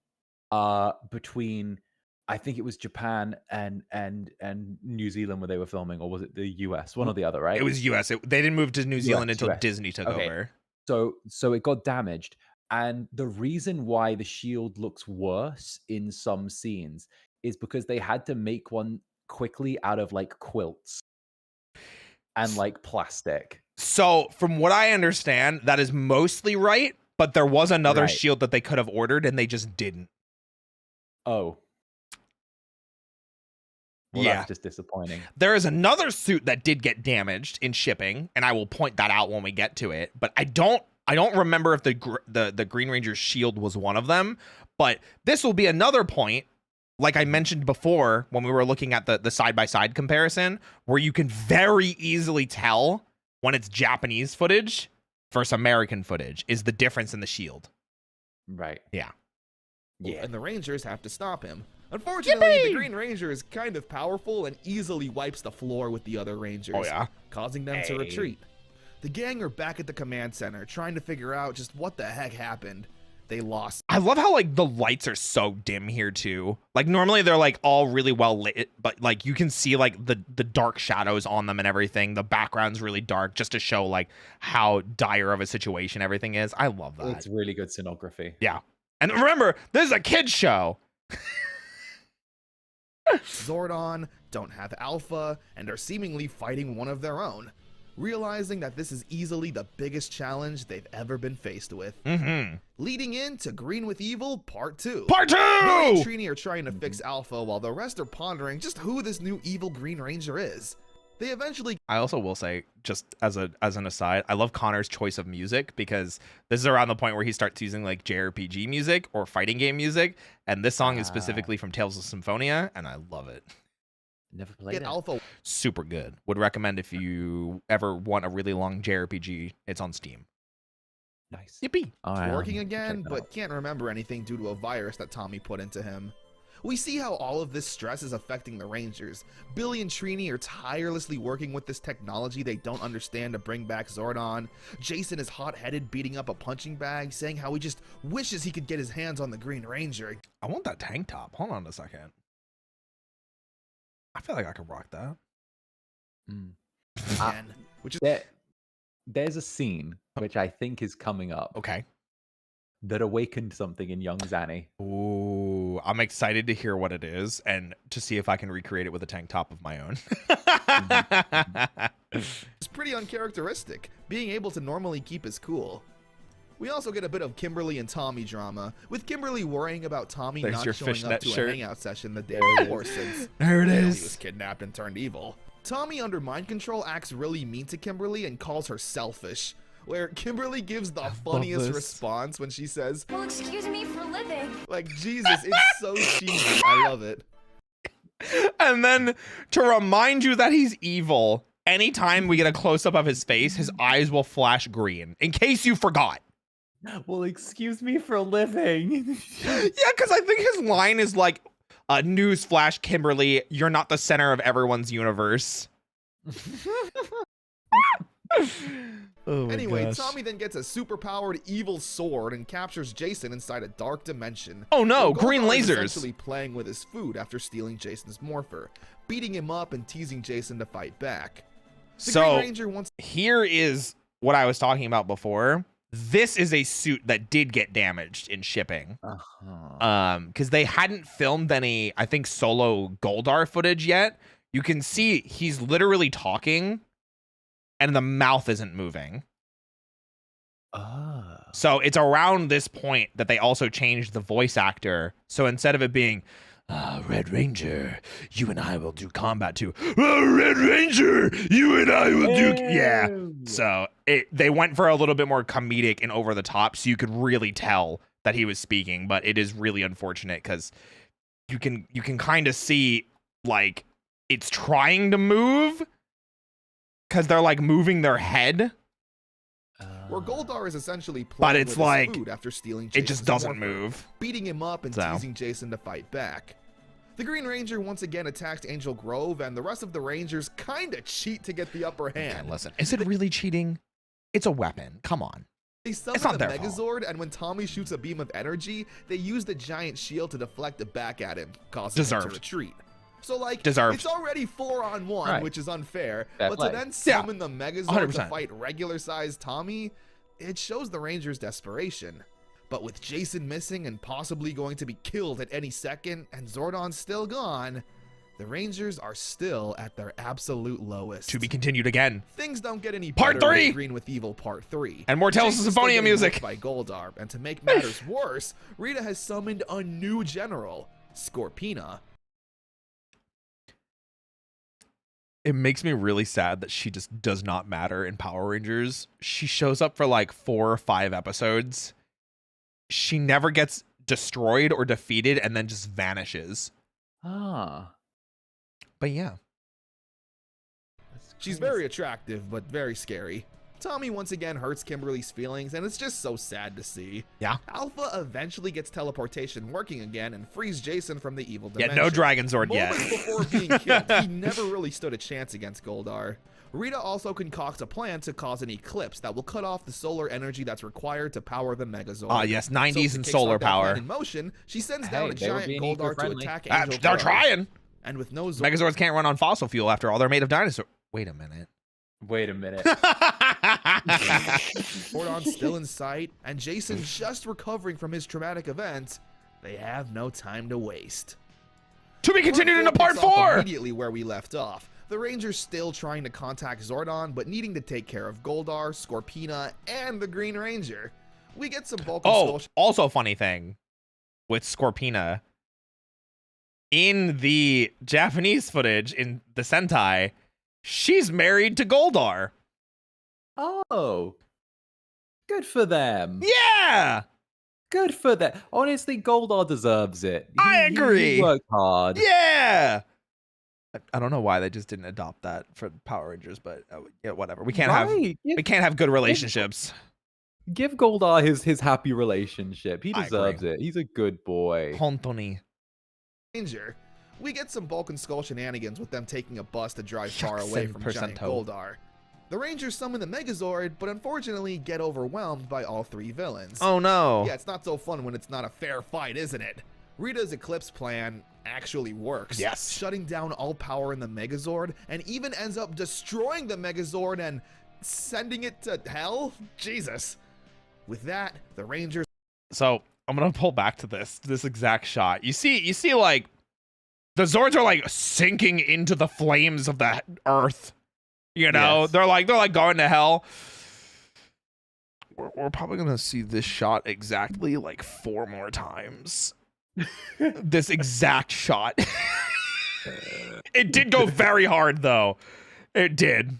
between, I think it was Japan and New Zealand where they were filming, or was it the US? One or the other, right? It was US. They didn't move to New Zealand until US. Disney took over. So it got damaged. And the reason why the shield looks worse in some scenes is because they had to make one quickly out of like quilts and like plastic. So from what I understand, that is mostly right, but there was another Right. shield that they could have ordered and they just didn't. Oh. Well, Yeah. that's just disappointing. There is another suit that did get damaged in shipping, and I will point that out when we get to it. But I don't remember if the Green Ranger's shield was one of them. But this will be another point, like I mentioned before when we were looking at the side-by-side comparison, where you can very easily tell when it's Japanese footage versus American footage is the difference in the shield. Right. Yeah. Yeah. And the Rangers have to stop him. Unfortunately, the Green Ranger is kind of powerful and easily wipes the floor with the other Rangers, Oh, yeah? causing them to retreat. The gang are back at the command center, trying to figure out just what the heck happened. They lost. I love how like the lights are so dim here too. Like normally they're like all really well lit, but like you can see like the dark shadows on them and everything. The background's really dark just to show like how dire of a situation everything is. I love that. It's really good scenography. Yeah. And remember, this is a kid's show. Zordon don't have Alpha and are seemingly fighting one of their own, realizing that this is easily the biggest challenge they've ever been faced with. Leading into Green with Evil Part 2. Part 2! Billy and Trini are trying to fix Alpha while the rest are pondering just who this new evil Green Ranger is. They eventually I also will say, just as an aside, I love Connor's choice of music because this is around the point where he starts using like JRPG music or fighting game music, and this song is specifically from Tales of Symphonia, and I love it. Never played get it. Alpha Super good. Would recommend if you ever want a really long JRPG. It's on Steam. Nice. Yippee! working again, but can't remember anything due to a virus that Tommy put into him. We see how all of this stress is affecting the Rangers. Billy and Trini are tirelessly working with this technology they don't understand to bring back Zordon. Jason is hot-headed, beating up a punching bag, saying how he just wishes he could get his hands on the Green Ranger. I want that tank top. Hold on a second. I feel like I could rock that. Again, which is There's a scene which I think is coming up Okay. that awakened something in young Zanny. Ooh, I'm excited to hear what it is and to see if I can recreate it with a tank top of my own. It's pretty uncharacteristic, being able to normally keep his cool. We also get a bit of Kimberly and Tommy drama, with Kimberly worrying about Tommy There's not your showing up fishnet to shirt. a hangout session the day There it before is. since There it he is. was kidnapped and turned evil. Tommy, under mind control, acts really mean to Kimberly and calls her selfish, where Kimberly gives the funniest this. response when she says, Well, excuse me for living. like, Jesus, it's so cheesy. I love it. And then to remind you that he's evil, anytime we get a close-up of his face, his eyes will flash green, in case you forgot. Well, excuse me for living. Yeah, because I think his line is like, newsflash, Kimberly, you're not the center of everyone's universe. Oh my Anyway, gosh. Tommy then gets a super-powered evil sword and captures Jason inside a dark dimension. Oh no, Golgar green is lasers. essentially playing with his food after stealing Jason's morpher, beating him up and teasing Jason to fight back. The So Green Ranger wants here is what I was talking about before. This is a suit that did get damaged in shipping. Because they hadn't filmed any, I think, solo Goldar footage yet. You can see he's literally talking and the mouth isn't moving. So it's around this point that they also changed the voice actor. So instead of it being, Red Ranger, you and I will do combat too. Red Ranger, you and I will do. Yeah. So they went for a little bit more comedic and over the top so you could really tell that he was speaking. But it is really unfortunate because you can kind of see like it's trying to move because they're like moving their head. Where Goldar is essentially But playing it's with like, his food after stealing it just Jason's doesn't morpher, move. beating him up and So. teasing Jason to fight back. The Green Ranger once again attacks Angel Grove, and the rest of the Rangers kinda cheat to get the upper hand. And listen, is it really cheating? It's a weapon. Come on. They summon not the their fault. Megazord, and when Tommy shoots a beam of energy, they use the giant shield to deflect it back at him, causing him to Deserved. retreat. So, like, Deserved. it's already 4-on-1, Right. which is unfair, Fair but play. to then summon the Megazord to 100%. fight regular-sized Tommy, it shows the Rangers' desperation. But with Jason missing and possibly going to be killed at any second, and Zordon still gone, the Rangers are still at their absolute lowest. To be continued again. Things don't get any Part better 3! with Green with Evil Part 3. And more Tales of Jason's still Symphonia getting music. worked by Goldar, and to make matters worse, Rita has summoned a new general, Scorpina. It makes me really sad that she just does not matter in Power Rangers. She shows up for like 4 or 5 episodes. She never gets destroyed or defeated and then just vanishes. Ah. But yeah. She's very attractive, but very scary. Tommy once again hurts Kimberly's feelings, and it's just so sad to see. Yeah. Alpha eventually gets teleportation working again and frees Jason from the evil Yeah, dimension. no Dragon Zord yet. Moments before being killed, he never really stood a chance against Goldar. Rita also concocts a plan to cause an eclipse that will cut off the solar energy that's required to power the Megazord. Ah, yes, 90s to and kickstart solar that plan power. In motion, she sends Hey, down a they were giant being Goldar to eco-friendly. attack Ah, Angel they're Grove. trying. And with no Zord Megazords can't run on fossil fuel after all. They're made of dinosaurs. Wait a minute. Wait a minute. Zordon still in sight, and Jason just recovering from his traumatic event, they have no time to waste. To be continued into part picks off 4. Immediately where we left off. The Rangers still trying to contact Zordon, but needing to take care of Goldar, Scorpina, and the Green Ranger. We get some Vulcan Oh, skull also funny thing with Scorpina. In the Japanese footage in the Sentai, she's married to Goldar. Oh. Good for them. Yeah. Good for them. Honestly, Goldar deserves it. I agree. He worked hard. Yeah. I don't know why they just didn't adopt that for Power Rangers, but yeah, whatever. We can't have Right. we can't have good relationships. Give Goldar his happy relationship. He I deserves agree. it. He's a good boy. Hontoni. Ranger. We get some Vulcan skull shenanigans with them taking a bus to drive far away from giant Percento. Goldar. The Rangers summon the Megazord, but unfortunately get overwhelmed by all 3 villains. Oh no. Yeah, it's not so fun when it's not a fair fight, isn't it? Rita's Eclipse plan actually works. Yes. Shutting down all power in the Megazord, and even ends up destroying the Megazord and sending it to hell? Jesus. With that, the Rangers... So I'm gonna pull back to this exact shot. You see like the Zords are like sinking into the flames of the earth. You know, Yes. they're like going to hell. We're probably gonna see this shot exactly like 4 more times. This exact shot. It did go very hard though. It did.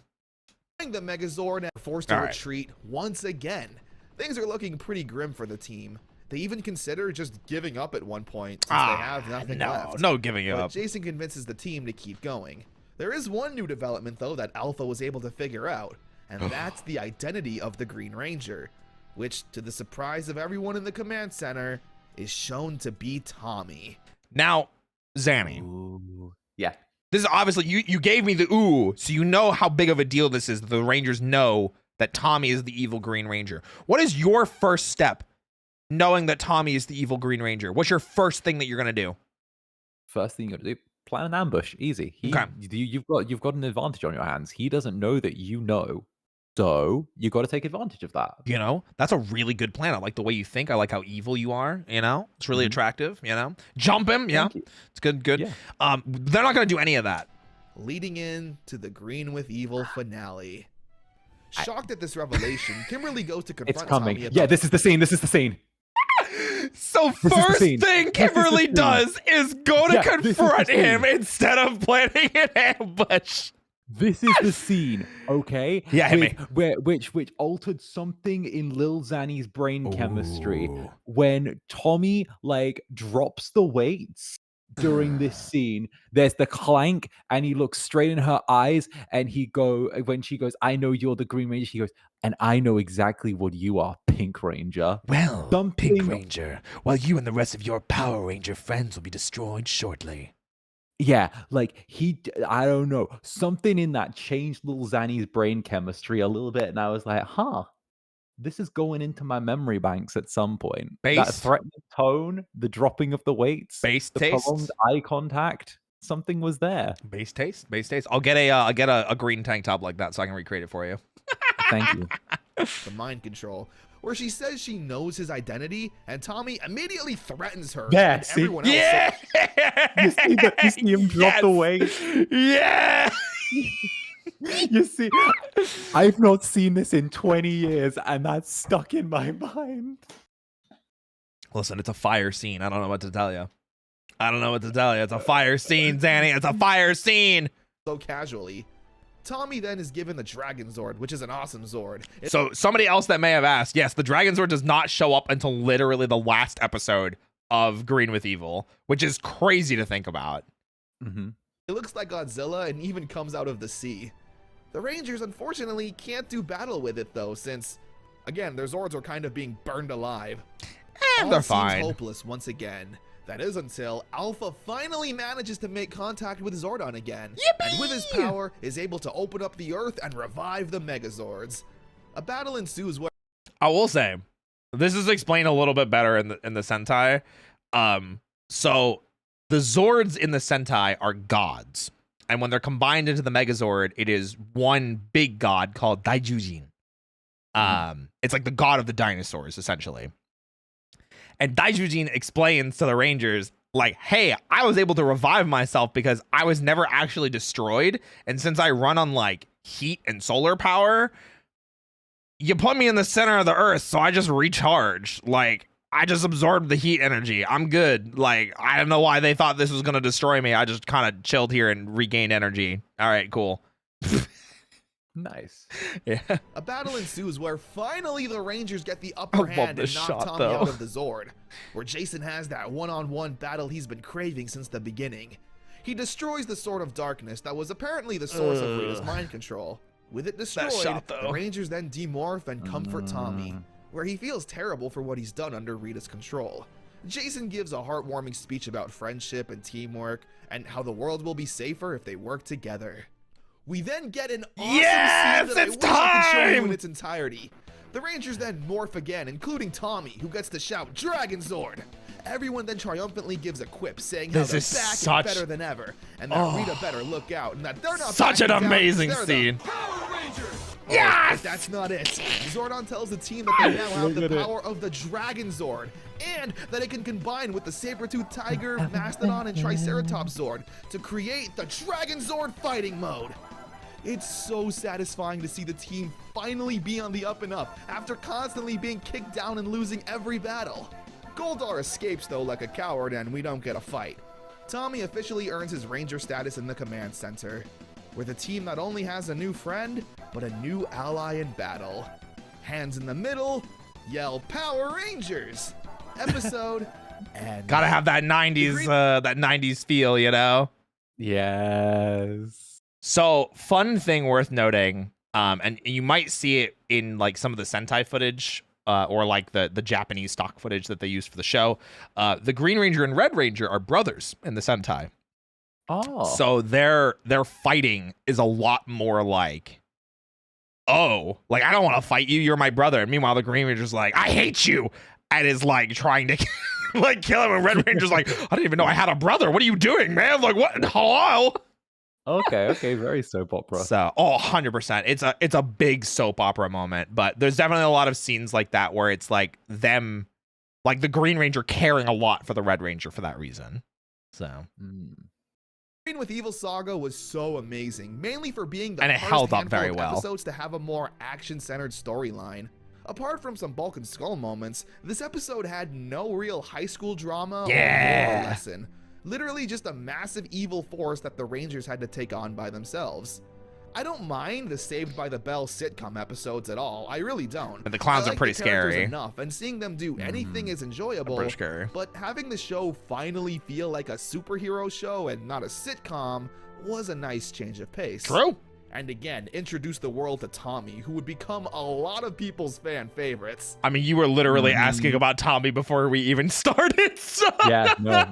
the Megazord and are forced to All right. retreat once again. Things are looking pretty grim for the team. They even consider just giving up at one point since they have nothing left. No giving But up. Jason convinces the team to keep going. There is one new development, though, that Alpha was able to figure out, and that's the identity of the Green Ranger, which, to the surprise of everyone in the command center, is shown to be Tommy. Now, Zanny, Ooh. Yeah. this is obviously you gave me the ooh, so you know how big of a deal this is. The Rangers know that Tommy is the evil Green Ranger. What is your first step knowing that Tommy is the evil Green Ranger? What's your first thing that you're gonna do? First thing you got to do, plan an ambush. Easy. Okay. You've got an advantage on your hands. He doesn't know that you know, so you got to take advantage of that. You know, that's a really good plan. I like the way you think. I like how evil you are. You know, it's really attractive. You know, jump him. Yeah, Thank you. it's good. Good. Yeah. They're not gonna do any of that. Leading in to the Green with Evil finale. Shocked at this revelation, Kimberly goes to confront It's coming. Tommy Yeah, about this is the scene. This is the scene. So is the first scene. thing This is the Kimberly scene. does is go to Yeah, this is the confront him scene. instead of planning an ambush. This is the scene, okay? Yeah, hit me. Which altered something in Lil Xanny's brain chemistry Ooh. when Tommy like drops the weights during this scene, there's the clank, and he looks straight in her eyes, and when she goes, "I know you're the Green Ranger," he goes, "And I know exactly what you are, Pink Ranger." Well, Pink Something- Ranger, while you and the rest of your Power Ranger friends will be destroyed shortly. Yeah, like I don't know, something in that changed little Zanny's brain chemistry a little bit, and I was like, huh, this is going into my memory banks at some point. That Base- threatening tone, the dropping of the weights, Base the taste. prolonged eye contact, something was there. Base taste. I'll get a green tank top like that so I can recreate it for you. Thank you. The mind control, where she says she knows his identity, and Tommy immediately threatens her Yeah, and see? everyone else. Yeah. You see him drop the weight. Yeah. You see, I've not seen this in 20 years, and that's stuck in my mind. Listen, it's a fire scene. I don't know what to tell you. It's a fire scene, Zanny. It's a fire scene. So casually. Tommy then is given the Dragon Zord, which is an awesome Zord. So somebody else that may have asked, yes, the Dragon Zord does not show up until literally the last episode of Green with Evil, which is crazy to think about. Mm-hmm. It looks like Godzilla and even comes out of the sea. The Rangers unfortunately can't do battle with it though, since, again, their Zords are kind of being burned alive. All They're seems fine. hopeless once again. That is until Alpha finally manages to make contact with Zordon again, and with his power is able to open up the Earth and revive the Megazords. A battle ensues where I will say, this is explained a little bit better in the Sentai. So the Zords in the Sentai are gods, and when they're combined into the Megazord, it is one big god called Daijujin. It's like the god of the dinosaurs, essentially. And Daijujin explains to the Rangers, like, hey, I was able to revive myself because I was never actually destroyed. And since I run on like heat and solar power, you put me in the center of the Earth, so I just recharge. Like, I just absorbed the heat energy. I'm good. Like, I don't know why they thought this was going to destroy me. I just kind of chilled here and regained energy. All right, cool. Nice. Yeah. a battle ensues where finally the Rangers get the upper I love hand this and knock shot, Tommy though. out of the Zord, where Jason has that one-on-one battle he's been craving since the beginning. He destroys the Sword of Darkness that was apparently the source of Rita's mind control. With it destroyed, shot, the though. Rangers then demorph and comfort Tommy, where he feels terrible for what he's done under Rita's control. Jason gives a heartwarming speech about friendship and teamwork, and how the world will be safer if they work together. We then get an awesome Yes, scene that it's I wish I could show you in time! its entirety. The Rangers then morph again, including Tommy, who gets to shout Dragon Zord. Everyone then triumphantly gives a quip saying how This they're is back such- and better than ever, and that Rita better look out, and that they're not Such an backing down, amazing they're the scene. Power Rangers! Yes! But that's not it. Zordon tells the team that they now have the power of the Dragon Zord, and that it can combine with the Saber-Tooth Tiger, Mastodon, and Triceratops Zord to create the Dragon Zord fighting mode. It's so satisfying to see the team finally be on the up and up after constantly being kicked down and losing every battle. Goldar escapes though like a coward, and we don't get a fight. Tommy officially earns his Ranger status in the command center, where the team not only has a new friend, but a new ally in battle. Hands in the middle, yell Power Rangers! Episode and Gotta have that 90s feel, you know? Yes. So, fun thing worth noting, and you might see it in like some of the Sentai footage, or like the Japanese stock footage that they use for the show. The Green Ranger and Red Ranger are brothers in the Sentai. Oh. So their fighting is a lot more like, oh, like I don't want to fight you, you're my brother. And meanwhile, the Green Ranger's like, I hate you, and is like trying to like kill him. And Red Ranger's like, I didn't even know I had a brother. What are you doing, man? Like, what? Hello? Okay, very soap opera. So, 100%. It's a big soap opera moment, but there's definitely a lot of scenes like that where it's like them, like the Green Ranger caring a lot for the Red Ranger for that reason. So, Green with Evil Saga was so amazing, mainly for being the And it first held up handful very of well. episodes to have a more action-centered storyline. Apart from some Bulk and Skull moments, this episode had no real high school drama or moral lesson. Literally just a massive evil force that the Rangers had to take on by themselves. I don't mind the Saved by the Bell sitcom episodes at all. I really don't. And the clowns I are pretty the characters scary. enough, and seeing them do anything is enjoyable. Pretty scary. But having the show finally feel like a superhero show and not a sitcom was a nice change of pace. True. And again, introduce the world to Tommy, who would become a lot of people's fan favorites. I mean, you were literally asking about Tommy before we even started. So. Yeah, no.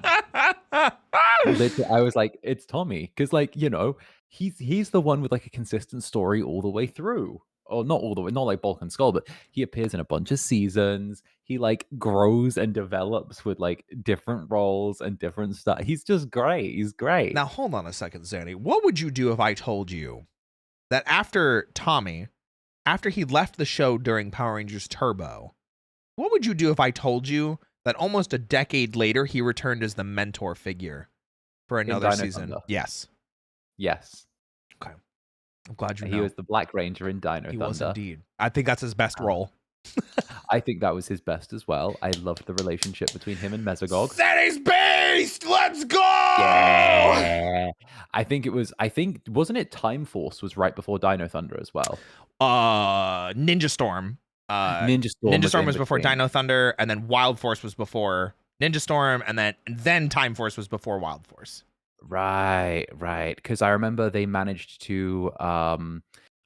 Literally, I was like, it's Tommy, because like, you know, he's the one with like a consistent story all the way through. Or not all the way, not like Bulk and Skull, but he appears in a bunch of seasons. He like grows and develops with like different roles and different stuff. He's just great. He's great. Now, hold on a second, Zanny. What would you do if I told you that after Tommy, after he left the show during Power Rangers Turbo, what would you do if I told you that almost a decade later he returned as the mentor figure for another season? Thunder. Yes. Yes. Okay. I'm glad you know. He was the Black Ranger in Dino He Thunder. was indeed. I think that's his best role. I think that was his best as well. I loved the relationship between him and Mesogog. Zanny's Beast! Let's go! Yeah. Wasn't it Time Force was right before Dino Thunder as well? Ninja Storm. Ninja Storm was before between. Dino Thunder, and then Wild Force was before Ninja Storm, and then Time Force was before Wild Force. Right. Because I remember they managed to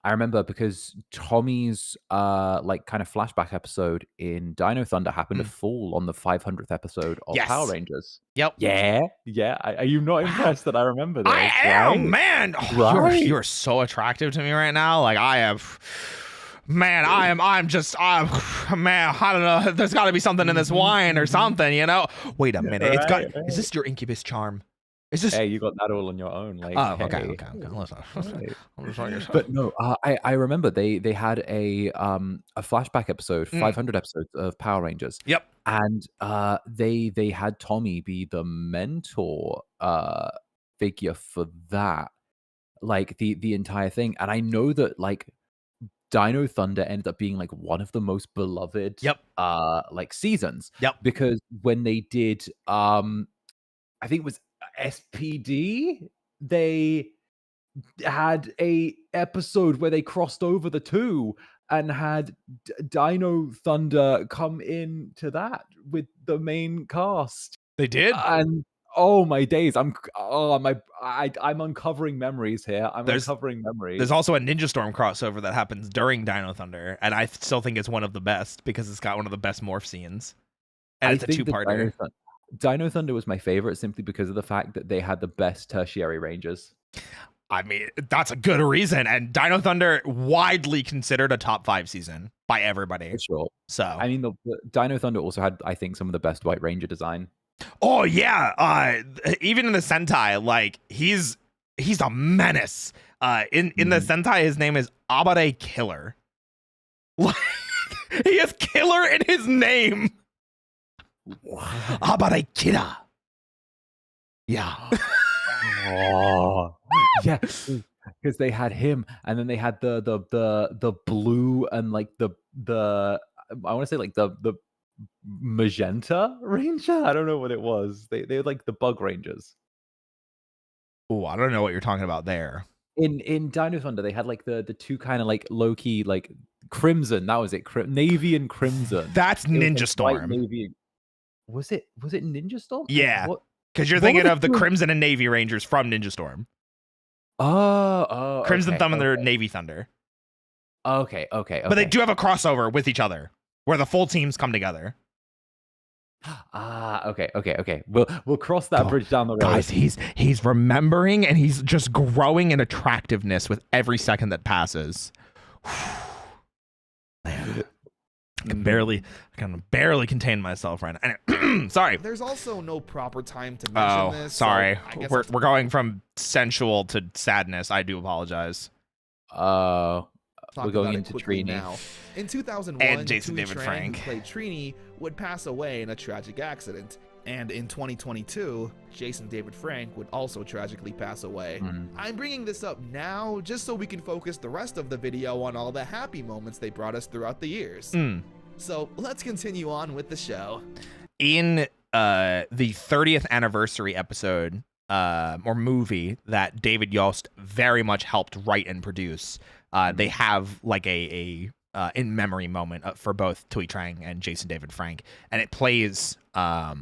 I remember because Tommy's like kind of flashback episode in Dino Thunder happened to fall on the 500th episode of Yes. Power Rangers. Yep. Yeah. Are you not impressed that I remember this? I am, right? man. Oh, Right? you are so attractive to me right now. Like I have, man. I'm man. I don't know. There's got to be something in this wine or something, you know. Wait a minute. It's got. Right. Is this your incubus charm? Is this? Hey, you got that all on your own. Like, Oh, hey. okay. Listen. Right. I'm just trying to- But no, I remember they had a flashback episode, 500 episodes of Power Rangers. Yep. And they had Tommy be the mentor figure for that, like the entire thing. And I know that like Dino Thunder ended up being like one of the most beloved like seasons. Yep. Because when they did I think it was SPD, they had a episode where they crossed over the two and had Dino Thunder come into that with the main cast. They did. And oh my days, I'm uncovering memories here. Uncovering memories. There's also a Ninja Storm crossover that happens during Dino Thunder, and I still think it's one of the best because it's got one of the best morph scenes, and it's a think that two-parter. Dino Thunder was my favorite simply because of the fact that they had the best tertiary rangers. I mean, that's a good reason. And Dino Thunder widely considered a top 5 season by everybody. For sure. So I mean, the Dino Thunder also had, I think, some of the best White Ranger design. oh yeah, even in the Sentai, like he's a menace. In the Sentai, his name is Abare Killer. Like, he has killer in his name. Abare Kira. Yeah. Oh, yeah, because they had him, and then they had the blue and like the I want to say like the magenta ranger. I don't know what it was. They were like the bug rangers. Oh, I don't know what you're talking about there. In Dino Thunder, they had like the two kind of like low key like crimson. That was it. Navy and crimson. That's It was, Ninja like, Storm. white, navy. Was it Ninja Storm? Yeah. What? Because you're What thinking were of the two- Crimson and Navy Rangers from Ninja Storm. Oh, Crimson okay, Thunder, okay. Navy Thunder. Okay. But they do have a crossover with each other where the full teams come together. Okay. We'll cross that bridge down the road. Guys, he's remembering and he's just growing in attractiveness with every second that passes. Man. I can barely contain myself right now. Anyway, sorry. There's also no proper time to mention this. so Sorry. I guess We're going from sensual to sadness. I do apologize. talk We're going about it into quickly Trini. now. In 2001, And Jason Tui David Tran, Frank. who played Trini, would pass away in a tragic accident. And in 2022, Jason David Frank would also tragically pass away. I'm bringing this up now just so we can focus the rest of the video on all the happy moments they brought us throughout the years. So let's continue on with the show. In the 30th anniversary episode or movie that David Yost very much helped write and produce. They have like a in memory moment for both Tui Trang and Jason David Frank, and it plays a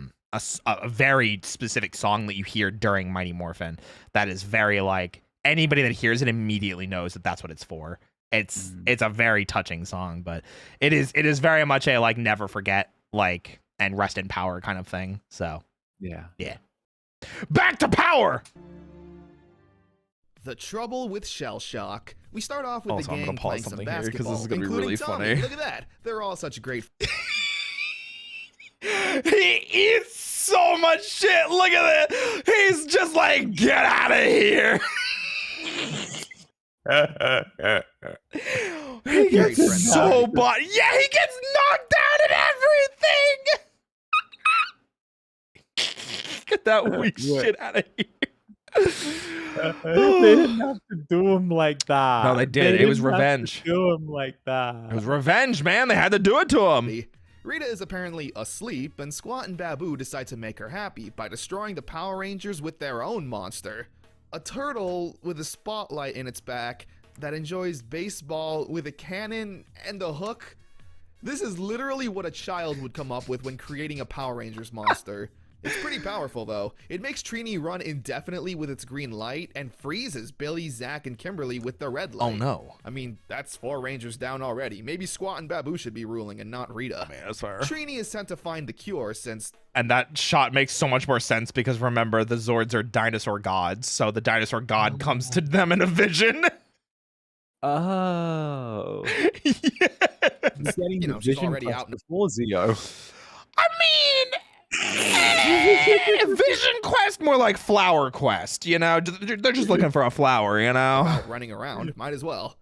very specific song that you hear during Mighty Morphin that is very like anybody that hears it immediately knows that that's what it's for. It's a very touching song, but it is very much a like never forget like and rest in power kind of thing. So yeah. Back to power. The trouble with shell shock. We start off with the I'm gang gonna playing pause some something here, 'cause basketball, this is gonna be including really Tommy. funny. Look at that. They're all such great. He eats so much shit. Look at that. He's just like, get out of here. He gets so bought. Yeah, he gets knocked out and everything. Get that weak shit out of here. They didn't have to do him like that. No, they did. It was didn't have to revenge. do him like that. It was revenge, man. They had to do it to him. Rita is apparently asleep, and Squat and Babu decide to make her happy by destroying the Power Rangers with their own monster. A turtle with a spotlight in its back that enjoys baseball with a cannon and a hook. This is literally what a child would come up with when creating a Power Rangers monster. It's pretty powerful, though. It makes Trini run indefinitely with its green light and freezes Billy, Zach, and Kimberly with the red light. Oh, no. I mean, that's 4 Rangers down already. Maybe Squat and Babu should be ruling and not Rita. Man, that's fair. Trini is sent to find the cure since... And that shot makes so much more sense because remember, the Zords are dinosaur gods. So the dinosaur god comes to them in a vision. Oh. Yeah. He's getting the she's vision already quest out in the... before Zio. I mean... Vision quest, more like flower quest, you know? They're just looking for a flower, you know? Out running around, might as well.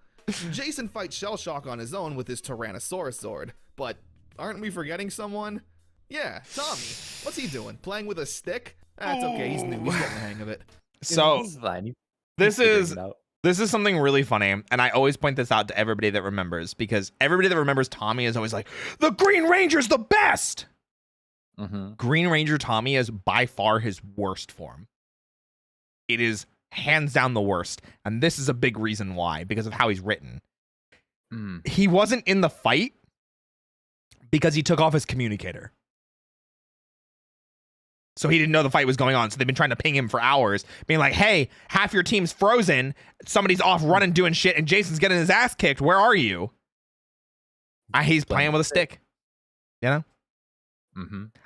Jason fights Shell Shock on his own with his Tyrannosaurus sword, but aren't we forgetting someone? Yeah, Tommy. What's he doing? Playing with a stick? That's okay, he's new, he's getting the hang of it. So, He's fine. this He's is figuring it out. this is something really funny, and I always point this out to everybody that remembers, because everybody that remembers Tommy is always like, the Green Ranger's the best! Green Ranger Tommy is by far his worst form. It is hands down the worst. And this is a big reason why, because of how he's written. He wasn't in the fight because he took off his communicator. So he didn't know the fight was going on. So they've been trying to ping him for hours, being like, hey, half your team's frozen. Somebody's off running, doing shit, and Jason's getting his ass kicked. Where are you? He's playing with a stick. You know?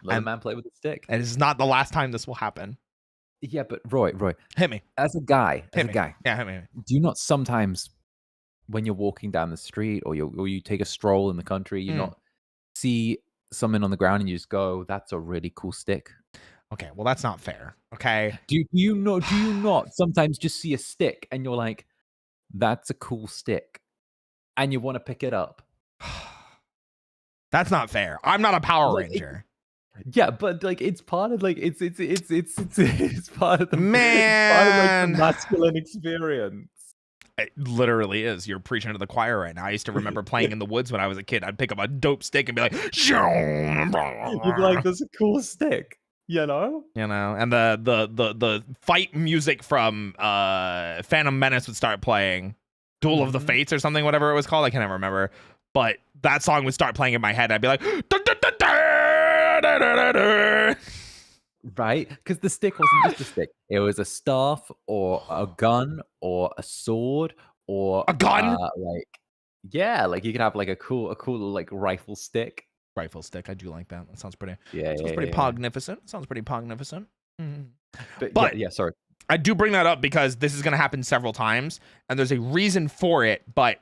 Let a man play with a stick. And it's not the last time this will happen. Yeah, but Roy, Hit me. as a guy, Yeah, hit me. do you not sometimes, when you're walking down the street or you take a stroll in the country, you not see something on the ground and you just go, "That's a really cool stick." Okay, well that's not fair. Okay. Do you not sometimes just see a stick and you're like, "That's a cool stick," and you want to pick it up? That's not fair. I'm not a Power Ranger. Yeah, but like it's part of like it's part of the Man. part of like the masculine experience. It literally is. You're preaching to the choir right now. I used to remember playing in the woods when I was a kid. I'd pick up a dope stick and be like, You'd be like, "That's a cool stick," you know? you know, and the fight music from Phantom Menace would start playing. Duel of the Fates or something, whatever it was called. I can't even remember. But that song would start playing in my head. I'd be like, right? Because the stick wasn't just a stick. It was a staff or a gun or a sword or a gun. Like you could have like a cool like rifle stick. Rifle stick. I do like that. That sounds pretty. Yeah, sounds pretty pognificent. Sounds pretty pognificent. But yeah, sorry. I do bring that up because this is going to happen several times, and there's a reason for it, but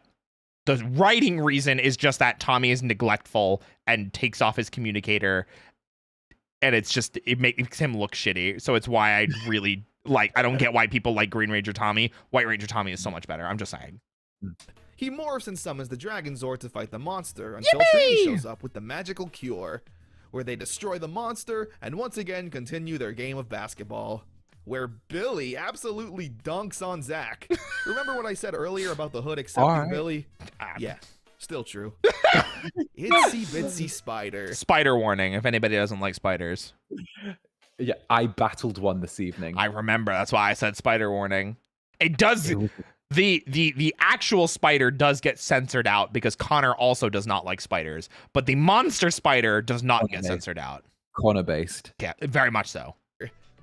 the writing reason is just that Tommy is neglectful and takes off his communicator, and it makes him look shitty. So it's why I really I don't get why people like Green Ranger Tommy. White Ranger Tommy is so much better. I'm just saying. He morphs and summons the Dragon Zord to fight the monster until Trini shows up with the magical cure, where they destroy the monster and once again continue their game of basketball, where Billy absolutely dunks on Zach. Remember what I said earlier about the hood accepting Billy? Yeah, still true. Itsy bitsy spider. Spider warning if anybody doesn't like spiders. Yeah, I battled one this evening. I remember. That's why I said spider warning. It does. It was- The actual spider does get censored out because Connor also does not like spiders, but the monster spider does not get censored out. Corner based. Yeah, very much so.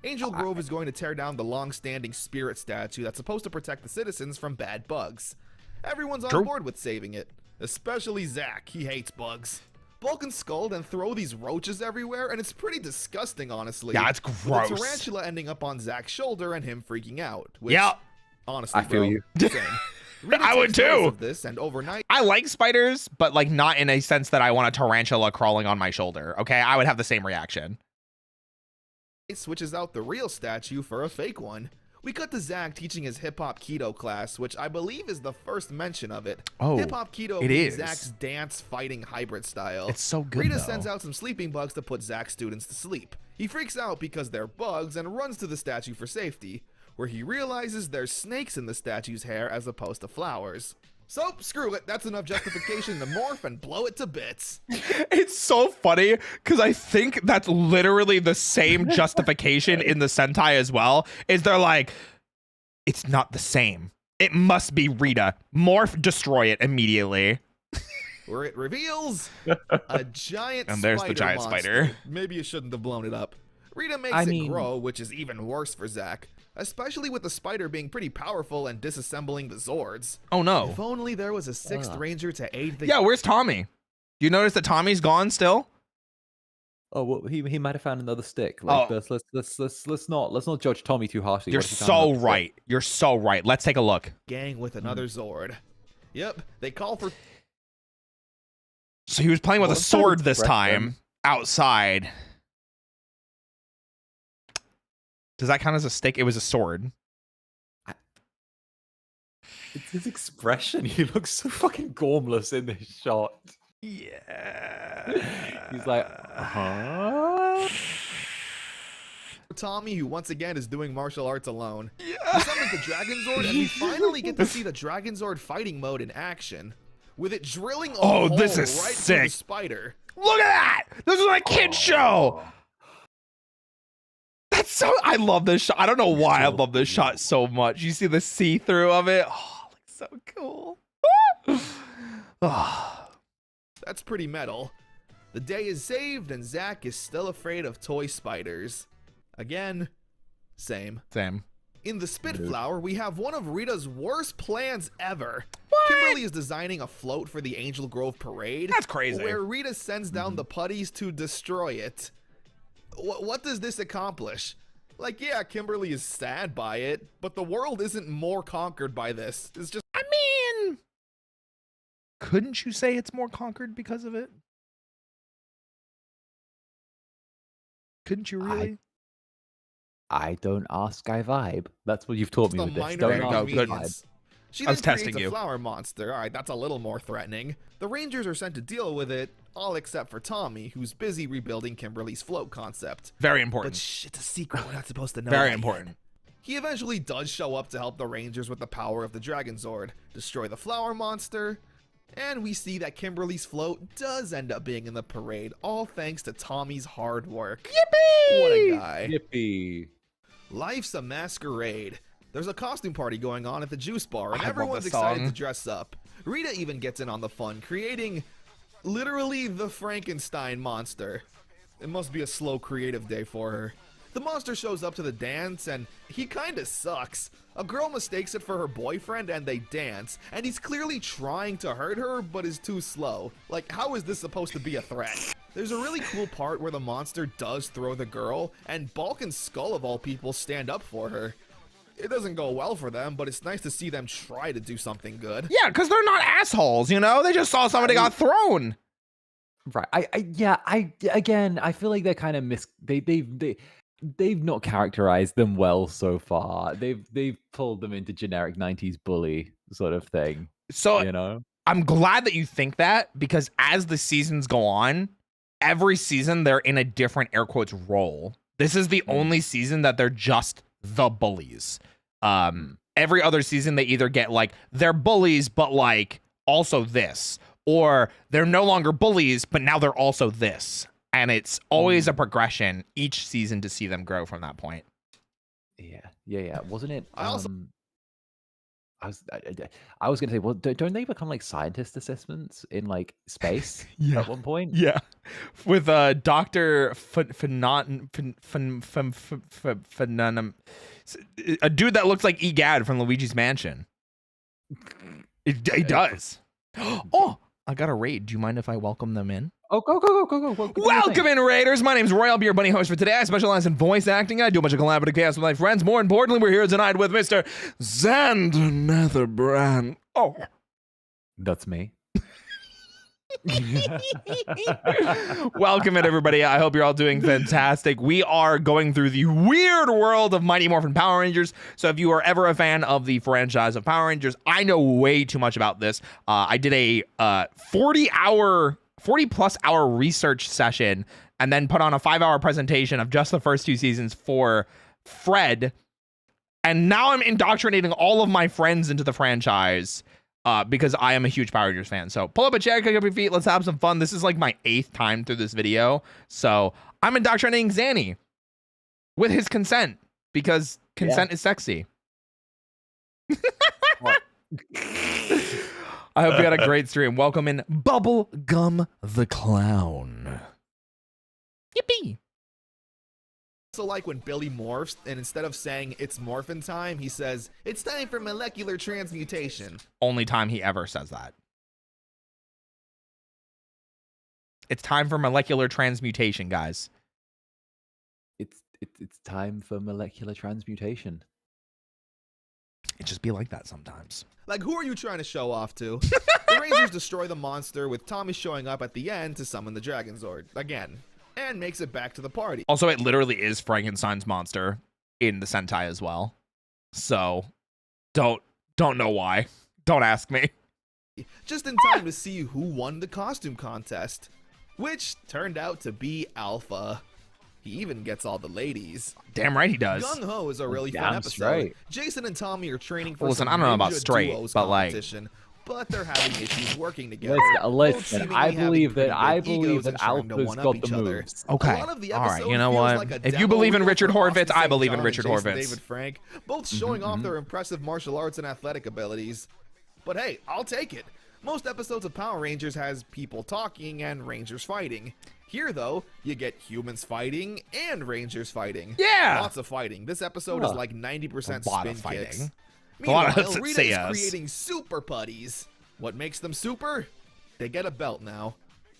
Angel Grove is going to tear down the long-standing spirit statue that's supposed to protect the citizens from bad bugs. Everyone's on True. board with saving it, especially Zach. He hates bugs. Bulk and Skull then throw these roaches everywhere, and it's pretty disgusting, honestly. Yeah, it's With gross. the tarantula ending up on Zach's shoulder and him freaking out. Which, Yeah. honestly, I feel bro, you. same. Rita I would takes notice too. Of this, and overnight, I like spiders, but like not in a sense that I want a tarantula crawling on my shoulder. Okay, I would have the same reaction. it switches out the real statue for a fake one. We cut to Zach teaching his hip-hop keto class, which I believe is the first mention of it. Oh, hip-hop keto it being is. Zach's dance fighting hybrid style. It's so good. Rita though. sends out some sleeping bugs to put Zach's students to sleep. He freaks out because they're bugs and runs to the statue for safety, where he realizes there's snakes in the statue's hair as opposed to flowers. So, screw it, that's enough justification to morph and blow it to bits. It's so funny because I think that's literally the same justification in the Sentai as well. Is they're like, it's not the same. It must be Rita. Morph, destroy it immediately. Where it reveals a giant And there's the giant monster. spider. Maybe you shouldn't have blown it up. Rita makes I it mean- grow, which is even worse for Zach, especially with the spider being pretty powerful and disassembling the Zords. Oh no. If only there was a sixth ranger to aid the Yeah, where's Tommy? You notice that Tommy's gone still? Oh well, he might have found another stick. Like, Oh. let's not judge Tommy too harshly. You're What if he found so another stick? right. You're so right. Let's take a look. gang with another Zord. Yep, they call for So he was playing with a What's that sword this expression? time outside. Does that count as a stick? It was a sword. It's his expression. He looks so fucking gormless in this shot. Yeah. He's like, huh? Tommy, who once again is doing martial arts alone. He summons the Dragon Zord, and we finally get to see the Dragon Zord fighting mode in action, with it drilling a Oh, hole this is right through the sick. spider. Look at that! This is a kid show. That's so. I love this shot. I don't know why I love this shot so much. You see the see-through of it. Oh, it looks so cool. Oh. That's pretty metal. The day is saved, and Zach is still afraid of toy spiders. Again, same. Same. In the Spitflower, we have one of Rita's worst plans ever. Kimberly is designing a float for the Angel Grove Parade. That's crazy. Where Rita sends down the putties to destroy it. What does this accomplish? Like, yeah, Kimberly is sad by it, but the world isn't more conquered by this. It's just... I mean, couldn't you say it's more conquered because of it? Couldn't you really? I don't ask, I vibe. That's what you've taught me the with this. minor Don't There you go, ask, good. vibe. inconvenience. She I was then creates testing a you. flower monster. All right, that's a little more threatening. The Rangers are sent to deal with it, all except for Tommy, who's busy rebuilding Kimberly's float concept. Very But important. shh, it's a secret. We're not supposed to know. Very that important. yet. He eventually does show up to help the Rangers with the power of the Dragon Zord, destroy the flower monster, and we see that Kimberly's float does end up being in the parade, all thanks to Tommy's hard work. Yippee! What a guy. Yippee. Life's a masquerade. There's a costume party going on at the juice bar, and I love everyone's this excited song. to dress up. Rita even gets in on the fun, creating literally the Frankenstein monster. It must be a slow creative day for her. The monster shows up to the dance, and he kinda sucks. A girl mistakes it for her boyfriend, and they dance, and he's clearly trying to hurt her, but is too slow. Like, how is this supposed to be a threat? There's a really cool part where the monster does throw the girl, and Bulk and Skull of all people stand up for her. It doesn't go well for them, but it's nice to see them try to do something good. Yeah, because they're not assholes, you know? They just saw somebody got thrown. Right. Again, I feel like they're kind of they've not characterized them well so far. They've pulled them into generic 90s bully sort of thing. So You know? I'm glad that you think that, because as the seasons go on, every season they're in a different air quotes role. This is the only season that they're just the bullies. Every other season they either get like they're bullies but like also this, or they're no longer bullies but now they're also this. And it's always a progression each season to see them grow from that point. Yeah. Wasn't it? I also- I was gonna say, well, don't they become like scientist assistants in like space Yeah. at one point? Yeah, with Doctor a dude that looks like Egad from Luigi's Mansion. He does. Oh, I got a raid. Do you mind if I welcome them in? Oh, go. Welcome in, Raiders. My name's Roy. I'll be your bunny host for today. I specialize in voice acting. I do a bunch of collaborative chaos with my friends. More importantly, we're here tonight with Mr. Xander Netherbrand. Oh, That's me. welcome in, everybody. I hope you're all doing fantastic. We are going through the weird world of Mighty Morphin Power Rangers. So if you are ever a fan of the franchise of Power Rangers, I know way too much about this. I did a 40-plus hour research session and then put on a 5-hour presentation of just the first 2 seasons for Fred. And now I'm indoctrinating all of my friends into the franchise because I am a huge Power Rangers fan. So pull up a chair, kick up your feet. Let's have some fun. This is like my 8th time through this video. So I'm indoctrinating Zanny with his consent because consent is sexy. I hope you had a great stream. Welcome in Bubblegum the Clown. Yippee. So like when Billy morphs, and instead of saying it's morphin' time, he says, it's time for molecular transmutation. Only time he ever says that. It's time for molecular transmutation, guys. It's time for molecular transmutation. It just be like that sometimes. Like, who are you trying to show off to? The Rangers destroy the monster, with Tommy showing up at the end to summon the Dragon Zord again, and makes it back to the party. Also, it literally is Frankenstein's monster in the Sentai as well. So, don't know why. Don't ask me. Just in time to see who won the costume contest, which turned out to be Alpha. He even gets all the ladies. Damn right he does. Gung Ho is a really fun Damn episode. straight. Jason and Tommy are training for Listen, some I don't know about ninja straight, duos but, like- competition, but they're having issues working together. Listen, Both I seemingly believe having that pretty big egos and trying to Alpha's one-up got each the other. moves. Okay. A lot of the All right. episode You know feels what? like a If you demo believe in reel Richard for Horvitz, Austin I St. believe in John Richard and Jason Horvitz. David Frank, both showing off their impressive martial arts and athletic abilities. But hey, I'll take it. Most episodes of Power Rangers has people talking and Rangers fighting. Here, though, you get humans fighting and Rangers fighting. Yeah! Lots of fighting. This episode is like 90% A lot spin of fighting. kicks. A lot Meanwhile, of Rita is Saiyas. creating super putties. What makes them super? They get a belt now.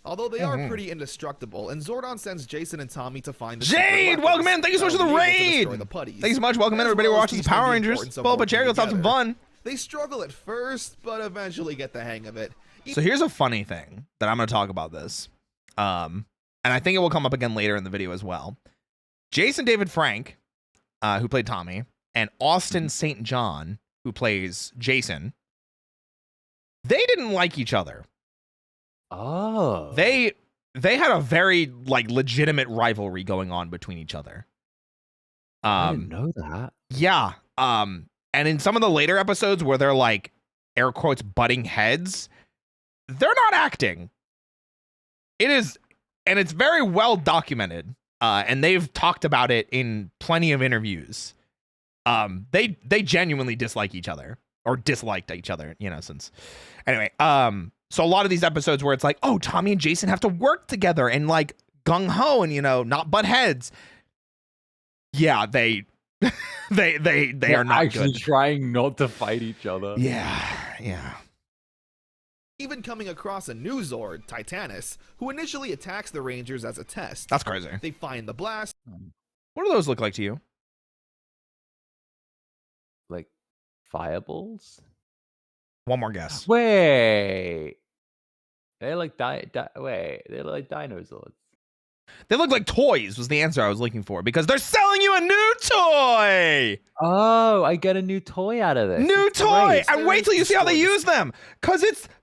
Although they are pretty indestructible, and Zordon sends Jason and Tommy to find the Jade, secret weapons welcome in. Thank you so much for the that'll be able to raid. destroy the putties. Thanks so much. Welcome in, As everybody. well We're as watching teach some them Power the Rangers. importance of Pull up a working chair. Let's have some together. fun. They struggle at first, but eventually get the hang of it. So here's a funny thing that I'm going to talk about this. And I think it will come up again later in the video as well. Jason David Frank, who played Tommy, and Austin St. John, who plays Jason, they didn't like each other. Oh. They had a very like legitimate rivalry going on between each other. I didn't know that. Yeah. And in some of the later episodes where they're like air quotes butting heads, they're not acting. It is, and it's very well documented. And they've talked about it in plenty of interviews. They genuinely dislike each other, or disliked each other, you know, since anyway, so a lot of these episodes where it's like, oh, Tommy and Jason have to work together and like gung ho and, you know, not butt heads. Yeah, they are not actually good. trying not to fight each other. Yeah. Even coming across a new Zord, Titanus, who initially attacks the Rangers as a test. That's crazy. They find the blast. What do those look like to you? Like fireballs? One more guess. Wait. They're like they're like dinosaurs. They look like toys was the answer I was looking for, because they're selling you a new toy. Oh, I get a new toy out of this. New It's toy. great. And wait till you see how they use them, because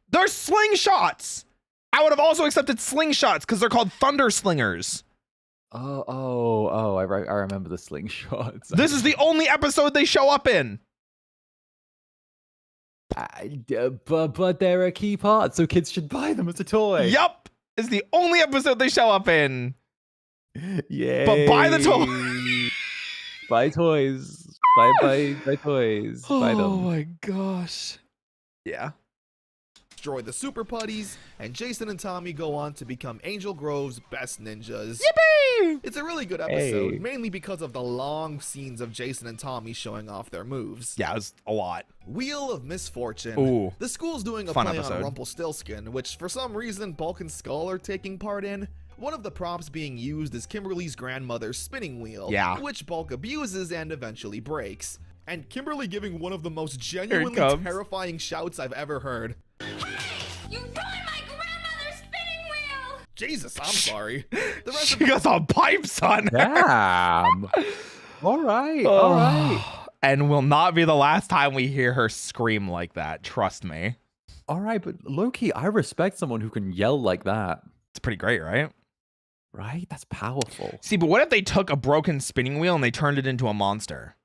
they're slingshots. I would have also accepted slingshots because they're called Thunder Slingers. Oh, I remember the slingshots. This is the only episode they show up in. But they're a key part, so kids should buy them as a toy. Yup. is the only episode they show up in. Yeah. But buy the toy. Buy toys. Buy toys. Buy Oh them. my gosh. Yeah. Destroy the Super Putties, and Jason and Tommy go on to become Angel Grove's best ninjas. Yippee! It's a really good episode, Hey. mainly because of the long scenes of Jason and Tommy showing off their moves. Yeah, it was a lot. Wheel of Misfortune. Ooh. The school's doing a Fun play episode. on Rumpelstiltskin, which for some reason Bulk and Skull are taking part in. One of the props being used is Kimberly's grandmother's spinning wheel, Yeah. which Bulk abuses and eventually breaks. And Kimberly giving one of the most Here it genuinely comes. terrifying shouts I've ever heard. You ruined my grandmother's spinning wheel! Jesus, I'm sorry. The rest She of got some pipes on her. Damn. All right. All right. And will not be the last time we hear her scream like that. Trust me. All right. But Loki, I respect someone who can yell like that. It's pretty great, right? Right? That's powerful. See, but what if they took a broken spinning wheel and they turned it into a monster?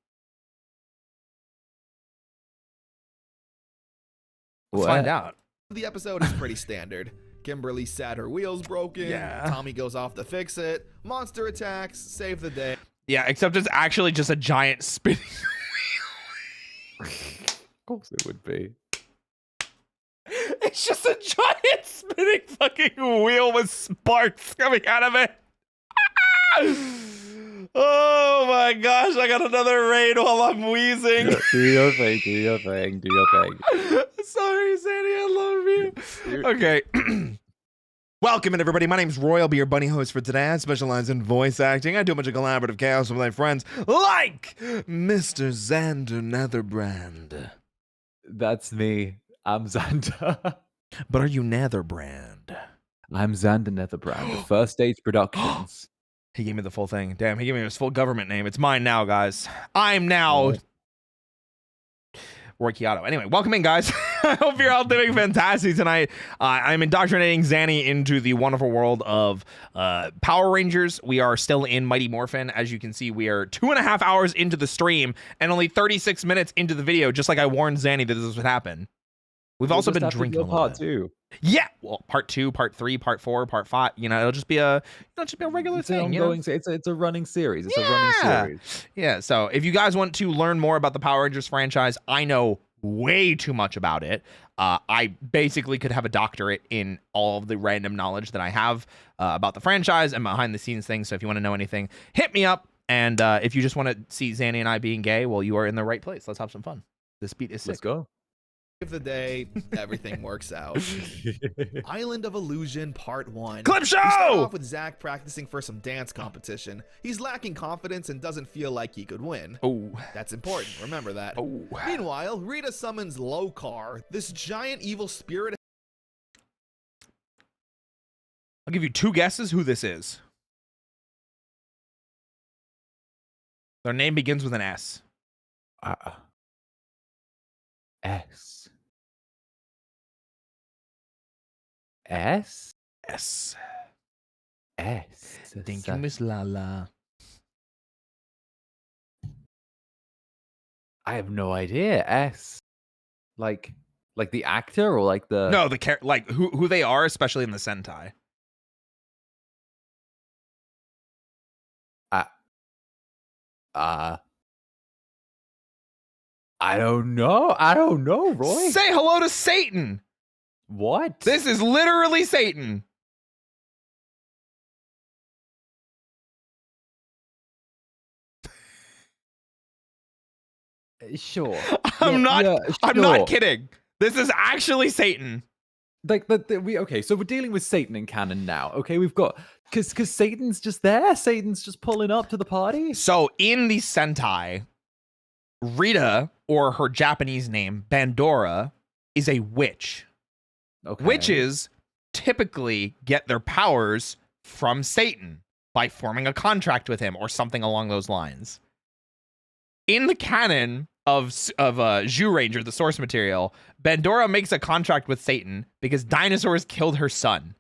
Let's find out. the episode is pretty standard. Kimberly said her wheel's broken. Yeah. Tommy goes off to fix it. Monster attacks, save the day. Yeah, except it's actually just a giant spinning Of course it would be. It's just a giant spinning fucking wheel with sparks coming out of it. Oh my gosh, I got another raid while I'm wheezing. Do your thing, do your thing, do your thing. Sorry, Sandy, I love you. Okay. Welcome in, everybody. My name's Roy. I'll be your bunny host for today. I specialize in voice acting. I do a bunch of collaborative chaos with my friends, like Mr. Xander Netherbrand. That's me. I'm Xander. But are you Netherbrand? I'm Xander Netherbrand of First Stage Productions. He gave me the full thing. Damn, he gave me his full government name. It's mine now, guys. I'm now Roy Chiato. Anyway, welcome in, guys. I hope you're all doing fantastic tonight. I'm indoctrinating Zanny into the wonderful world of Power Rangers. We are still in Mighty Morphin. As you can see, we are 2.5 hours into the stream and only 36 minutes into the video, just like I warned Zanny that this would happen. We've also been drinking a little part bit. 2. Yeah, well, part 2, part 3, part 4, part 5. You know, it'll just be a regular It's an thing. You know? ongoing. It's a running series. It's a running series. Yeah, so if you guys want to learn more about the Power Rangers franchise, I know way too much about it. I basically could have a doctorate in all of the random knowledge that I have about the franchise and behind the scenes things. So if you want to know anything, hit me up. And if you just want to see Zanny and I being gay, well, you are in the right place. Let's have some fun. This beat is sick. Let's go. Save the day, everything works out. Island of Illusion Part 1. Clip We start show! off with Zach practicing for some dance competition. He's lacking confidence and doesn't feel like he could win. Oh, That's important, remember that. oh. Meanwhile, Rita summons Lokar, this giant evil spirit. I'll give you 2 guesses who this is. Their name begins with an S. S. S. S. S. Thank you, Miss Lala. I have no idea. S. Like the actor or like the No, like who they are, especially in the Sentai. I don't know. I don't know, Roy. Say hello to Satan. What? This is literally Satan. Sure. I'm not sure. kidding. This is actually Satan. Like okay, so we're dealing with Satan in canon now. Okay, we've got because Satan's just there. Satan's just pulling up to the party. So in the Sentai, Rita, or her Japanese name, Bandora, is a witch. Okay. Witches typically get their powers from Satan by forming a contract with him or something along those lines. In the canon of Zhu Ranger, the source material, Bandora makes a contract with Satan because dinosaurs killed her son.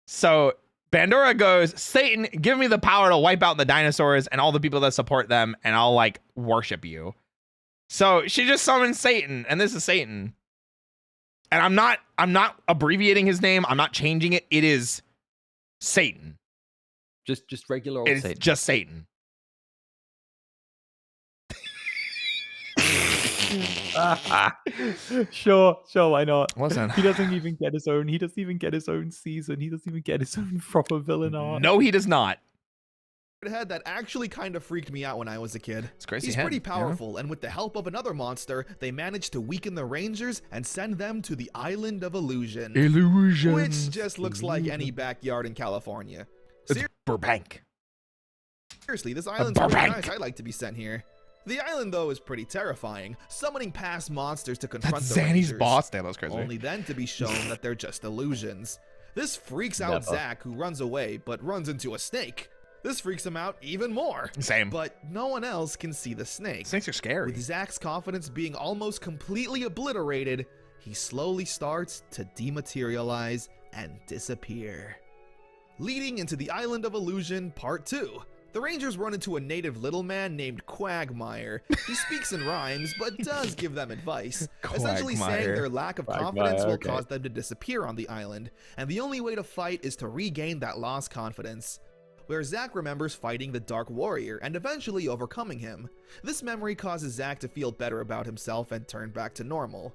So Bandora goes, Satan, give me the power to wipe out the dinosaurs and all the people that support them, and I'll like worship you. So she just summons Satan, and this is Satan. And I'm not abbreviating his name. I'm not changing it. It is Satan. Just regular old It's Satan. just Satan. Sure, why not? Listen. He doesn't even get his own. He doesn't even get his own season. He doesn't even get his own proper villain arc. No, he does not. Head that actually kind of freaked me out when I was a kid. It's crazy. He's pretty powerful, and with the help of another monster, they managed to weaken the Rangers and send them to the Island of Illusion. Which just looks like any backyard in California. It's Burbank. Seriously, this island's pretty nice. I'd like to be sent here. The island, though, is pretty terrifying, summoning past monsters to confront That's the Zanny's Rangers, boss. Damn, that's crazy. only then to be shown that they're just illusions. This freaks out Zack, who runs away, but runs into a snake. This freaks him out even more. Same. But no one else can see the snake. Snakes are scary. With Zack's confidence being almost completely obliterated, he slowly starts to dematerialize and disappear. Leading into the Island of Illusion Part 2. The Rangers run into a native little man named Quagmire. He speaks in rhymes, but does give them advice, essentially saying their lack of confidence will cause them to disappear on the island, and the only way to fight is to regain that lost confidence. Where Zack remembers fighting the Dark Warrior and eventually overcoming him. This memory causes Zack to feel better about himself and turn back to normal.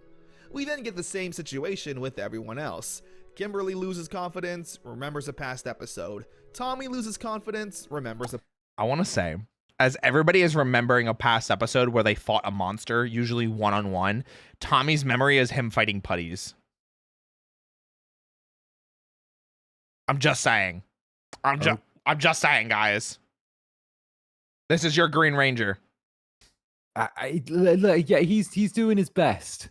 We then get the same situation with everyone else. Kimberly loses confidence, remembers a past episode. Tommy loses confidence, remembers a... I want to say, as everybody is remembering a past episode where they fought a monster, usually one-on-one, Tommy's memory is him fighting putties. I'm just saying. I'm just saying, guys. This is your Green Ranger. Yeah, he's doing his best.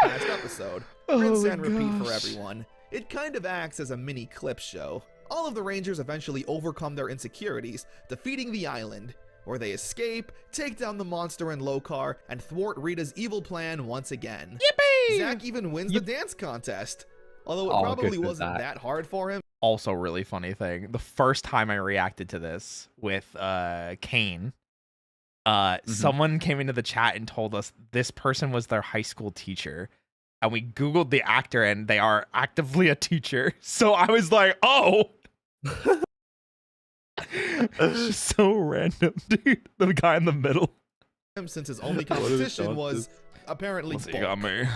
The past episode. Rinse and repeat for everyone. It kind of acts as a mini clip show. All of the Rangers eventually overcome their insecurities, defeating the island, where they escape, take down the monster in Lokar, and thwart Rita's evil plan once again. Yippee! Zack even wins the dance contest, although it probably wasn't that hard for him. Also, really funny thing. The first time I reacted to this with Kane, someone came into the chat and told us this person was their high school teacher. And we Googled the actor and they are actively a teacher. So I was like, oh. It's just so random, dude. The guy in the middle. Since his only competition was apparently You got me.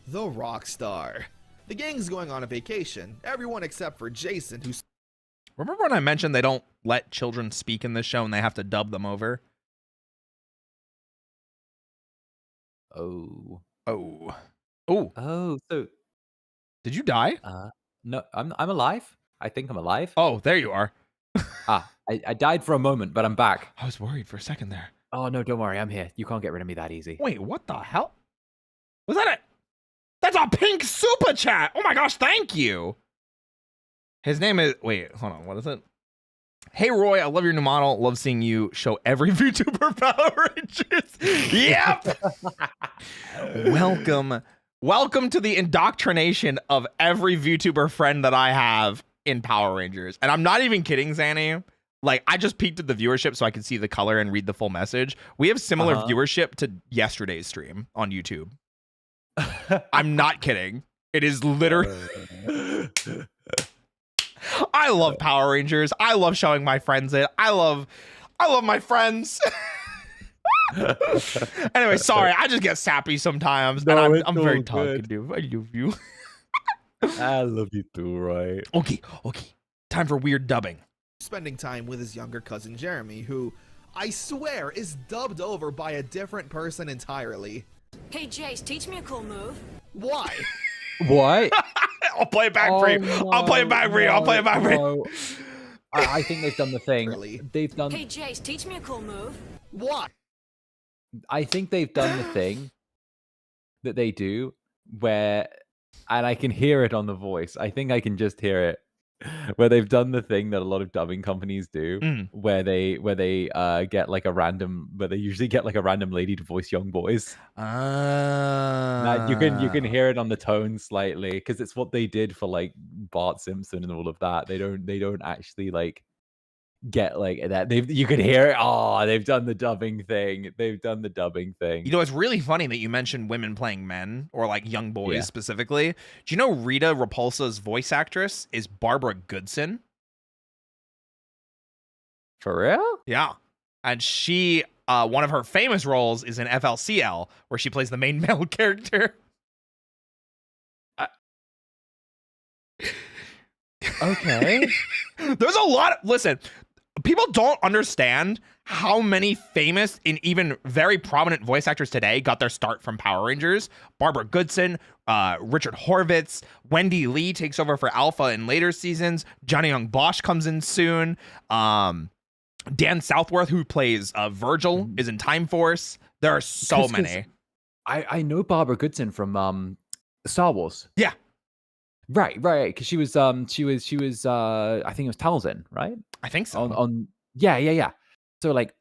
the rock star. The gang's going on a vacation, everyone except for Jason, who's... Remember when I mentioned they don't let children speak in this show and they have to dub them over? Oh, so Did you die? no, I'm alive. I think I'm alive. Oh, there you are. I died for a moment, but I'm back. I was worried for a second there. Oh no, don't worry, I'm here. You can't get rid of me that easy. Wait, what the hell? Was that it? That's a pink super chat. Oh my gosh, thank you. His name is, wait, hold on, what is it? Hey Roy, I love your new model. Love seeing you show every VTuber Power Rangers. Yep. Welcome to the indoctrination of every VTuber friend that I have in Power Rangers. And I'm not even kidding, Zanny. Like, I just peeked at the viewership so I could see the color and read the full message. We have similar viewership to yesterday's stream on YouTube. I'm not kidding. It is literally... I love Power Rangers. I love showing my friends it. I love my friends. Anyway, sorry. I just get sappy sometimes. No, and I'm very talkative. I love you. I love you too, right? Okay. Time for weird dubbing. spending time with his younger cousin Jeremy, who, I swear, is dubbed over by a different person entirely. Hey Jace, teach me a cool move. Why? What? I'll play it back for you. I'll play it back for you. I'll play it back for you. I think they've done the thing. Really? They've done. Hey Jace, teach me a cool move. Why? I think they've done the thing that they do where, and I can hear it on the voice. I think I can just hear it. Where they've done the thing that a lot of dubbing companies do, where they get like a random, where they usually get like a random lady to voice young boys. You can hear it on the tone slightly because it's what they did for like Bart Simpson and all of that. They don't actually like get like that. You could hear it. Oh, they've done the dubbing thing. They've done the dubbing thing. You know, it's really funny that you mentioned women playing men or like young boys Yeah. specifically. Do you know Rita Repulsa's voice actress is Barbara Goodson? For real? Yeah. And she, one of her famous roles is in FLCL, where she plays the main male character. Okay. There's a lot of, listen, people don't understand how many famous and even very prominent voice actors today got their start from Power Rangers. Barbara Goodson, Richard Horvitz, Wendy Lee takes over for Alpha in later seasons. Johnny Young Bosch comes in soon. Dan Southworth, who plays Virgil, is in Time Force. There are so many. I know Barbara Goodson from Star Wars. Yeah. Right. Because she was I think it was Talzin, right? I think so. On yeah. So like,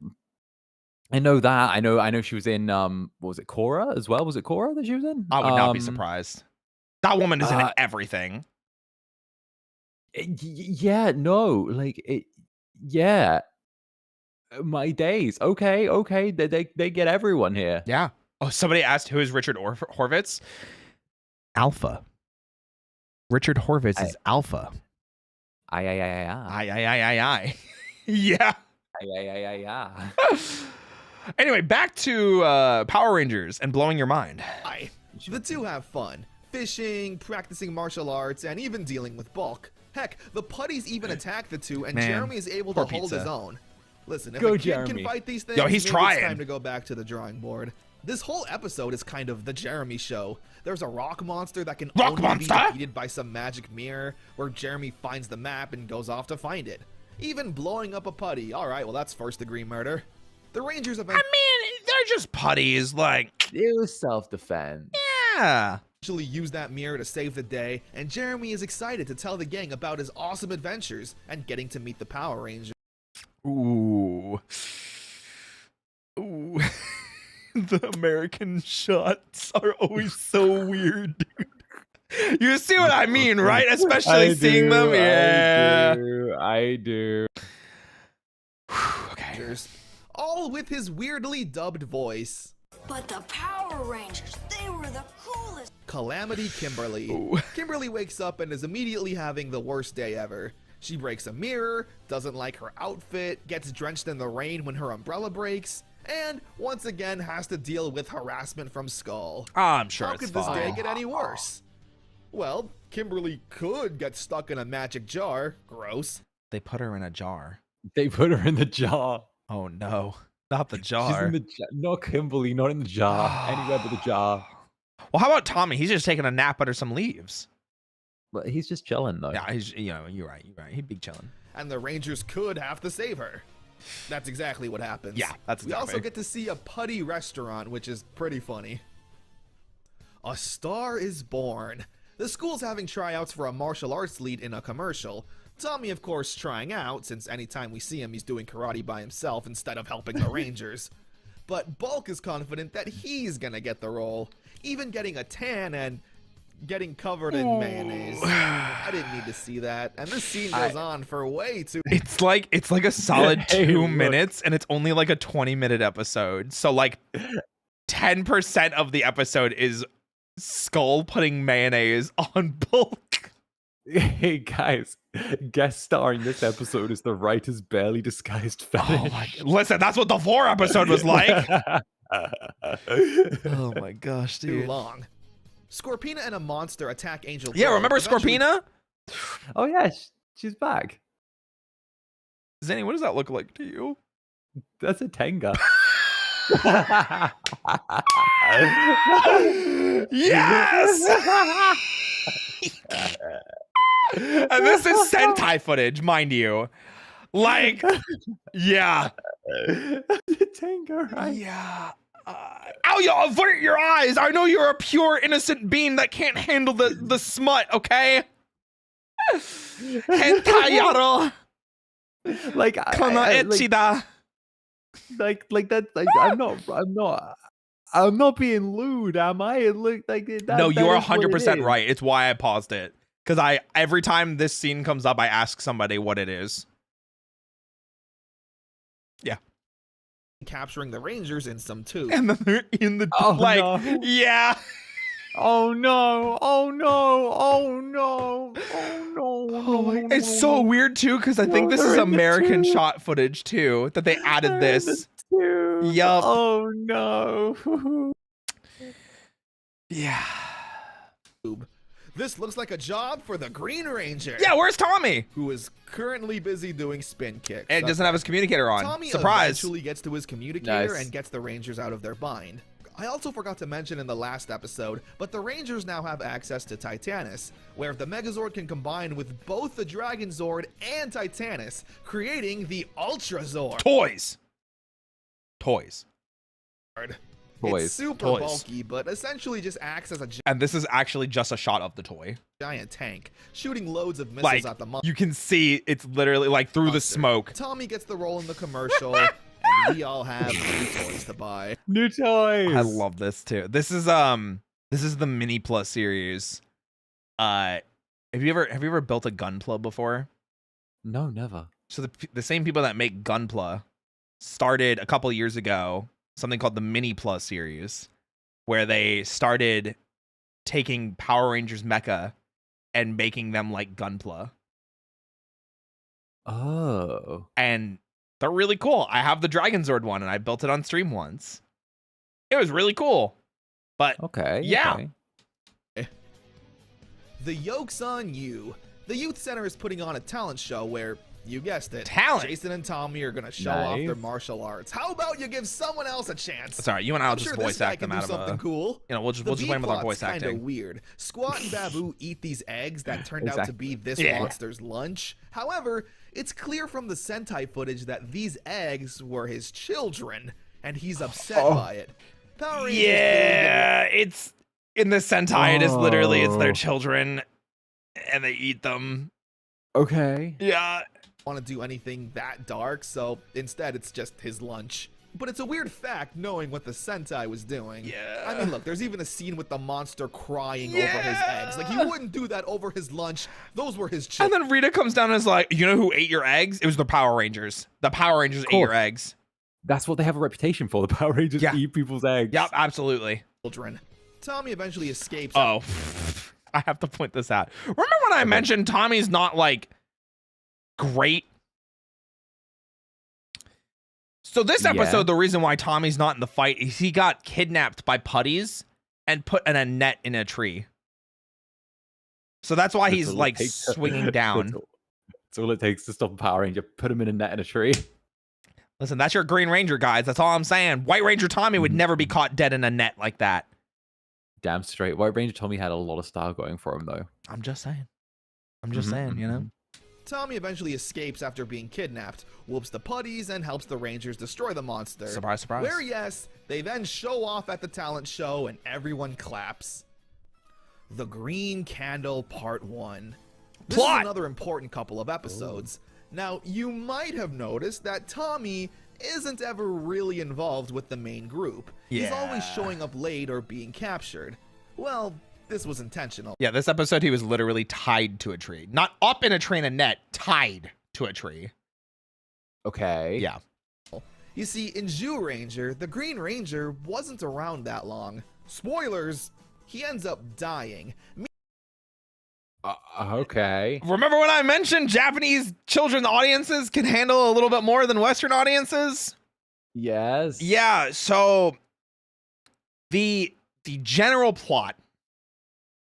I know that. I know she was in what was it, Korra as well? Was it Korra that she was in? I would not be surprised. That woman is in everything. Yeah. No. Like it. Yeah. My days. Okay. They get everyone here. Yeah. Oh, somebody asked who is Richard Horvitz? Alpha. Richard Horvitz is Alpha. Aye. Yeah. Yeah. Anyway, back to Power Rangers and blowing your mind. The two have fun. Fishing, practicing martial arts, and even dealing with Bulk. Heck, the putties even attack the two, and Man, Jeremy is able to poor hold pizza. his own. Listen, if Go, a kid Jeremy. can fight these things, Yo, he's maybe trying. it's time to go back to the drawing board. This whole episode is kind of the Jeremy show. There's a rock monster that can only be defeated by some magic mirror, where Jeremy finds the map and goes off to find it. Even blowing up a putty. Alright, well that's first degree murder. The Rangers have I mean, they're just putties, like, It was self-defense. yeah. eventually use that mirror to save the day, and Jeremy is excited to tell the gang about his awesome adventures and getting to meet the Power Rangers. Ooh. The American shots are always so weird, dude. You see what I mean, right? Especially seeing them. Yeah. I do. Okay. All with his weirdly dubbed voice. But the Power Rangers, they were the coolest. Calamity Kimberly. Ooh. Kimberly wakes up and is immediately having the worst day ever. She breaks a mirror, doesn't like her outfit, gets drenched in the rain when her umbrella breaks, and once again has to deal with harassment from Skull. I'm sure How it's could this day fine. get any worse? Well, Kimberly could get stuck in a magic jar. Gross. They put her in a jar. They put her in the jar. Oh no, not the She's jar. in the jar. Not Kimberly, not in the jar. Anywhere but the jar. Well, how about Tommy? He's just taking a nap under some leaves. But he's just chilling though. Yeah, he's, you know, you're right. He'd be chilling. And the Rangers could have to save her. That's exactly what happens. Yeah, that's We also exactly. get to see a putty restaurant, which is pretty funny. A Star is Born. The school's having tryouts for a martial arts lead in a commercial. Tommy, of course, trying out, since anytime we see him, he's doing karate by himself instead of helping the Rangers. But Bulk is confident that he's gonna get the role, even getting a tan and getting covered in mayonnaise. I didn't need to see that, and this scene goes on for way too. It's like a solid Hey, 2 look. minutes, and it's only like a 20-minute episode. So like 10% of the episode is Skull putting mayonnaise on Bulk. Hey guys, guest star in this episode is the writer's barely disguised fetish. Oh my! Listen, that's what the 4 episode was like. Oh my gosh, Too long. Scorpina and a monster attack Angel. Yeah, Pearl. remember Eventually- Scorpina? Oh yeah, she's back. Zenny, what does that look like to you? That's a Tenga. Yes! And this is Sentai footage, mind you. Like, yeah. That's a Tenga, right? Yeah. Ow, you avert your eyes. I know you're a pure, innocent being that can't handle the smut, okay? Hentai yaro. Like, Kana like, echida. like that. Like, I'm not being lewd, am I? It looked like that. No, that you are is what it 100% is. right. It's why I paused it. Because every time this scene comes up, I ask somebody what it is. Yeah. capturing the Rangers in some too. And then they're in the Oh, like, no. yeah. Oh no! Oh no! Oh no! Oh no! Oh my, it's so weird too because I think this is American shot footage too that they added this. Yup. Oh no! Yeah. This looks like a job for the Green Ranger. Yeah, where's Tommy? Who is currently busy doing spin kicks. And doesn't have his communicator on. Tommy Surprise. eventually gets to his communicator Nice. and gets the Rangers out of their bind. I also forgot to mention in the last episode, but the Rangers now have access to Titanus, where the Megazord can combine with both the Dragon Zord and Titanus, creating the Ultra Zord. Toys. Toys. Toys. It's super Toys. bulky, but essentially just acts as a And this is actually just a shot of the toy. giant tank, shooting loads of missiles Like, at the monster. you can see it's literally like through the smoke. Tommy gets the role in the commercial, and we all have new toys to buy. New toys. I love this too. This is the Mini Plus series. Have you ever built a Gunpla before? No, never. So the same people that make Gunpla started a couple years ago something called the Mini Plus series, where they started taking Power Rangers mecha and making them like Gunpla. Oh. And they're really cool. I have the Dragon Zord one and I built it on stream once. It was really cool. But Okay. yeah. Okay. The Yoke's on You. The Youth Center is putting on a talent show where, you guessed it, Talent. Jason and Tommy are going to show off their Nice. martial arts. How about you give someone else a chance? It's all right. You and I'll I'm just sure voice this guy act can them do out of something a. cool. You know, we'll just The win with our voice kind of acting. weird. Squat and Babu eat these eggs that turned out to Exactly. be this Yeah. monster's lunch. However, it's clear from the Sentai footage that these eggs were his children, and he's upset by it. Power Rangers Yeah, it's in the Sentai. It is literally it's their Oh. children, and they eat them. Okay. Yeah. want to do anything that dark, so instead it's just his lunch. But it's a weird fact knowing what the Sentai was doing. Yeah. I mean, look, there's even a scene with the monster crying over his eggs. Like, he wouldn't do that over his lunch. Those were his And children. then Rita comes down and is like, "You know who ate your eggs? It was the Power Rangers. The Power Rangers ate Cool. your eggs." That's what they have a reputation for. The Power Rangers Yeah. eat people's eggs. Yep, absolutely. Tommy eventually escapes. Oh, I have to point this out. Remember when I mentioned Tommy's not like great? So this episode, Yeah. the reason why Tommy's not in the fight is he got kidnapped by putties and put in a net in a tree. So that's why he's all it like takes. swinging down. That's all it takes to stop a Power Ranger. Put him in a net in a tree. Listen, that's your Green Ranger, guys. That's all I'm saying. White Ranger Tommy would never be caught dead in a net like that. Damn straight. White Ranger Tommy had a lot of style going for him, though. I'm just saying. I'm just saying, you know? Tommy eventually escapes after being kidnapped, whoops the putties, and helps the Rangers destroy the monster. Surprise, surprise. Where, yes, they then show off at the talent show and everyone claps. The Green Candle Part 1. This Plot! is another important couple of episodes. Now, you might have noticed that Tommy isn't ever really involved with the main group. He's always Yeah. showing up late or being captured. Well, this was intentional. Yeah, this episode he was literally tied to a tree. Not up in a tree in a net, tied to a tree. Okay. Yeah. You see, in Ranger, the Green Ranger wasn't around that long. Spoilers, he ends up dying. Okay. Remember when I mentioned Japanese children audiences can handle a little bit more than Western audiences? Yes. Yeah, so the general plot,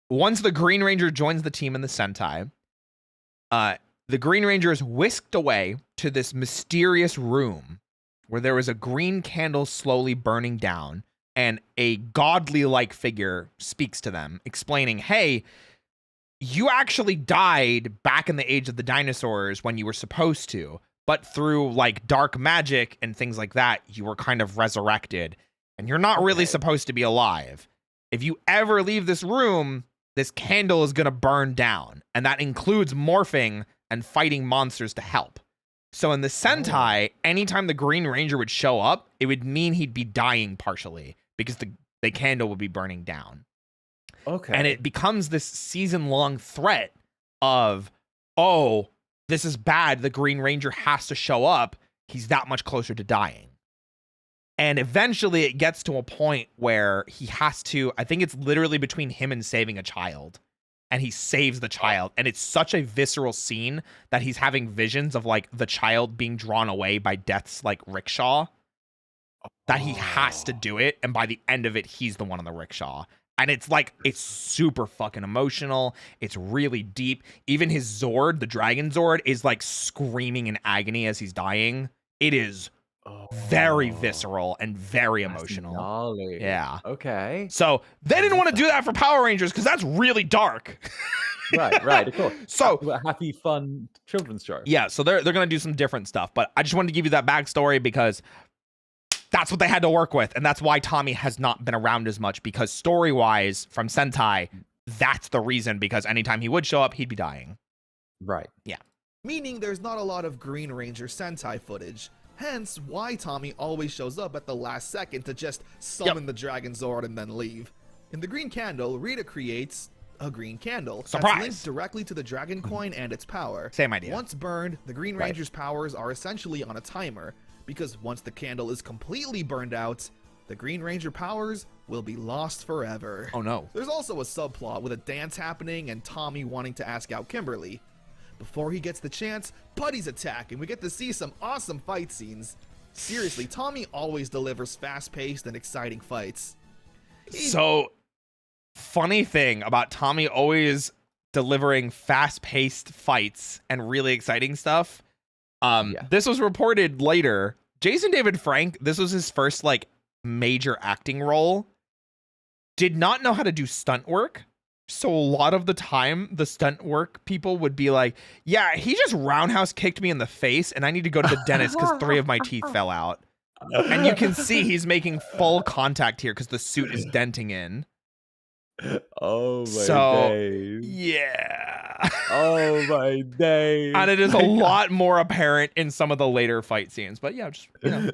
once the Green Ranger joins the team in the Sentai, the Green Ranger is whisked away to this mysterious room where there is a green candle slowly burning down, and a godly-like figure speaks to them, explaining, "Hey, you actually died back in the age of the dinosaurs when you were supposed to, but through like dark magic and things like that, you were kind of resurrected, and you're not really supposed to be alive. If you ever leave this room, this candle is going to burn down, and that includes morphing and fighting monsters to help." So in the Sentai, anytime the Green Ranger would show up, it would mean he'd be dying partially because the candle would be burning down. Okay. And it becomes this season-long threat of, oh, this is bad. The Green Ranger has to show up he's that much closer to dying. And eventually it gets to a point where he has to, I think it's literally between him and saving a child. And he saves the child. And it's such a visceral scene that he's having visions of like the child being drawn away by death's like rickshaw. That he has to do it. And by the end of it, he's the one on the rickshaw. And it's like, it's super fucking emotional. It's really deep. Even his Zord, the Dragon Zord, is like screaming in agony as he's dying. It is very visceral and very emotional. Gnarly. Yeah. Okay. So they didn't want to do that for Power Rangers because that's really dark. Right, of course. So happy, fun children's show. Yeah, so they're gonna do some different stuff. But I just wanted to give you that backstory because that's what they had to work with, and that's why Tommy has not been around as much, because story-wise, from Sentai, that's the reason, because anytime he would show up, he'd be dying. Right. Yeah. Meaning there's not a lot of Green Ranger Sentai footage. Hence why Tommy always shows up at the last second to just summon the Dragon Zord and then leave. In the Green Candle, Rita creates a green candle that's linked directly to the Dragon Coin and its power. Same idea. Once burned, the Green Ranger's powers are essentially on a timer, because once the candle is completely burned out, the Green Ranger powers will be lost forever. Oh no. There's also a subplot with a dance happening and Tommy wanting to ask out Kimberly. Before he gets the chance, Putty's attack, and we get to see some awesome fight scenes. Seriously, Tommy always delivers fast-paced and exciting fights. So, funny thing about Tommy always delivering fast-paced fights and really exciting stuff. This was reported later. Jason David Frank, this was his first like major acting role. Did not know how to do stunt work. So a lot of the time, the stunt work people would be like, yeah, he just roundhouse kicked me in the face and I need to go to the dentist because 3 of my teeth fell out. And you can see he's making full contact here because the suit is denting in. Oh my days. Yeah. Oh my days. And it is a lot more apparent in some of the later fight scenes. But yeah, just, you know.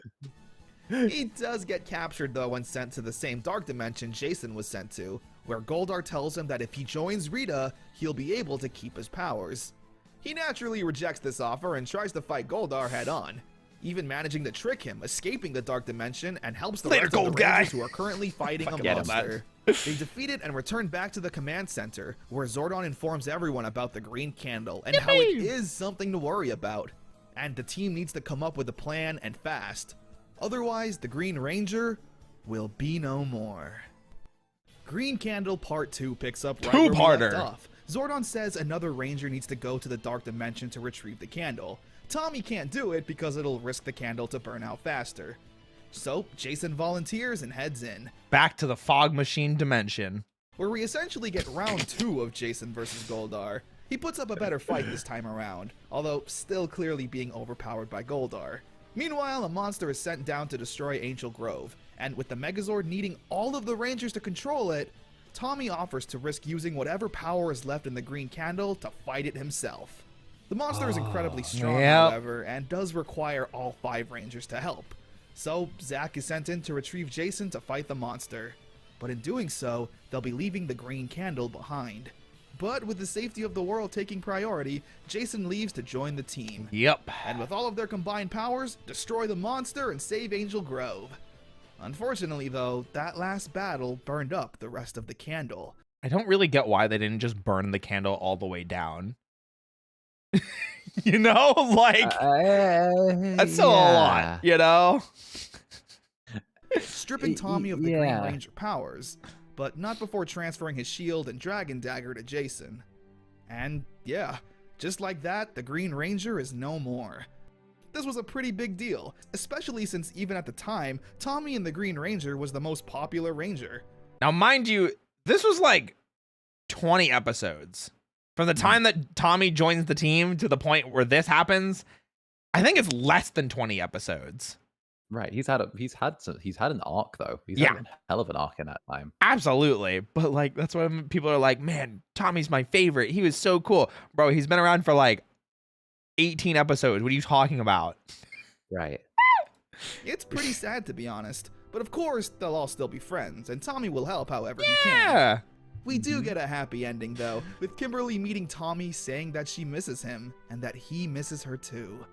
He does get captured though when sent to the same dark dimension Jason was sent to, where Goldar tells him that if he joins Rita, he'll be able to keep his powers. He naturally rejects this offer and tries to fight Goldar head on, even managing to trick him, escaping the dark dimension, and helps the rest of the Rangers who are currently fighting a monster. They defeat it and return back to the command center, where Zordon informs everyone about the green candle and how it is something to worry about. And the team needs to come up with a plan, and fast. Otherwise, the Green Ranger will be no more. Green Candle Part 2 picks up right where we left off. Zordon says another Ranger needs to go to the Dark Dimension to retrieve the candle. Tommy can't do it because it'll risk the candle to burn out faster. So, Jason volunteers and heads in. Back to the Fog Machine Dimension, where we essentially get round 2 of Jason versus Goldar. He puts up a better fight this time around, although still clearly being overpowered by Goldar. Meanwhile, a monster is sent down to destroy Angel Grove, and with the Megazord needing all of the Rangers to control it, Tommy offers to risk using whatever power is left in the green candle to fight it himself. The monster is incredibly strong, however, and does require all 5 Rangers to help. So, Zack is sent in to retrieve Jason to fight the monster. But in doing so, they'll be leaving the green candle behind. But with the safety of the world taking priority, Jason leaves to join the team. Yep. And with all of their combined powers, destroy the monster and save Angel Grove. Unfortunately, though, that last battle burned up the rest of the candle. I don't really get why they didn't just burn the candle all the way down. You know, like, that's still a lot, you know? Stripping Tommy of the Green Ranger powers, but not before transferring his shield and dragon dagger to Jason. And yeah, just like that, the Green Ranger is no more. This was a pretty big deal, especially since even at the time, Tommy and the Green Ranger was the most popular Ranger. Now, mind you, this was like 20 episodes. From the time that Tommy joins the team to the point where this happens, I think it's less than 20 episodes. Right, he's had an arc though. He's had a hell of an arc in that time. Absolutely, but like that's why people are like, man, Tommy's my favorite. He was so cool, bro. He's been around for like 18 episodes. What are you talking about? Right. It's pretty sad to be honest, but of course they'll all still be friends, and Tommy will help however he can. We do get a happy ending though, with Kimberly meeting Tommy saying that she misses him and that he misses her too.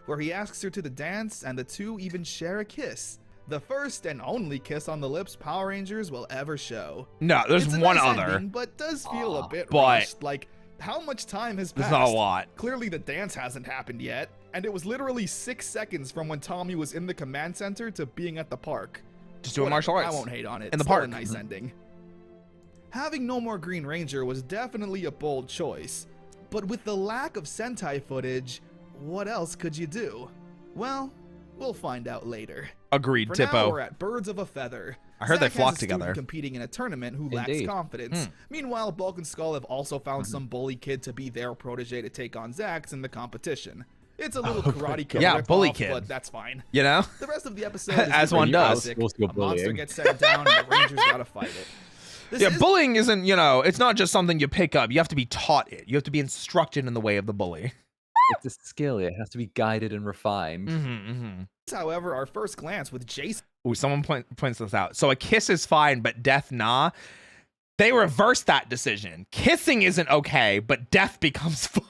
where he asks her to the dance and the two even share a kiss. The first and only kiss on the lips Power Rangers will ever show. No, there's It's a one nice other. ending, but does feel a bit but- rushed. Like, how much time has There's passed? not a lot. Clearly the dance hasn't happened yet, and it was literally 6 seconds from when Tommy was in the command center to being at the park. Just doing Whatever, martial arts. I won't hate on it. In the Still park. a nice ending. Having no more Green Ranger was definitely a bold choice, but with the lack of Sentai footage, what else could you do? Well, we'll find out later. Agreed, For now, Tippo. we're at Birds of a Feather. I heard they Zack has flock a student together. competing in a tournament who lacks Indeed. confidence. Meanwhile, Bulk and Skull have also found some bully kid to be their protege to take on Zax in the competition. It's a little Karate Kid Yeah, rip-off, bully kid. but that's fine. You know? The rest of the episode is As pretty one does. basic. Of course you're A monster bullying. gets set down and the Rangers gotta fight it. This Yeah, is bullying isn't, you know, it's not just something you pick up. You have to be taught it. You have to be instructed in the way of the bully. It's a skill. It has to be guided and refined. however, our first glance with Jason Ooh, someone points this out. So a kiss is fine, but death, nah. They reversed that decision. Kissing isn't okay, but death becomes fine.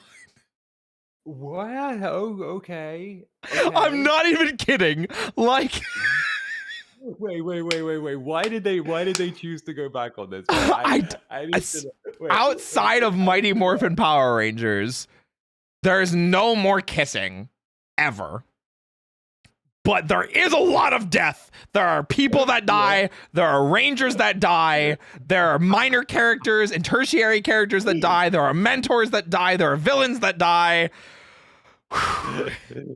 What? Oh, okay. I'm not even kidding. Like, Wait. Why did they choose to go back on this? I need s- to- wait. outside of Mighty Morphin Power Rangers, there's no more kissing ever. But there is a lot of death. There are people that die. There are rangers that die. There are minor characters and tertiary characters that die. There are mentors that die. There are villains that die.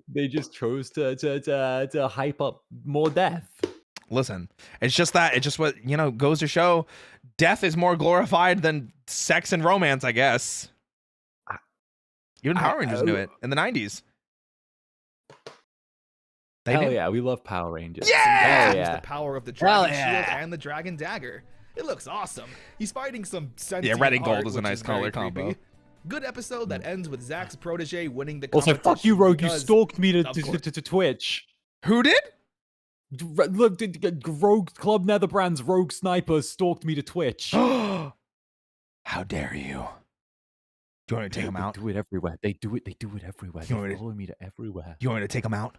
They just chose to hype up more death. Listen, it's just what, you know, goes to show death is more glorified than sex and romance, I guess. Even Power Rangers knew it in the 90s. They Hell did. yeah, we love Power Rangers. Yeah! Hell use yeah. the power of the Hell Dragon yeah. Shield and the Dragon Dagger. It looks awesome. He's fighting some sentient red and gold art, is a which nice very color combo. creepy. Good episode that ends with Zack's protege winning the Also, competition. fuck you, Rogue. You because- stalked me of course. to Twitch. Who did? Look, Rogue Club Netherbrand's Rogue Sniper stalked me to Twitch. How dare you? Do you want me to take him out? They do it everywhere. They do it everywhere. You want me They to- follow me to everywhere. You want me to take him out?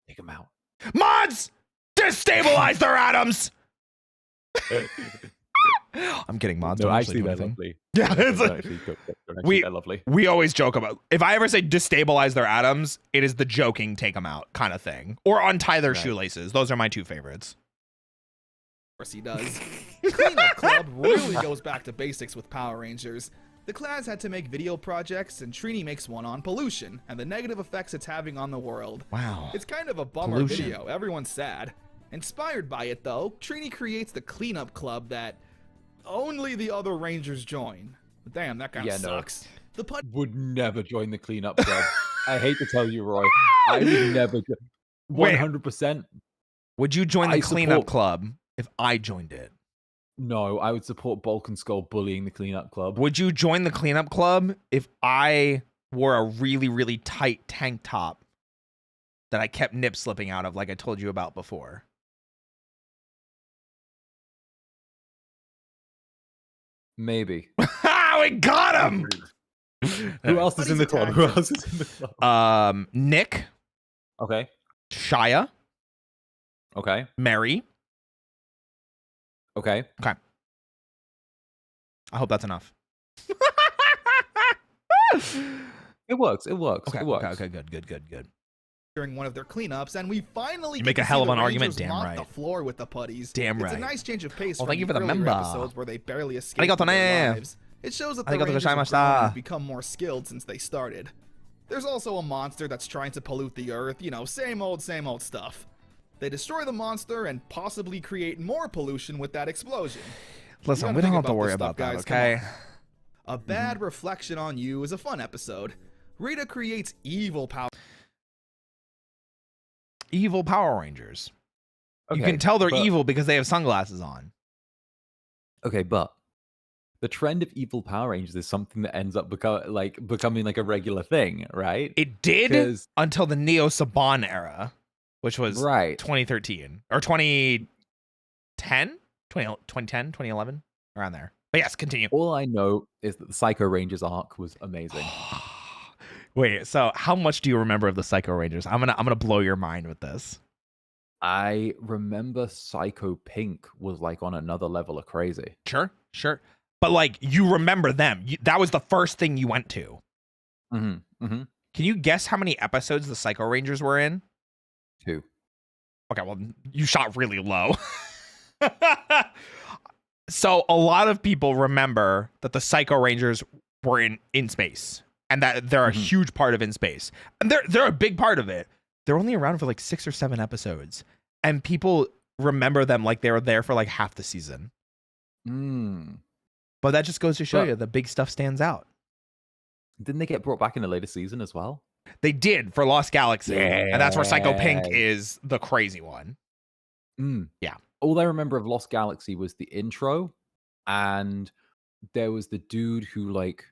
Take them out. Mods! Destabilize their atoms! I'm kidding, mods. No, don't actually, do they're anything. lovely. Yeah, it's They're like, actually we- they're lovely. we always joke about, if I ever say destabilize their atoms, it is the joking take them out kind of thing. Or untie their Right. shoelaces. Those are my two favorites. Of course he does. Cleanup Club really goes back to basics with Power Rangers. The clans had to make video projects, and Trini makes one on pollution and the negative effects it's having on the world. Wow. It's kind of a bummer Pollution. video. Everyone's sad. Inspired by it, though, Trini creates the Cleanup Club that only the other Rangers join. But damn, that kind of Yeah, no. sucks. The put Would never join the cleanup club. I hate to tell you, Roy. I would never. Wait. 100%. Would you join the I cleanup support- club if I joined it? No, I would support Bulk and Skull bullying the cleanup club. Would you join the cleanup club if I wore a really, really tight tank top that I kept nip slipping out of, like I told you about before? Maybe. We got him! Who else is in the club? Who else is in the club? Nick, Okay. Shia, Okay. Mary. Okay. I hope that's enough. It works. It works. Okay, It works. okay, good. during one of their cleanups, and we finally You get make to a hell see of the an argument, Rangers damn mop right. the floor with the putties. Damn It's right. a nice change of pace Well, from thank you the for the earlier member. episodes where they barely escaped Arigato with their ne. lives. It shows that the Arigato Rangers have gozaimashita. grown and become more skilled since they started. There's also a monster that's trying to pollute the earth, you know, same old stuff. They destroy the monster and possibly create more pollution with that explosion. Listen, gotta we don't think have to about worry this about stuff, that, guys, come okay? A bad reflection on you is a fun episode. Rita creates evil Power Evil Power Rangers. You Okay, can tell they're but- evil because they have sunglasses on. Okay, but the trend of evil Power Rangers is something that ends up becoming like a regular thing, right? It did 'Cause- until the Neo Saban era, which was Right. 2013 or 2010, 2010, 2011, around there. But yes, continue. All I know is that the Psycho Rangers arc was amazing. Wait, so how much do you remember of the Psycho Rangers? I'm gonna blow your mind with this. I remember Psycho Pink was like on another level of crazy. Sure. But like you remember them. That was the first thing you went to. Mm-hmm. Can you guess how many episodes the Psycho Rangers were in? 2. Okay, well, you shot really low. So a lot of people remember that the Psycho Rangers were in space, and that they're a huge part of In Space. And they're a big part of it. They're only around for like 6 or 7 episodes, and people remember them like they were there for like half the season. But that just goes to show you the big stuff stands out. Didn't they get brought back in a later season as well? They did for Lost Galaxy, and that's where Psycho Pink is the crazy one. Yeah. All I remember of Lost Galaxy was the intro, and there was the dude who like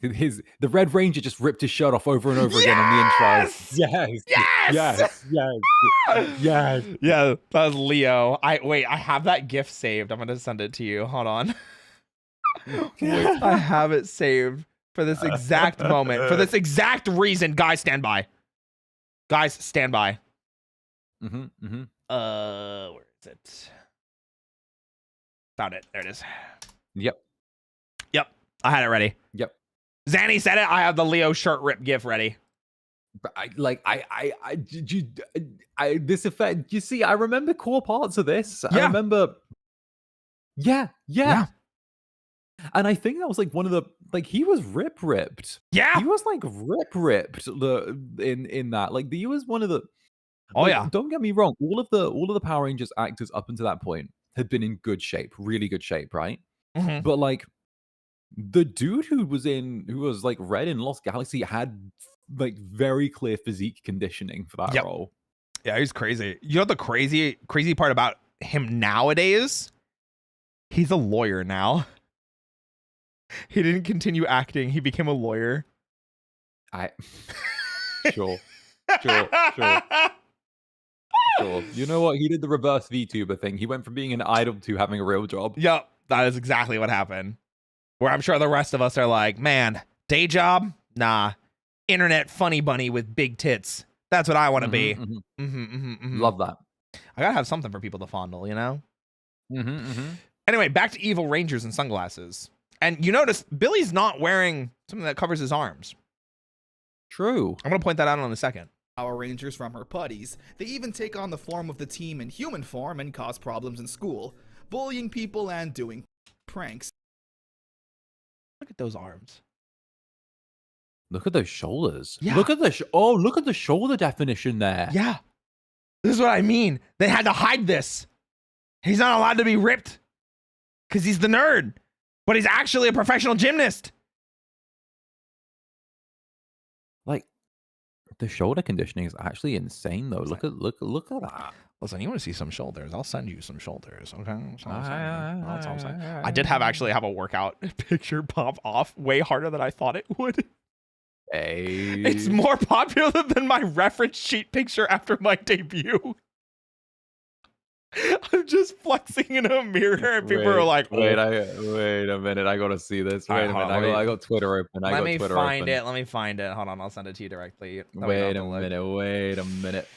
the Red Ranger just ripped his shirt off over and over again in the intro. Yes. Yeah, that was Leo. I have that GIF saved. I'm gonna send it to you. Hold on. I have it saved for this exact moment, for this exact reason. Guys, stand by. Where is it? Found it. There it is. Yep. I had it ready. Yep. Zanny said it. I have the Leo shirt rip GIF ready. But this effect. You see, I remember core parts of this. Yeah. I remember. Yeah. And I think that was like one of the he was ripped. Yeah. He was like ripped in that. Like he was one of the. Oh yeah. Don't get me wrong. All of the Power Rangers actors up until that point had been in good shape, really good shape, right? But like the dude who was like Red in Lost Galaxy had like very clear physique conditioning for that role. Yeah, he's crazy. You know the crazy part about him nowadays? He's a lawyer now. He didn't continue acting. He became a lawyer. Sure. You know what? He did the reverse VTuber thing. He went from being an idol to having a real job. Yep, that is exactly what happened. Where I'm sure the rest of us are like, man, day job? Nah. Internet funny bunny with big tits. That's what I want to be. Love that. I gotta have something for people to fondle, you know? Anyway, back to evil rangers and sunglasses. And you notice Billy's not wearing something that covers his arms. True. I'm gonna point that out in a second. Power Rangers from her putties. They even take on the form of the team in human form and cause problems in school, bullying people and doing pranks. Look at those arms. Look at those shoulders. Yeah. Look at the look at the shoulder definition there. Yeah. This is what I mean. They had to hide this. He's not allowed to be ripped because he's the nerd, but he's actually a professional gymnast. Like the shoulder conditioning is actually insane though. Look at that. Listen, you want to see some shoulders? I'll send you some shoulders, okay? I did actually have a workout picture pop off way harder than I thought it would. Hey. It's more popular than my reference sheet picture after my debut. I'm just flexing in a mirror and people are like, wait a minute. I gotta see this. Wait a minute. I got Twitter open. Let me find it. Hold on. I'll send it to you directly. Wait a minute.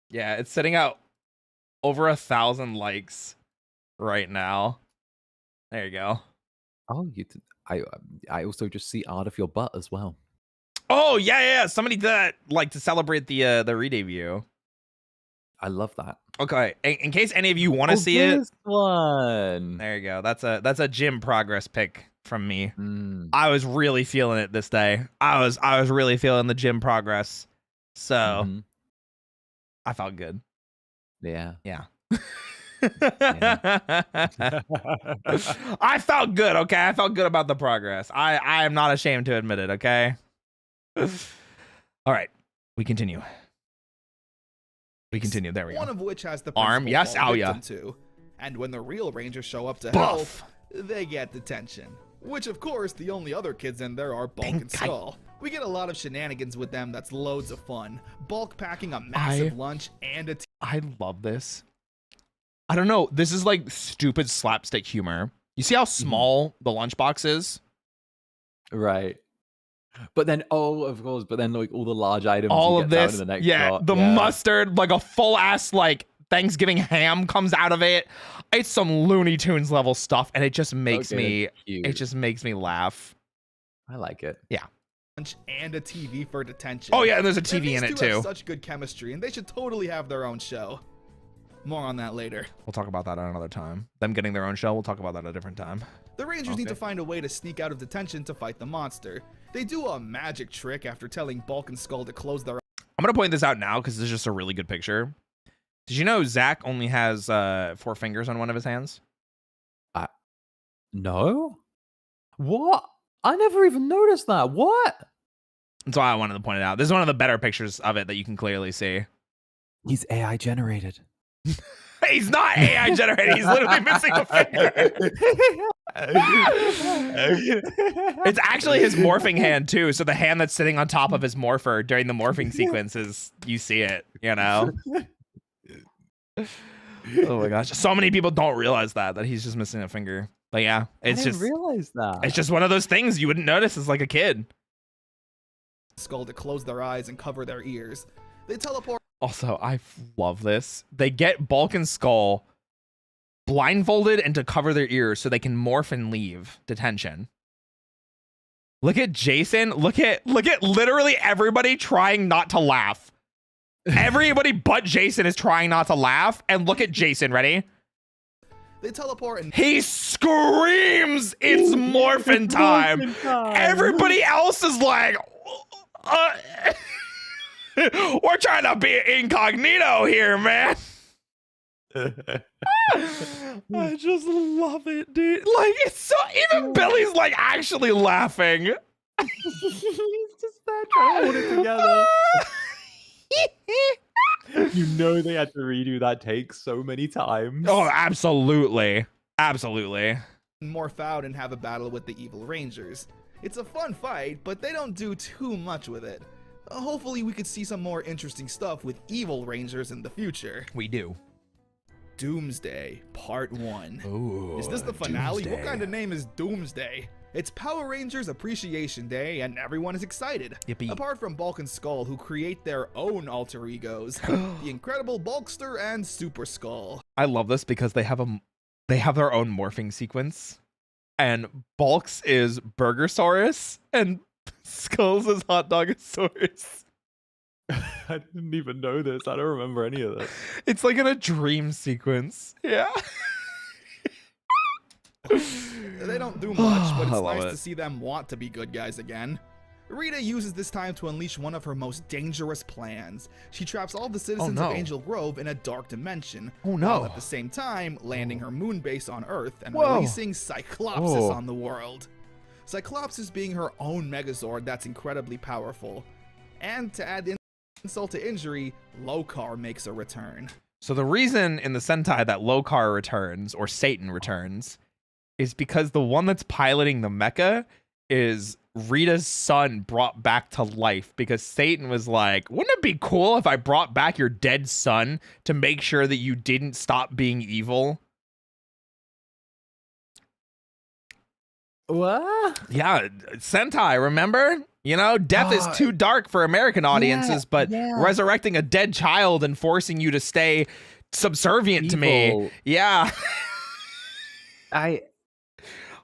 Yeah, it's sitting out over 1,000 likes right now. There you go. Oh, I also just see art of your butt as well. Oh yeah. Somebody did that like to celebrate the re-debut. I love that. Okay, in case any of you want to see it, one. There you go. That's a gym progress pic from me. I was really feeling it this day. I was really feeling the gym progress. So I felt good. Yeah. I felt good, okay? I felt good about the progress. I am not ashamed to admit it, okay? All right, we continue. There we go. One of which has the arm. Yes, Aoya. Too. And when the real Rangers show up to help, they get detention. Which, of course, the only other kids in there are Bulk and Skull. We get a lot of shenanigans with them that's loads of fun. Bulk packing a massive lunch and a I love this. I don't know. This is like stupid slapstick humor. You see how small the lunchbox is? Right. But then, oh, of course, but then like all the large items All he of gets out this, in the next yeah, shot. the mustard, like a full ass like Thanksgiving ham comes out of it. It's some Looney Tunes level stuff, and it just makes me, it just makes me laugh. I like it. Yeah. And a TV for detention. Oh yeah, and there's a And TV these in it two have too. such good chemistry, and they should totally have their own show. More on that later. We'll talk about that at another time. Them getting their own show, we'll talk about that at a different time. The Rangers need to find a way to sneak out of detention to fight the monster. They do a magic trick after telling Bulk and Skull to close their I'm gonna point this out now because this is just a really good picture. Did you know Zach only has 4 fingers on one of his hands? No? What? I never even noticed that. What? That's why I wanted to point it out. This is one of the better pictures of it that you can clearly see. He's AI generated. He's not AI generated. He's literally missing a finger. It's actually his morphing hand too. So the hand that's sitting on top of his morpher during the morphing sequences, you see it, you know? Oh my gosh. So many people don't realize that he's just missing a finger. But yeah, it's I just didn't realize that. It's just one of those things you wouldn't notice as like a kid. Skull to close their eyes and cover their ears. They teleport. Also, I love this. They get Bulk and Skull blindfolded and to cover their ears so they can morph and leave detention. Look at Jason. Look at literally everybody trying not to laugh. Everybody but Jason is trying not to laugh. And look at Jason. Ready? They teleport and he screams, it's morphin' time. Everybody else is like, we're trying to be incognito here, man. I just love it, dude. Like, it's so, even Billy's like actually laughing. He's just there trying to hold it together. You know they had to redo that take so many times. Oh, absolutely. Absolutely. morph out and have a battle with the evil Rangers. It's a fun fight, but they don't do too much with it. Hopefully we could see some more interesting stuff with evil Rangers in the future. We do. Doomsday, Part 1. Ooh, is this the finale? Doomsday. What kind of name is Doomsday? It's Power Rangers Appreciation Day, and everyone is excited. Yippee. Apart from Bulk and Skull, who create their own alter egos, the Incredible Bulkster and Super Skull. I love this because they have their own morphing sequence, and Bulk's is Burgersaurus, and Skull's is Hot Dogosaurus. I didn't even know this. I don't remember any of this. It's like in a dream sequence. Yeah. They don't do much, but I it's love nice it. to see them want to be good guys again. Rita uses this time to unleash one of her most dangerous plans. She traps all the citizens no. of Angel Grove in a dark dimension, Oh, no. while at the same time landing her moon base on Earth and Whoa. releasing Cyclopsis Oh. on the world. Cyclopsis being her own Megazord that's incredibly powerful. And to add insult to injury, Lokar makes a return. So the reason in the Sentai that Lokar returns, or Satan returns, is because the one that's piloting the mecha is Rita's son brought back to life, because Satan was like, wouldn't it be cool if I brought back your dead son to make sure that you didn't stop being evil? What? Yeah, Sentai, remember? You know, death is too dark for American audiences, but resurrecting a dead child and forcing you to stay subservient to me. Evil. Yeah.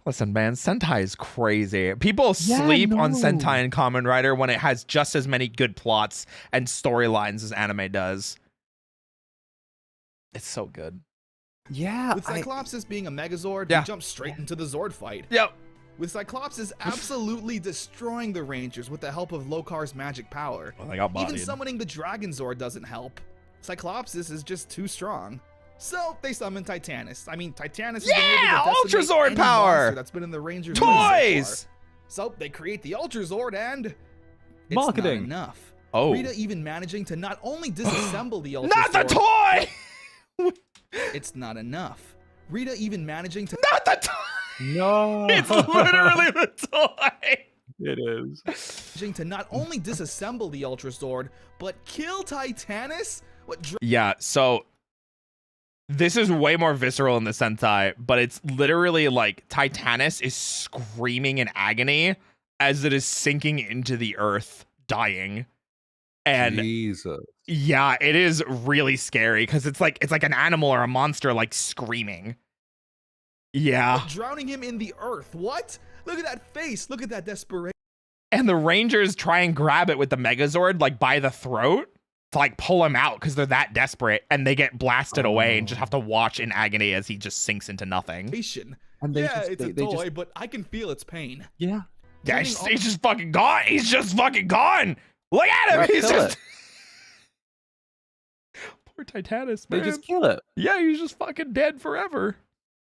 Listen, man, Sentai is crazy. People sleep on Sentai and Kamen Rider when it has just as many good plots and storylines as anime does. It's so good. Yeah. With Cyclopsis being a Megazord, Yeah. we jump straight into the Zord fight. Yep. With Cyclopsis absolutely destroying the Rangers with the help of Lokar's magic power. Well, they got Even bodied. summoning the Dragon Zord doesn't help. Cyclopsis is just too strong. So they summon Titanus. I mean, Titanus is Yeah, able to decimate Ultrazord any power! monster that's been in the Rangers ring so Toys! far. So they create the Ultrazord and it's Marketing. not enough. Oh. Rita even managing to not only disassemble the Ultrazord. Not the toy! It's not enough. Rita even managing to Not the toy! No. It's literally the toy! It is. managing to not only disassemble the Ultrazord, but kill Titanus? Yeah, so this is way more visceral in the Sentai, but it's literally like Titanus is screaming in agony as it is sinking into the earth, dying. And Jesus. yeah, it is really scary because it's like an animal or a monster like screaming. Yeah. Drowning him in the earth. What? Look at that face. Look at that desperation. And the Rangers try and grab it with the Megazord like by the throat to like pull him out because they're that desperate, and they get blasted away and just have to watch in agony as he just sinks into nothing. And Yeah, it's a toy, but I can feel its pain. Yeah. Yeah, he's just fucking gone. He's just fucking gone. Look at him. Right, He's kill just. it. Poor Titanus, man. They just kill it. Yeah, he's just fucking dead forever.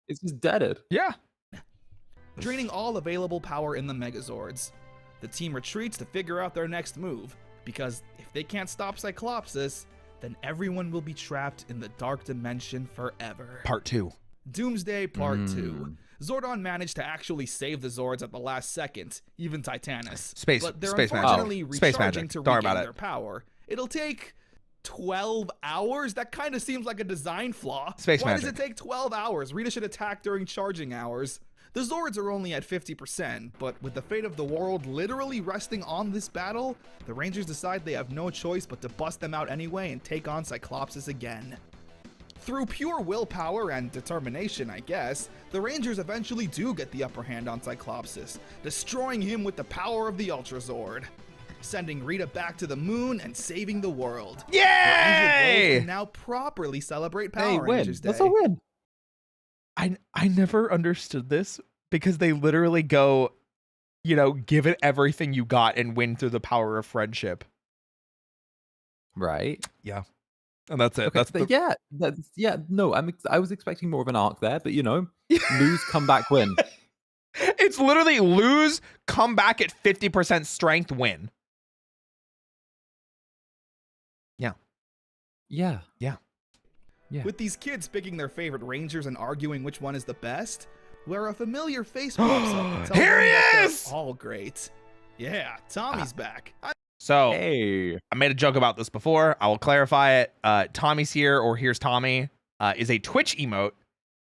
It's just deaded. Yeah. Draining all available power in the Megazords. The team retreats to figure out their next move, because if they can't stop Cyclopsis, then everyone will be trapped in the dark dimension forever. Part 2. Doomsday Part 2. Zordon managed to actually save the Zords at the last second, even Titanus. But they're unfortunately recharging to regain their power. It'll take 12 hours? That kind of seems like a design flaw. Why does it take 12 hours? Rita should attack during charging hours. The Zords are only at 50%, but with the fate of the world literally resting on this battle, the Rangers decide they have no choice but to bust them out anyway and take on Cyclopsis again. Through pure willpower and determination, I guess, the Rangers eventually do get the upper hand on Cyclopsis, destroying him with the power of the Ultra Zord, sending Rita back to the moon and saving the world. Yay! The Ranger can now properly celebrate Power Rangers Day. That's a win. I never understood this because they literally go, you know, give it everything you got and win through the power of friendship. Right. Yeah. And that's it. Okay, no, I was expecting more of an arc there, but you know, lose, come back, win. It's literally lose, come back at 50% strength, win. Yeah. Yeah. Yeah. Yeah. With these kids picking their favorite Rangers and arguing which one is the best, where a familiar face pops up and tells Here he them that is! they're all great. Yeah, Tommy's back. So, Hey. I made a joke about this before. I will clarify it. Tommy's here, or here's Tommy, is a Twitch emote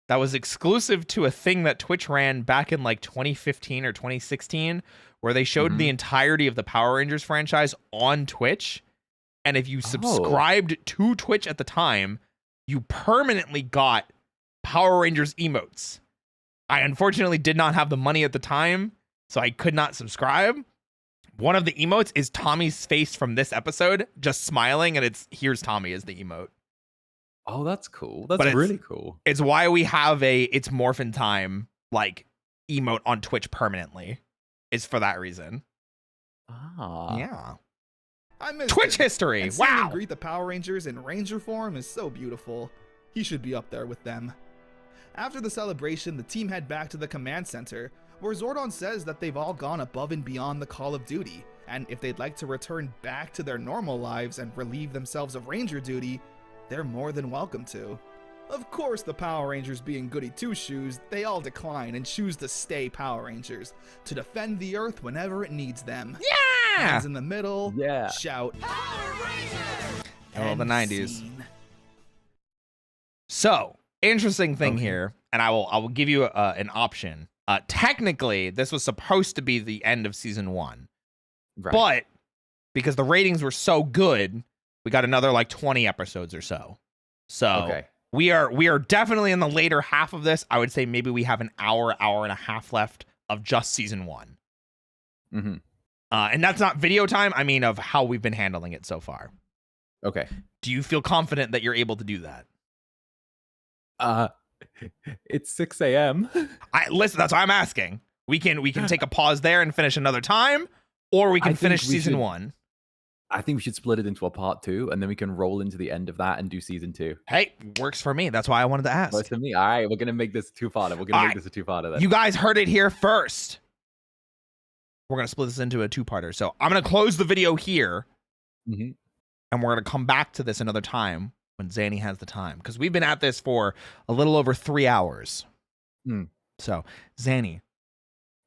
that was exclusive to a thing that Twitch ran back in like 2015 or 2016, where they showed the entirety of the Power Rangers franchise on Twitch. And if you subscribed to Twitch at the time, you permanently got Power Rangers emotes. I unfortunately did not have the money at the time, so I could not subscribe. One of the emotes is Tommy's face from this episode, just smiling, and it's here's Tommy as the emote. Oh, that's cool. That's really cool. It's why we have a It's Morphin Time like emote on Twitch permanently. Is for that reason. Ah. Yeah. I missed Twitch it. history. And seeing Wow. him greet the Power Rangers in Ranger form is so beautiful. He should be up there with them. After the celebration, the team head back to the command center, where Zordon says that they've all gone above and beyond the call of duty, and if they'd like to return back to their normal lives and relieve themselves of Ranger duty, they're more than welcome to. Of course, the Power Rangers being goody two-shoes, they all decline and choose to stay Power Rangers, to defend the Earth whenever it needs them. Yeah. Hands in the middle, Yeah. shout, Power Rangers! Oh, the end 90s. scene. So, interesting thing here, and I will give you an option. Technically, this was supposed to be the end of season 1. Right. But because the ratings were so good, we got another like 20 episodes or so. So we are definitely in the later half of this. I would say maybe we have an hour and a half left of just season 1. Mm-hmm. And that's not video time. I mean, of how we've been handling it so far. Okay. Do you feel confident that you're able to do that? It's 6 a.m. Listen, that's why I'm asking. We can take a pause there and finish another time, or we can finish season 1. I think we should split it into a part 2, and then we can roll into the end of that and do season 2. Hey, works for me. That's why I wanted to ask. Works for me. All right, we're gonna make this a two-parter. We're gonna make this a two-parter then. You guys heard it here first. We're gonna split this into a 2-parter. So I'm gonna close the video here, and we're gonna come back to this another time when Zanny has the time, because we've been at this for a little over 3 hours. So, Zanny,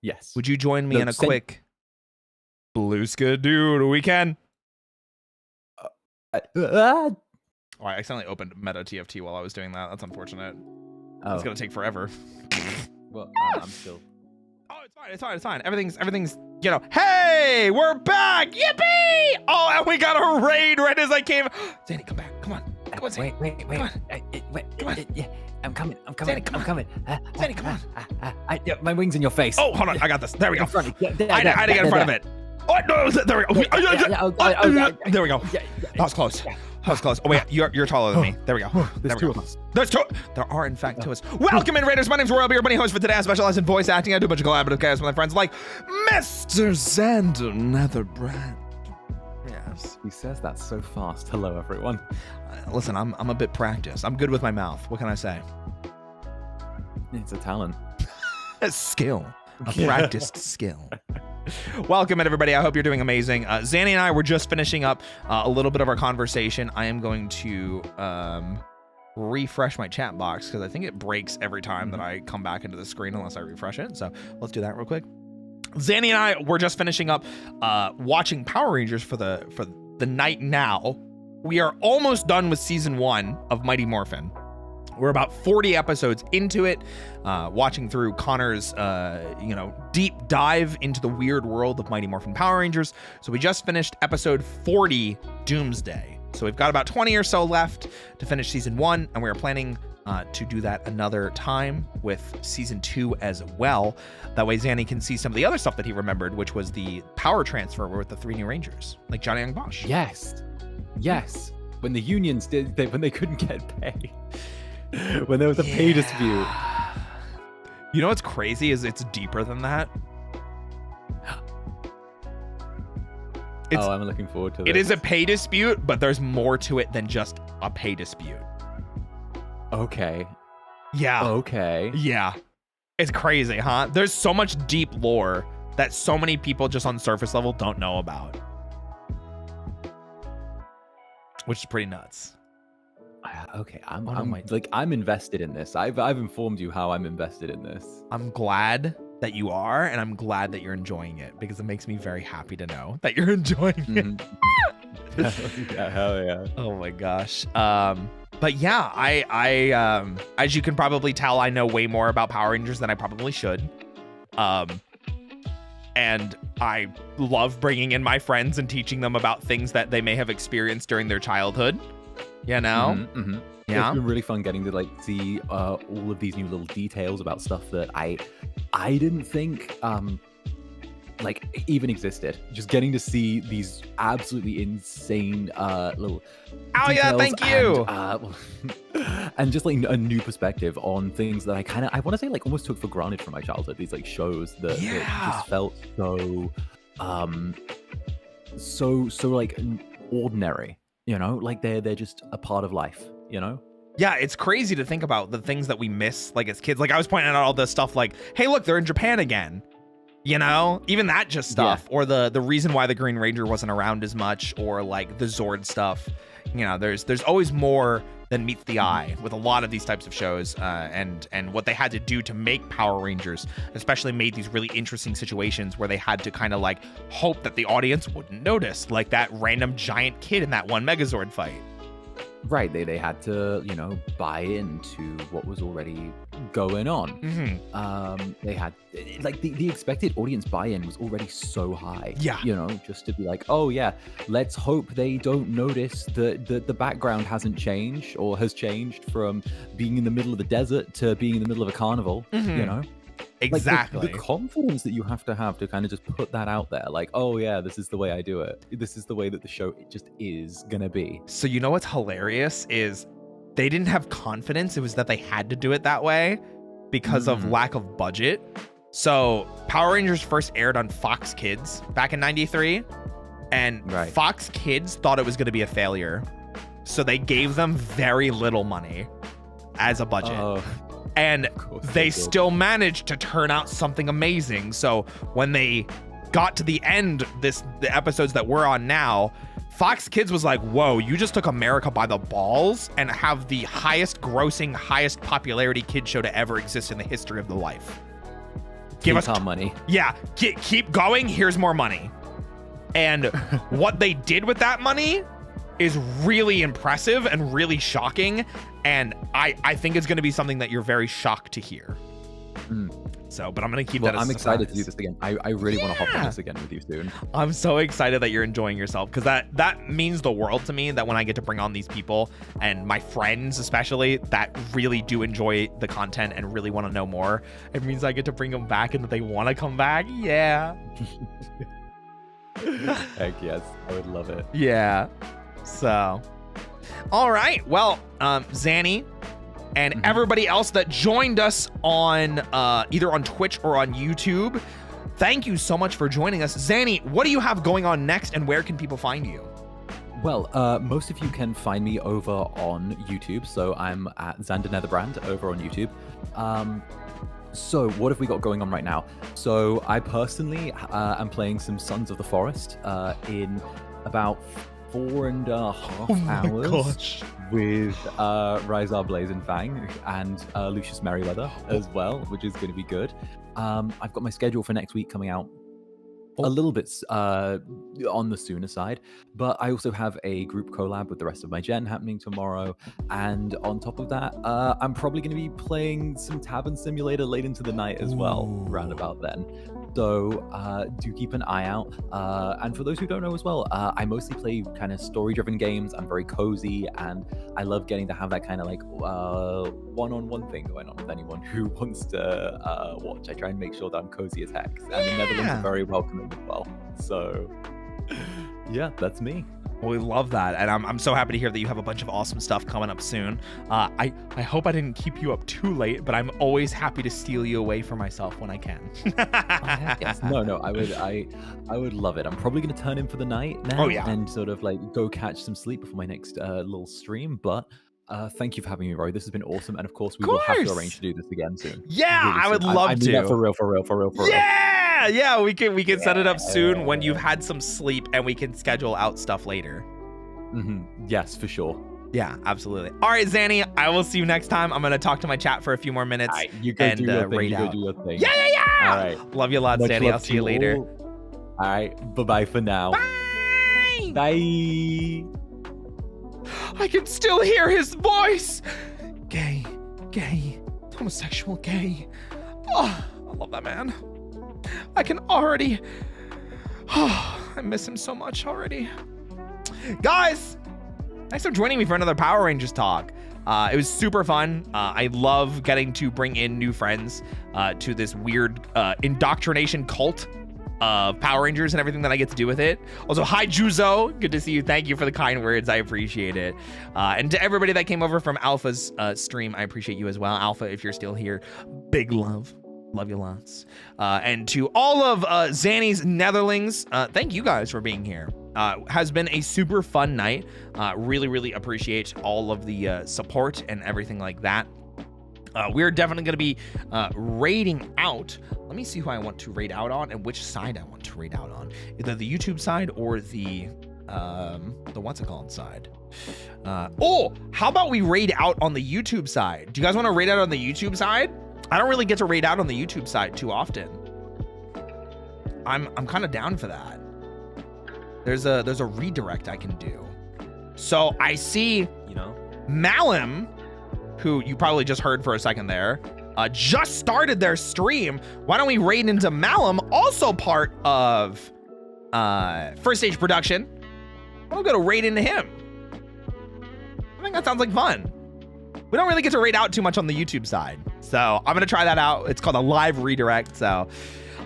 yes, would you join me in a quick Blue Skidoo weekend? Oh, I accidentally opened Meta TFT while I was doing that. That's unfortunate. Oh. It's gonna take forever. Well, I'm still. Oh, it's fine. Everything's you know, hey, we're back, yippee! Oh, and we got a raid right as I came. Zanny, come back, come on, come on, Zanny. Wait. Come on. Yeah, I'm coming. Zanny, come I'm on. coming. Zanny, come on. My wing's in your face. Oh, hold on, I got this. There we go. In front of you. I had to get in front of it. Oh, no, there we go. There we go. Yeah. That was close. That was close. Oh wait, you're taller than me. There we go. There's two of us. There's two. There are in fact two of us. Welcome in, Raiders. My name's Royal Beer Bunny, host for today. I specialize in voice acting. I do a bunch of collaborative chaos with my friends like Mr. Xander Netherbrand. Yes. He says that so fast. Hello, everyone. Listen, I'm a bit practiced. I'm good with my mouth. What can I say? It's a talent. A skill. A practiced skill. Welcome, everybody. I hope you're doing amazing. Zanny and I were just finishing up a little bit of our conversation. I am going to refresh my chat box because I think it breaks every time that I come back into the screen unless I refresh it. So let's do that real quick. Zanny and I were just finishing up watching Power Rangers for the night now. We are almost done with season 1 of Mighty Morphin. We're about 40 episodes into it, watching through Connor's, deep dive into the weird world of Mighty Morphin Power Rangers. So we just finished episode 40, Doomsday. So we've got about 20 or so left to finish season 1, and we are planning to do that another time with season 2 as well. That way Zanny can see some of the other stuff that he remembered, which was the power transfer with the 3 new Rangers, like Johnny Young Bosch. Yes. When the unions when they couldn't get pay. When there was a pay dispute. You know what's crazy is it's deeper than that. I'm looking forward to this. It is a pay dispute, but there's more to it than just a pay dispute. Okay. Yeah. Okay. Yeah. It's crazy, huh? There's so much deep lore that so many people just on surface level don't know about. Which is pretty nuts. Okay, I'm invested in this. I've informed you how I'm invested in this. I'm glad that you are, and I'm glad that you're enjoying it because it makes me very happy to know that you're enjoying it. Yeah, hell yeah. Oh my gosh. But yeah, I as you can probably tell, I know way more about Power Rangers than I probably should. And I love bringing in my friends and teaching them about things that they may have experienced during their childhood. You know? Yeah. It's been really fun getting to see all of these new little details about stuff that I didn't think even existed. Just getting to see these absolutely insane little Oh yeah, thank you. And just a new perspective on things that I want to say almost took for granted from my childhood. These shows that just felt so ordinary. They're just a part of life, Yeah, it's crazy to think about the things that we miss, as kids. I was pointing out all this stuff hey, look, they're in Japan again. Even that just stuff. Yeah. Or the reason why the Green Ranger wasn't around as much, or the Zord stuff. There's always more than meets the eye with a lot of these types of shows, and what they had to do to make Power Rangers, especially made these really interesting situations where they had to hope that the audience wouldn't notice, that random giant kid in that one Megazord fight. Right, they had to buy into what was already going on. They had the expected audience buy-in was already so high. Yeah, just to be oh yeah, let's hope they don't notice that the background hasn't changed or has changed from being in the middle of the desert to being in the middle of a carnival. Exactly. The confidence that you have to kind of just put that out there, oh yeah, this is the way I do it. This is the way that the show just is gonna be. So what's hilarious is they didn't have confidence. It was that they had to do it that way because of lack of budget. So Power Rangers first aired on Fox Kids back in '93, and Fox Kids thought it was going to be a failure. So they gave them very little money as a budget. And they still managed to turn out something amazing. So when they got to the end, the episodes that we're on now, Fox Kids was like, whoa, you just took America by the balls and have the highest grossing, highest popularity kid show to ever exist in the history of the life. Give us money. Yeah, keep going. Here's more money. And what they did with that money is really impressive and really shocking. And I think it's going to be something that you're very shocked to hear. So, but I'm gonna keep Well, that as I'm a excited to surprise. do this again. I really want to hop on this again with you soon. I'm so excited that you're enjoying yourself, because that means the world to me, that when I get to bring on these people and my friends especially that really do enjoy the content and really want to know more, it means I get to bring them back and that they want to come back. Yeah. Heck yes, I would love it. Yeah. So, all right. Well, Zanny and everybody else that joined us on either on Twitch or on YouTube, thank you so much for joining us. Zanny, what do you have going on next, and where can people find you? Well, most of you can find me over on YouTube. So I'm at Xander Netherbrand over on YouTube. So what have we got going on right now? So I personally am playing some Sons of the Forest in about 4.5 hours with Rizar Blazing Fang and Lucius Merryweather as well, which is going to be good. I've got my schedule for next week coming out a little bit on the sooner side, but I also have a group collab with the rest of my gen happening tomorrow, and on top of that, I'm probably going to be playing some Tavern Simulator late into the night as well, round about then. So do keep an eye out. And for those who don't know as well, I mostly play kind of story-driven games. I'm very cozy, and I love getting to have that kind of like one-on-one thing going on with anyone who wants to watch. I try and make sure that I'm cozy as heck. And the Netherlands are very welcoming as well. So yeah, that's me. Well, we love that, and I'm so happy to hear that you have a bunch of awesome stuff coming up soon. I hope I didn't keep you up too late, but I'm always happy to steal you away from myself when I can. Yes. No, I would love it. I'm probably going to turn in for the night now and sort of like go catch some sleep before my next little stream, but thank you for having me, Roy. This has been awesome, and of course we will have to arrange to do this again soon. Yeah, really I would soon. love I to. mean that for real. Yeah, we can set it up soon when you've had some sleep, and we can schedule out stuff later. Yes, for sure. Yeah, absolutely. All right, Zanny, I will see you next time. I'm gonna talk to my chat for a few more minutes. All right, you go do your thing. You go do your thing. Yeah. All right. Love you a lot, Much Zanny. love I'll see you later. all. All right. Bye-bye for now. Bye. Bye. I can still hear his voice. Gay, homosexual, gay. Oh, I love that man. I can already. Oh, I miss him so much already. Guys, thanks for joining me for another Power Rangers talk. It was super fun. I love getting to bring in new friends to this weird indoctrination cult of Power Rangers and everything that I get to do with it. Also, hi Juzo, good to see you. Thank you for the kind words. I appreciate it. And to everybody that came over from Alpha's stream, I appreciate you as well. Alpha, if you're still here, big love. Love you lots. And to all of Zanny's Netherlings, thank you guys for being here. Has been a super fun night. Really appreciate all of the support and everything like that. We're definitely going to be raiding out. Let me see who I want to raid out on and which side I want to raid out on. Either the YouTube side or the what's it called side. Oh, how about we raid out on the YouTube side? Do you guys want to raid out on the YouTube side? I don't really get to raid out on the YouTube side too often. I'm kind of down for that. There's a redirect I can do. So I see, Malum, who you probably just heard for a second there, just started their stream. Why don't we raid into Malum, also part of First Stage Production? I'm gonna raid into him. I think that sounds like fun. We don't really get to raid out too much on the YouTube side, so I'm gonna try that out. It's called a live redirect. So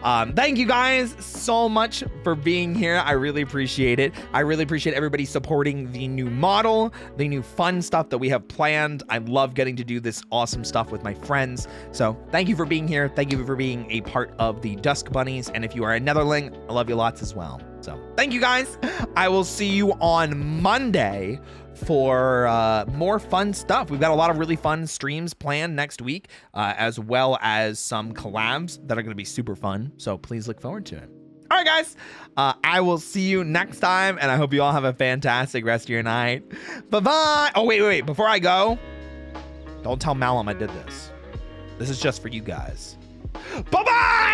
thank you guys so much for being here. I really appreciate it. I really appreciate everybody supporting the new model, the new fun stuff that we have planned. I love getting to do this awesome stuff with my friends. So thank you for being here. Thank you for being a part of the Dusk Bunnies. And if you are a Netherling, I love you lots as well. So thank you guys. I will see you on Monday for more fun stuff. We've got a lot of really fun streams planned next week, as well as some collabs that are going to be super fun. So please look forward to it. All right, guys, I will see you next time, and I hope you all have a fantastic rest of your night. Bye-bye. Oh, wait. Before I go, don't tell Malum I did this. This is just for you guys. Bye-bye!